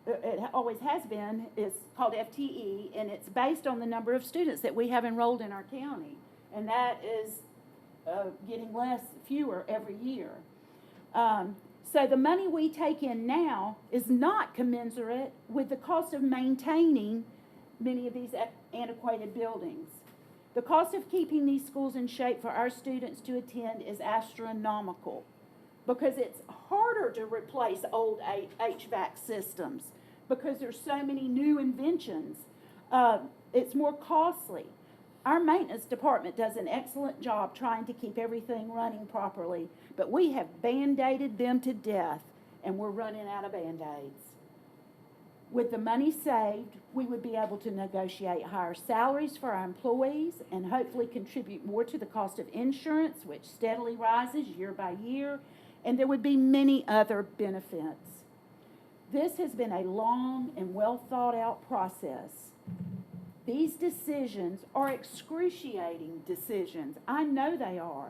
S17: it always has been, is called FTE, and it's based on the number of students that we have enrolled in our county. And that is getting fewer every year. So the money we take in now is not commensurate with the cost of maintaining many of these antiquated buildings. The cost of keeping these schools in shape for our students to attend is astronomical because it's harder to replace old HVAC systems because there's so many new inventions. It's more costly. Our maintenance department does an excellent job trying to keep everything running properly, but we have band-aided them to death, and we're running out of band-aids. With the money saved, we would be able to negotiate higher salaries for our employees and hopefully contribute more to the cost of insurance, which steadily rises year by year, and there would be many other benefits. This has been a long and well thought out process. These decisions are excruciating decisions. I know they are,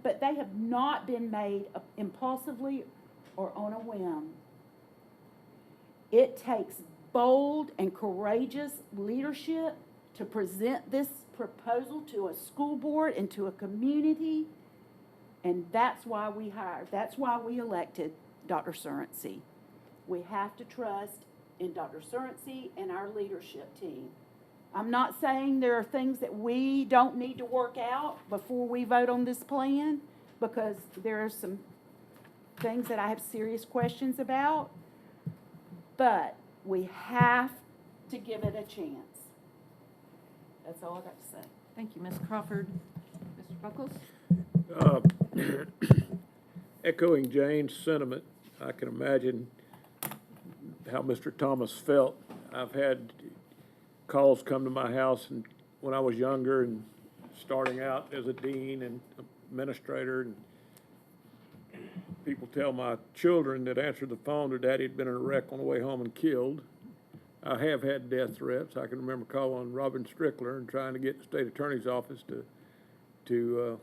S17: but they have not been made impulsively or on a whim. It takes bold and courageous leadership to present this proposal to a school board and to a community, and that's why we elected Dr. Surrency. We have to trust in Dr. Surrency and our leadership team. I'm not saying there are things that we don't need to work out before we vote on this plan, because there are some things that I have serious questions about, but we have to give it a chance. That's all I got to say.
S2: Thank you, Ms. Crawford. Mr. Buckles?
S7: Echoing Jane's sentiment, I can imagine how Mr. Thomas felt. I've had calls come to my house and when I was younger and starting out as a dean and administrator, and people tell my children that answered the phone their daddy had been in a wreck on the way home and killed. I have had death threats. I can remember calling Robin Strickler and trying to get the state attorney's office to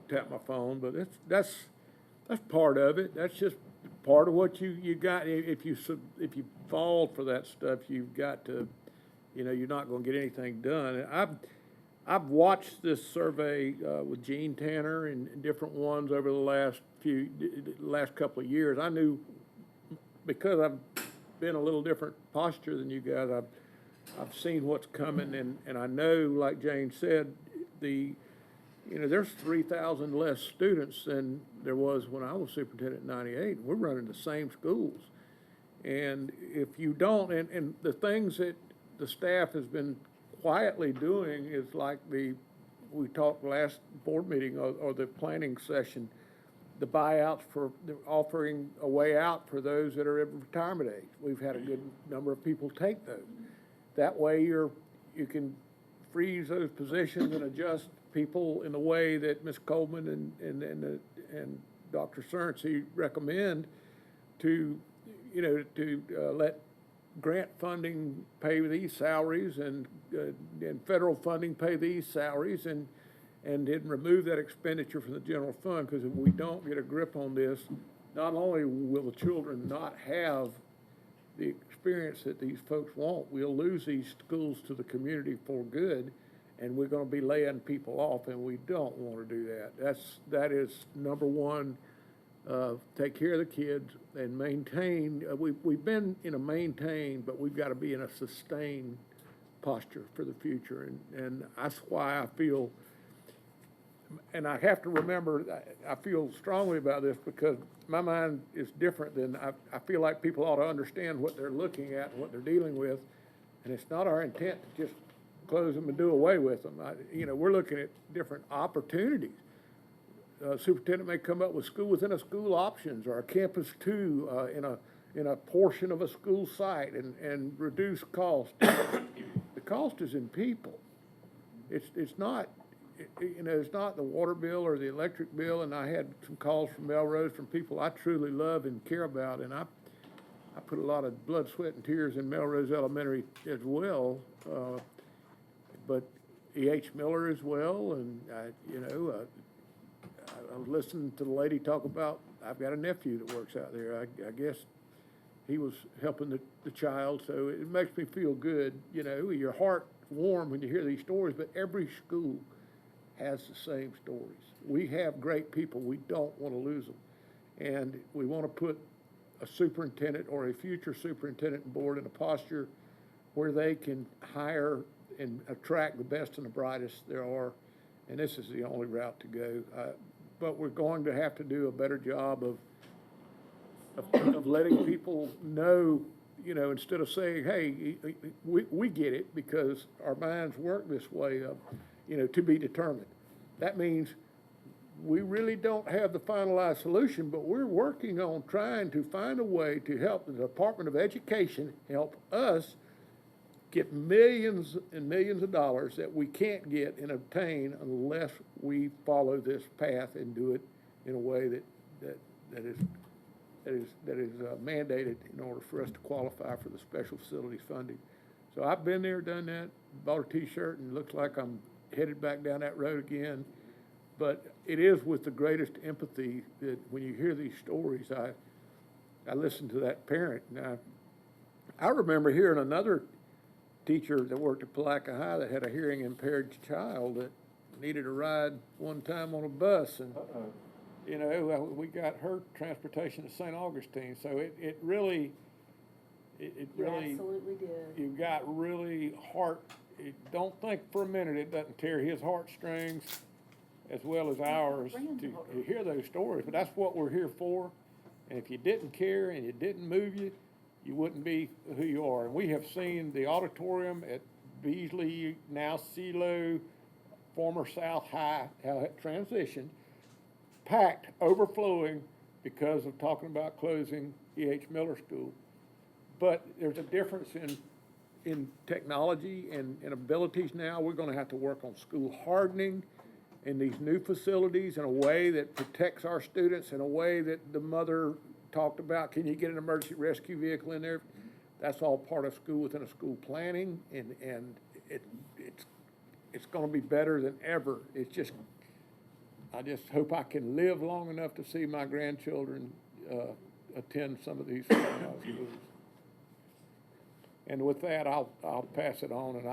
S7: tap my phone, but that's part of it. That's just part of what you got. If you fall for that stuff, you've got to, you're not going to get anything done. I've watched this survey with Gene Tanner and different ones over the last couple of years. I knew, because I've been a little different posture than you guys, I've seen what's coming, and I know, like Jane said, there's 3,000 less students than there was when I was superintendent in '98. We're running the same schools. And if you don't, and the things that the staff has been quietly doing is like we talked last board meeting or the planning session, the buyouts they're offering a way out for those that are at retirement age. We've had a good number of people take those. That way you can freeze those positions and adjust people in the way that Ms. Coleman and Dr. Surrency recommend to let grant funding pay these salaries and federal funding pay these salaries and then remove that expenditure from the general fund, because if we don't get a grip on this, not only will the children not have the experience that these folks want, we'll lose these schools to the community for good, and we're going to be laying people off, and we don't want to do that. That is number one. Take care of the kids and maintain. We've been in a maintain, but we've got to be in a sustain posture for the future, and that's why I feel. And I have to remember, I feel strongly about this because my mind is different than I feel like people ought to understand what they're looking at and what they're dealing with, and it's not our intent to just close them and do away with them. We're looking at different opportunities. Superintendent may come up with school within a school options or a campus two in a portion of a school site and reduce cost. The cost is in people. It's not, it's not the water bill or the electric bill, and I had some calls from Melrose from people I truly love and care about, and I put a lot of blood, sweat, and tears in Melrose Elementary as well, but E.H. Miller as well, and I was listening to the lady talk about, I've got a nephew that works out there. I guess he was helping the child, so it makes me feel good, your heart warm when you hear these stories, but every school has the same stories. We have great people. We don't want to lose them. And we want to put a superintendent or a future superintendent board in a posture where they can hire and attract the best and the brightest there are. And this is the only route to go. But we're going to have to do a better job of letting people know, instead of saying, hey, we get it because our minds work this way, to be determined. That means we really don't have the finalized solution, but we're working on trying to find a way to help the Department of Education help us get millions and millions of dollars that we can't get and obtain unless we follow this path and do it in a way that is mandated in order for us to qualify for the special facilities funding. So I've been there, done that, bought a T-shirt, and it looks like I'm headed back down that road again. But it is with the greatest empathy that when you hear these stories, I listen to that parent. Now, I remember hearing another teacher that worked at Palatka High that had a hearing impaired child that needed a ride one time on a bus, and we got her transportation to St. Augustine. So it really
S17: absolutely did.
S7: You've got really heart. Don't think for a minute it doesn't tear his heartstrings as well as ours to hear those stories. But that's what we're here for. And if you didn't care and it didn't move you, you wouldn't be who you are. And we have seen the auditorium at Beasley, now CeeLo, former South High, how it transitioned, packed, overflowing because of talking about closing E.H. Miller School. But there's a difference in technology and abilities now. We're going to have to work on school hardening in these new facilities in a way that protects our students, in a way that the mother talked about. Can you get an emergency rescue vehicle in there? That's all part of school within a school planning, and it's going to be better than ever. I just hope I can live long enough to see my grandchildren attend some of these schools. And with that, I'll pass it on. And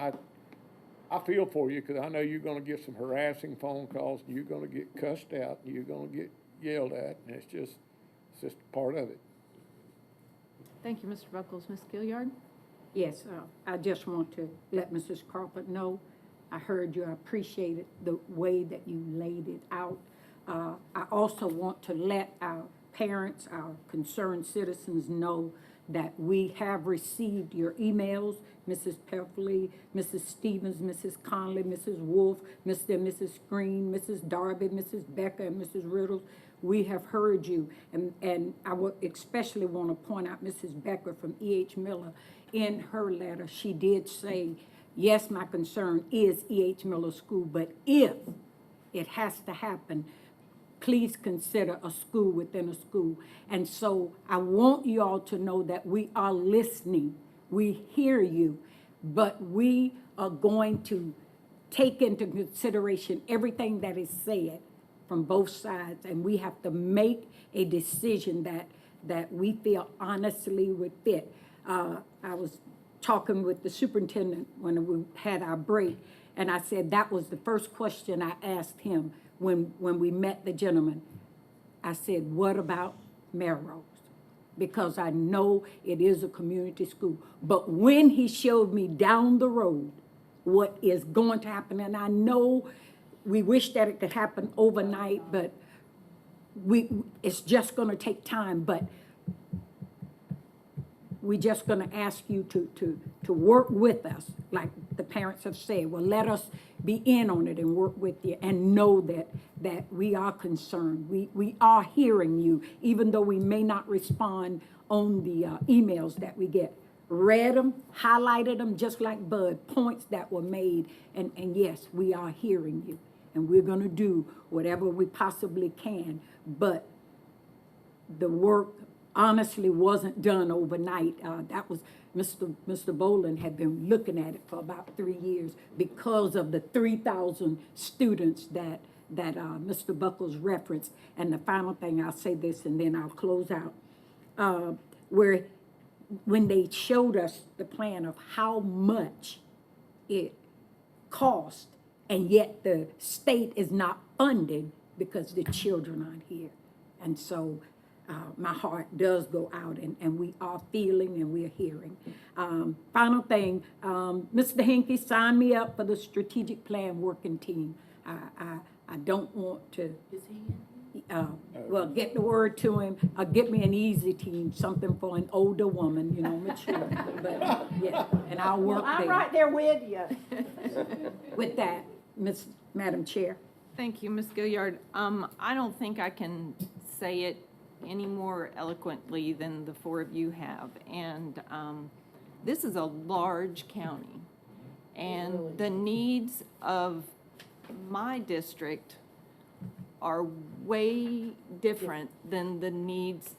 S7: I feel for you because I know you're going to get some harassing phone calls. And you're going to get cussed out. And you're going to get yelled at. And it's just part of it.
S2: Thank you, Mr. Buckles. Ms. Gilliard?
S1: Yes, I just want to let Mrs. Crawford know I heard you. I appreciated the way that you laid it out. I also want to let our parents, our concerned citizens know that we have received your emails, Mrs. Pefferly, Mrs. Stevens, Mrs. Conley, Mrs. Wolf, Mr. and Mrs. Green, Mrs. Darby, Mrs. Becker, and Mrs. Riddles. We have heard you, and I would especially want to point out Mrs. Becker from E.H. Miller. In her letter, she did say, yes, my concern is E.H. Miller School, but if it has to happen, please consider a school within a school. And so I want you all to know that we are listening. We hear you, but we are going to take into consideration everything that is said from both sides, and we have to make a decision that we feel honestly would fit. I was talking with the superintendent when we had our break, and I said that was the first question I asked him when we met the gentleman. I said, what about Melrose? Because I know it is a community school. But when he showed me down the road what is going to happen, and I know we wish that it could happen overnight, but it's just going to take time. But we're just going to ask you to work with us, like the parents have said. Well, let us be in on it and work with you and know that we are concerned. We are hearing you, even though we may not respond on the emails that we get. Read them, highlighted them, just like Bud, points that were made. And yes, we are hearing you. And we're going to do whatever we possibly can. But the work honestly wasn't done overnight. That was Mr. Boland had been looking at it for about 3 years because of the 3,000 students that Mr. Buckles referenced. And the final thing, I'll say this and then I'll close out, when they showed us the plan of how much it cost, and yet the state is not funded because the children aren't here. And so my heart does go out, and we are feeling and we are hearing. Final thing, Mr. Hinkey signed me up for the strategic plan working team. I don't want to, well, get the word to him, get me an easy team, something for an older woman, mature. But yeah, and I'll work there.
S17: I'm right there with you.
S1: With that, Madam Chair.
S2: Thank you, Ms. Gilliard. I don't think I can say it any more eloquently than the four of you have. And this is a large county. And the needs of my district are way different than the needs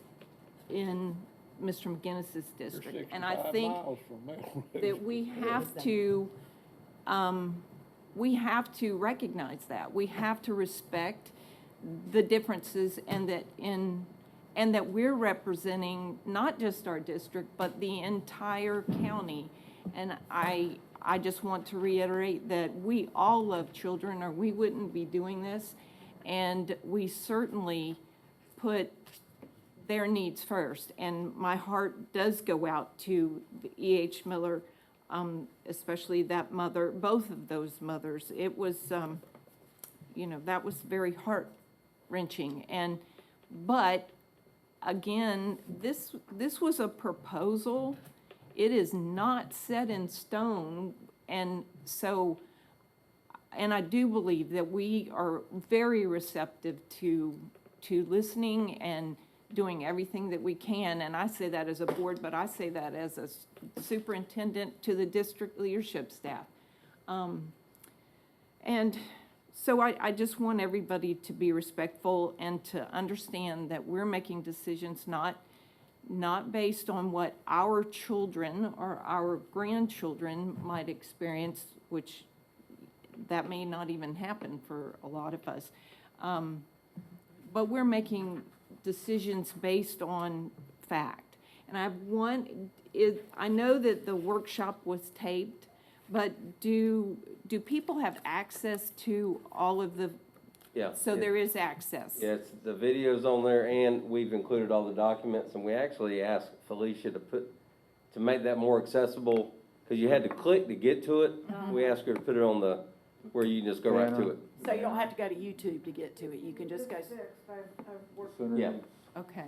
S2: in Mr. McGinnis's district. And I think that we have to recognize that. We have to respect the differences, and that we're representing not just our district, but the entire county. And I just want to reiterate that we all love children, or we wouldn't be doing this. And we certainly put their needs first. And my heart does go out to the E.H. Miller, especially that mother, both of those mothers. It was, that was very heart-wrenching. But again, this was a proposal. It is not set in stone. And so, and I do believe that we are very receptive to listening and doing everything that we can. And I say that as a board, but I say that as a superintendent to the district leadership staff. And so I just want everybody to be respectful and to understand that we're making decisions not based on what our children or our grandchildren might experience, which that may not even happen for a lot of us. But we're making decisions based on fact. And I know that the workshop was taped, but do people have access to all of the?
S14: Yeah.
S2: So there is access.
S14: Yes, the video's on there, and we've included all the documents, and we actually asked Felicia to make that more accessible, because you had to click to get to it. We asked her to put it on where you can just go right to it.
S17: So you don't have to go to YouTube to get to it. You can just go.
S14: Yeah.
S2: Okay.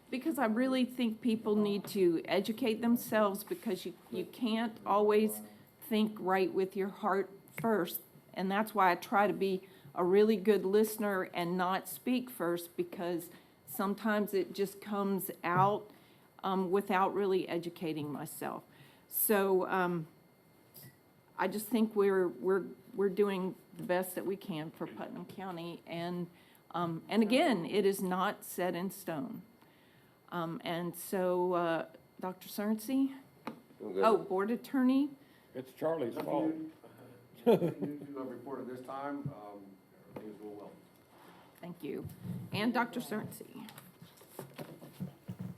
S2: Because I really think people need to educate themselves, because you can't always think right with your heart first. And that's why I try to be a really good listener and not speak first, because sometimes it just comes out without really educating myself. So I just think we're doing the best that we can for Putnam County, and again, it is not set in stone. And so, Dr. Cerncy? Oh, board attorney?
S7: It's Charlie's fault.
S4: You have reported this time, everything's going well.
S2: Thank you. And Dr. Cerncy?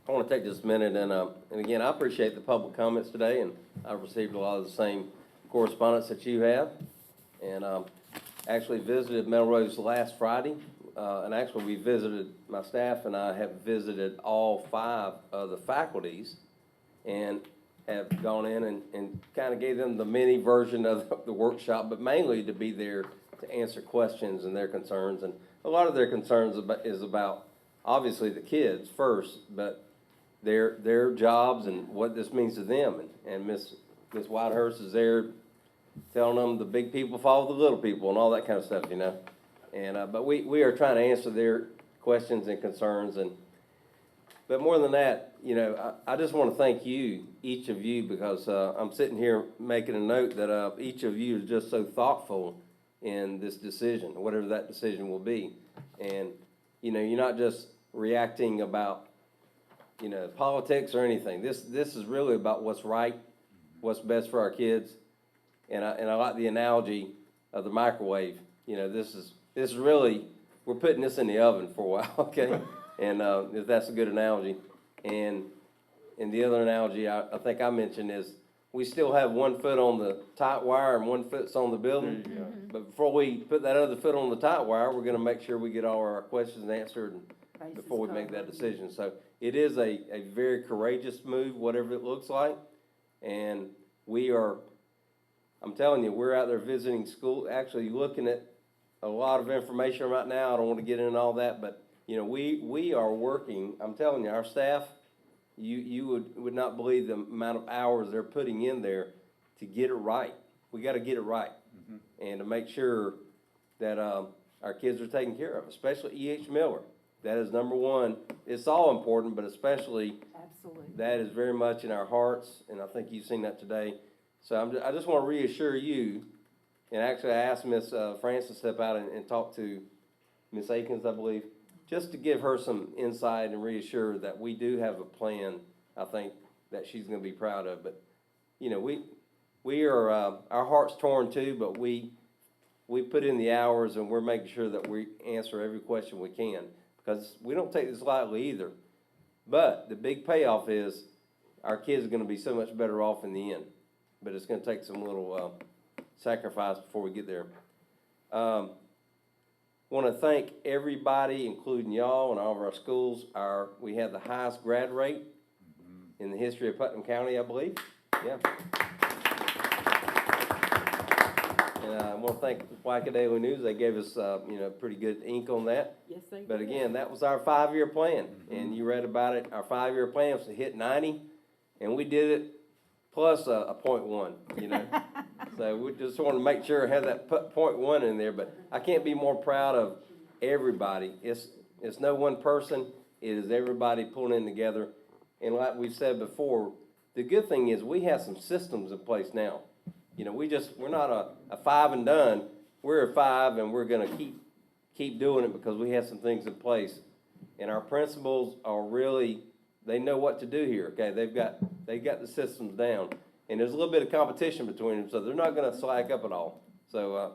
S14: I want to take just a minute, and again, I appreciate the public comments today, and I've received a lot of the same correspondence that you have. And actually visited Melrose last Friday, and actually we visited, my staff and I have visited all 5 of the faculties, and have gone in and kind of gave them the mini version of the workshop, but mainly to be there to answer questions and their concerns. And a lot of their concerns is about obviously the kids first, but their jobs and what this means to them. And Ms. Whitehurst is there telling them the big people follow the little people and all that kind of stuff, you know. And, but we are trying to answer their questions and concerns. But more than that, you know, I just want to thank you, each of you, because I'm sitting here making a note that each of you is just so thoughtful in this decision, whatever that decision will be. And, you know, you're not just reacting about, you know, politics or anything. This is really about what's right, what's best for our kids. And I like the analogy of the microwave. You know, this is really, we're putting this in the oven for a while, okay? And if that's a good analogy. And the other analogy I think I mentioned is we still have 1 foot on the tight wire and 1 foot's on the building.
S10: There you go.
S14: But before we put that other foot on the tight wire, we're going to make sure we get all our questions answered before we make that decision. So it is a very courageous move, whatever it looks like. And we are, I'm telling you, we're out there visiting school, actually looking at a lot of information right now. I don't want to get into all that, but you know, we are working, I'm telling you, our staff, you would not believe the amount of hours they're putting in there to get it right. We got to get it right. And to make sure that our kids are taken care of, especially E.H. Miller. That is number one. It's all important, but especially that is very much in our hearts, and I think you've seen that today. So I just want to reassure you, and actually I asked Miss Francis to step out and talk to Miss Akins, I believe, just to give her some insight and reassure that we do have a plan, I think, that she's going to be proud of. But, you know, we are, our heart's torn too, but we put in the hours and we're making sure that we answer every question we can, because we don't take this lightly either. But the big payoff is our kids are going to be so much better off in the end. But it's going to take some little sacrifice before we get there. Want to thank everybody, including y'all and all of our schools. We have the highest grad rate in the history of Putnam County, I believe. Yeah. And I want to thank the Waika Daily News. They gave us, you know, pretty good ink on that.
S17: Yes, they did.
S14: But again, that was our 5-year plan, and you read about it. Our 5-year plan was to hit 90, and we did it plus a 0.1, you know. So we just want to make sure I have that 0.1 in there. But I can't be more proud of everybody. It's no one person. It is everybody pulling in together. And like we've said before, the good thing is we have some systems in place now. You know, we're not a 5 and done. We're a 5, and we're going to keep doing it because we have some things in place. And our principals are really, they know what to do here. Okay, they've got the systems down. And there's a little bit of competition between them, so they're not going to slack up at all. So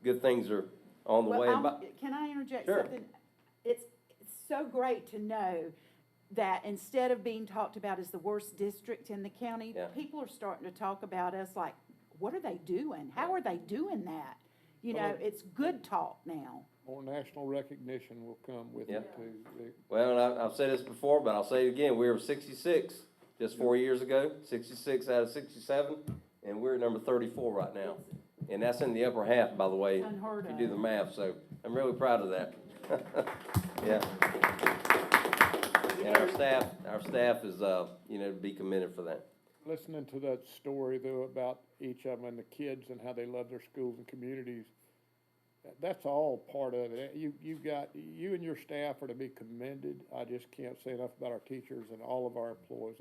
S14: good things are on the way.
S17: Can I interject
S14: Sure.
S17: something? It's so great to know that instead of being talked about as the worst district in the county, people are starting to talk about us like, what are they doing? How are they doing that? You know, it's good talk now.
S7: More national recognition will come with it too.
S14: Well, and I've said this before, but I'll say it again. We were 66 just 4 years ago, 66 out of 67, and we're at number 34 right now. And that's in the upper half, by the way, if you do the math. So I'm really proud of that. Yeah. And our staff is, you know, to be commended for that.
S7: Listening to that story, though, about each of them and the kids and how they love their schools and communities, that's all part of it. You and your staff are to be commended. I just can't say enough about our teachers and all of our employees.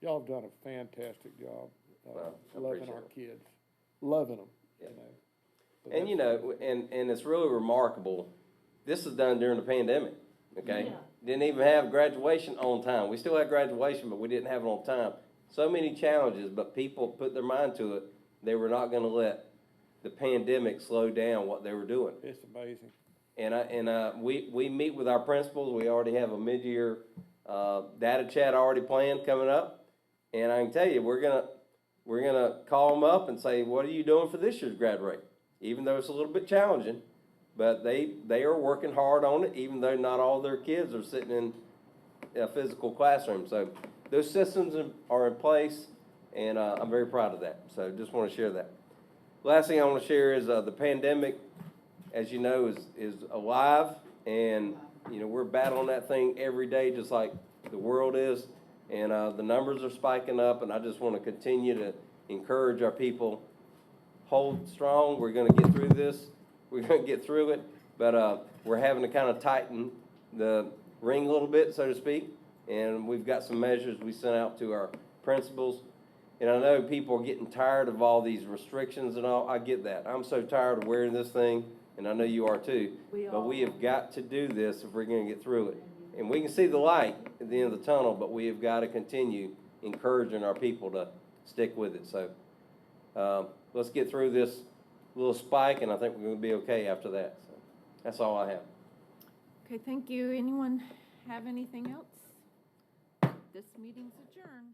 S7: Y'all have done a fantastic job loving our kids, loving them.
S14: Yeah.
S7: You know.
S14: So and you know, and it's really remarkable. This was done during the pandemic. Okay, didn't even have graduation on time. We still had graduation, but we didn't have it on time. So many challenges, but people put their mind to it. They were not going to let the pandemic slow down what they were doing.
S7: It's amazing.
S14: And we meet with our principals. We already have a mid-year data chat already planned coming up. And I can tell you, we're gonna call them up and say, what are you doing for this year's grad rate? Even though it's a little bit challenging, but they are working hard on it, even though not all their kids are sitting in a physical classroom. So those systems are in place, and I'm very proud of that. So just want to share that. Last thing I want to share is the pandemic, as you know, is alive, and you know we're battling that thing every day, just like the world is, and the numbers are spiking up. And I just want to continue to encourage our people hold strong. We're gonna get through this. We're gonna get through it, but, we're having to kind of tighten the ring a little bit, so to speak. And we've got some measures we sent out to our principals. And I know people are getting tired of all these restrictions and all. I get that. I'm so tired of wearing this thing, and I know you are too. But we have got to do this if we're gonna get through it. And we can see the light at the end of the tunnel, but we have got to continue encouraging our people to stick with it. So, let's get through this little spike, and I think we're gonna be okay after that. So, that's all I have.
S2: Okay, thank you. Anyone have anything else? This meeting's adjourned.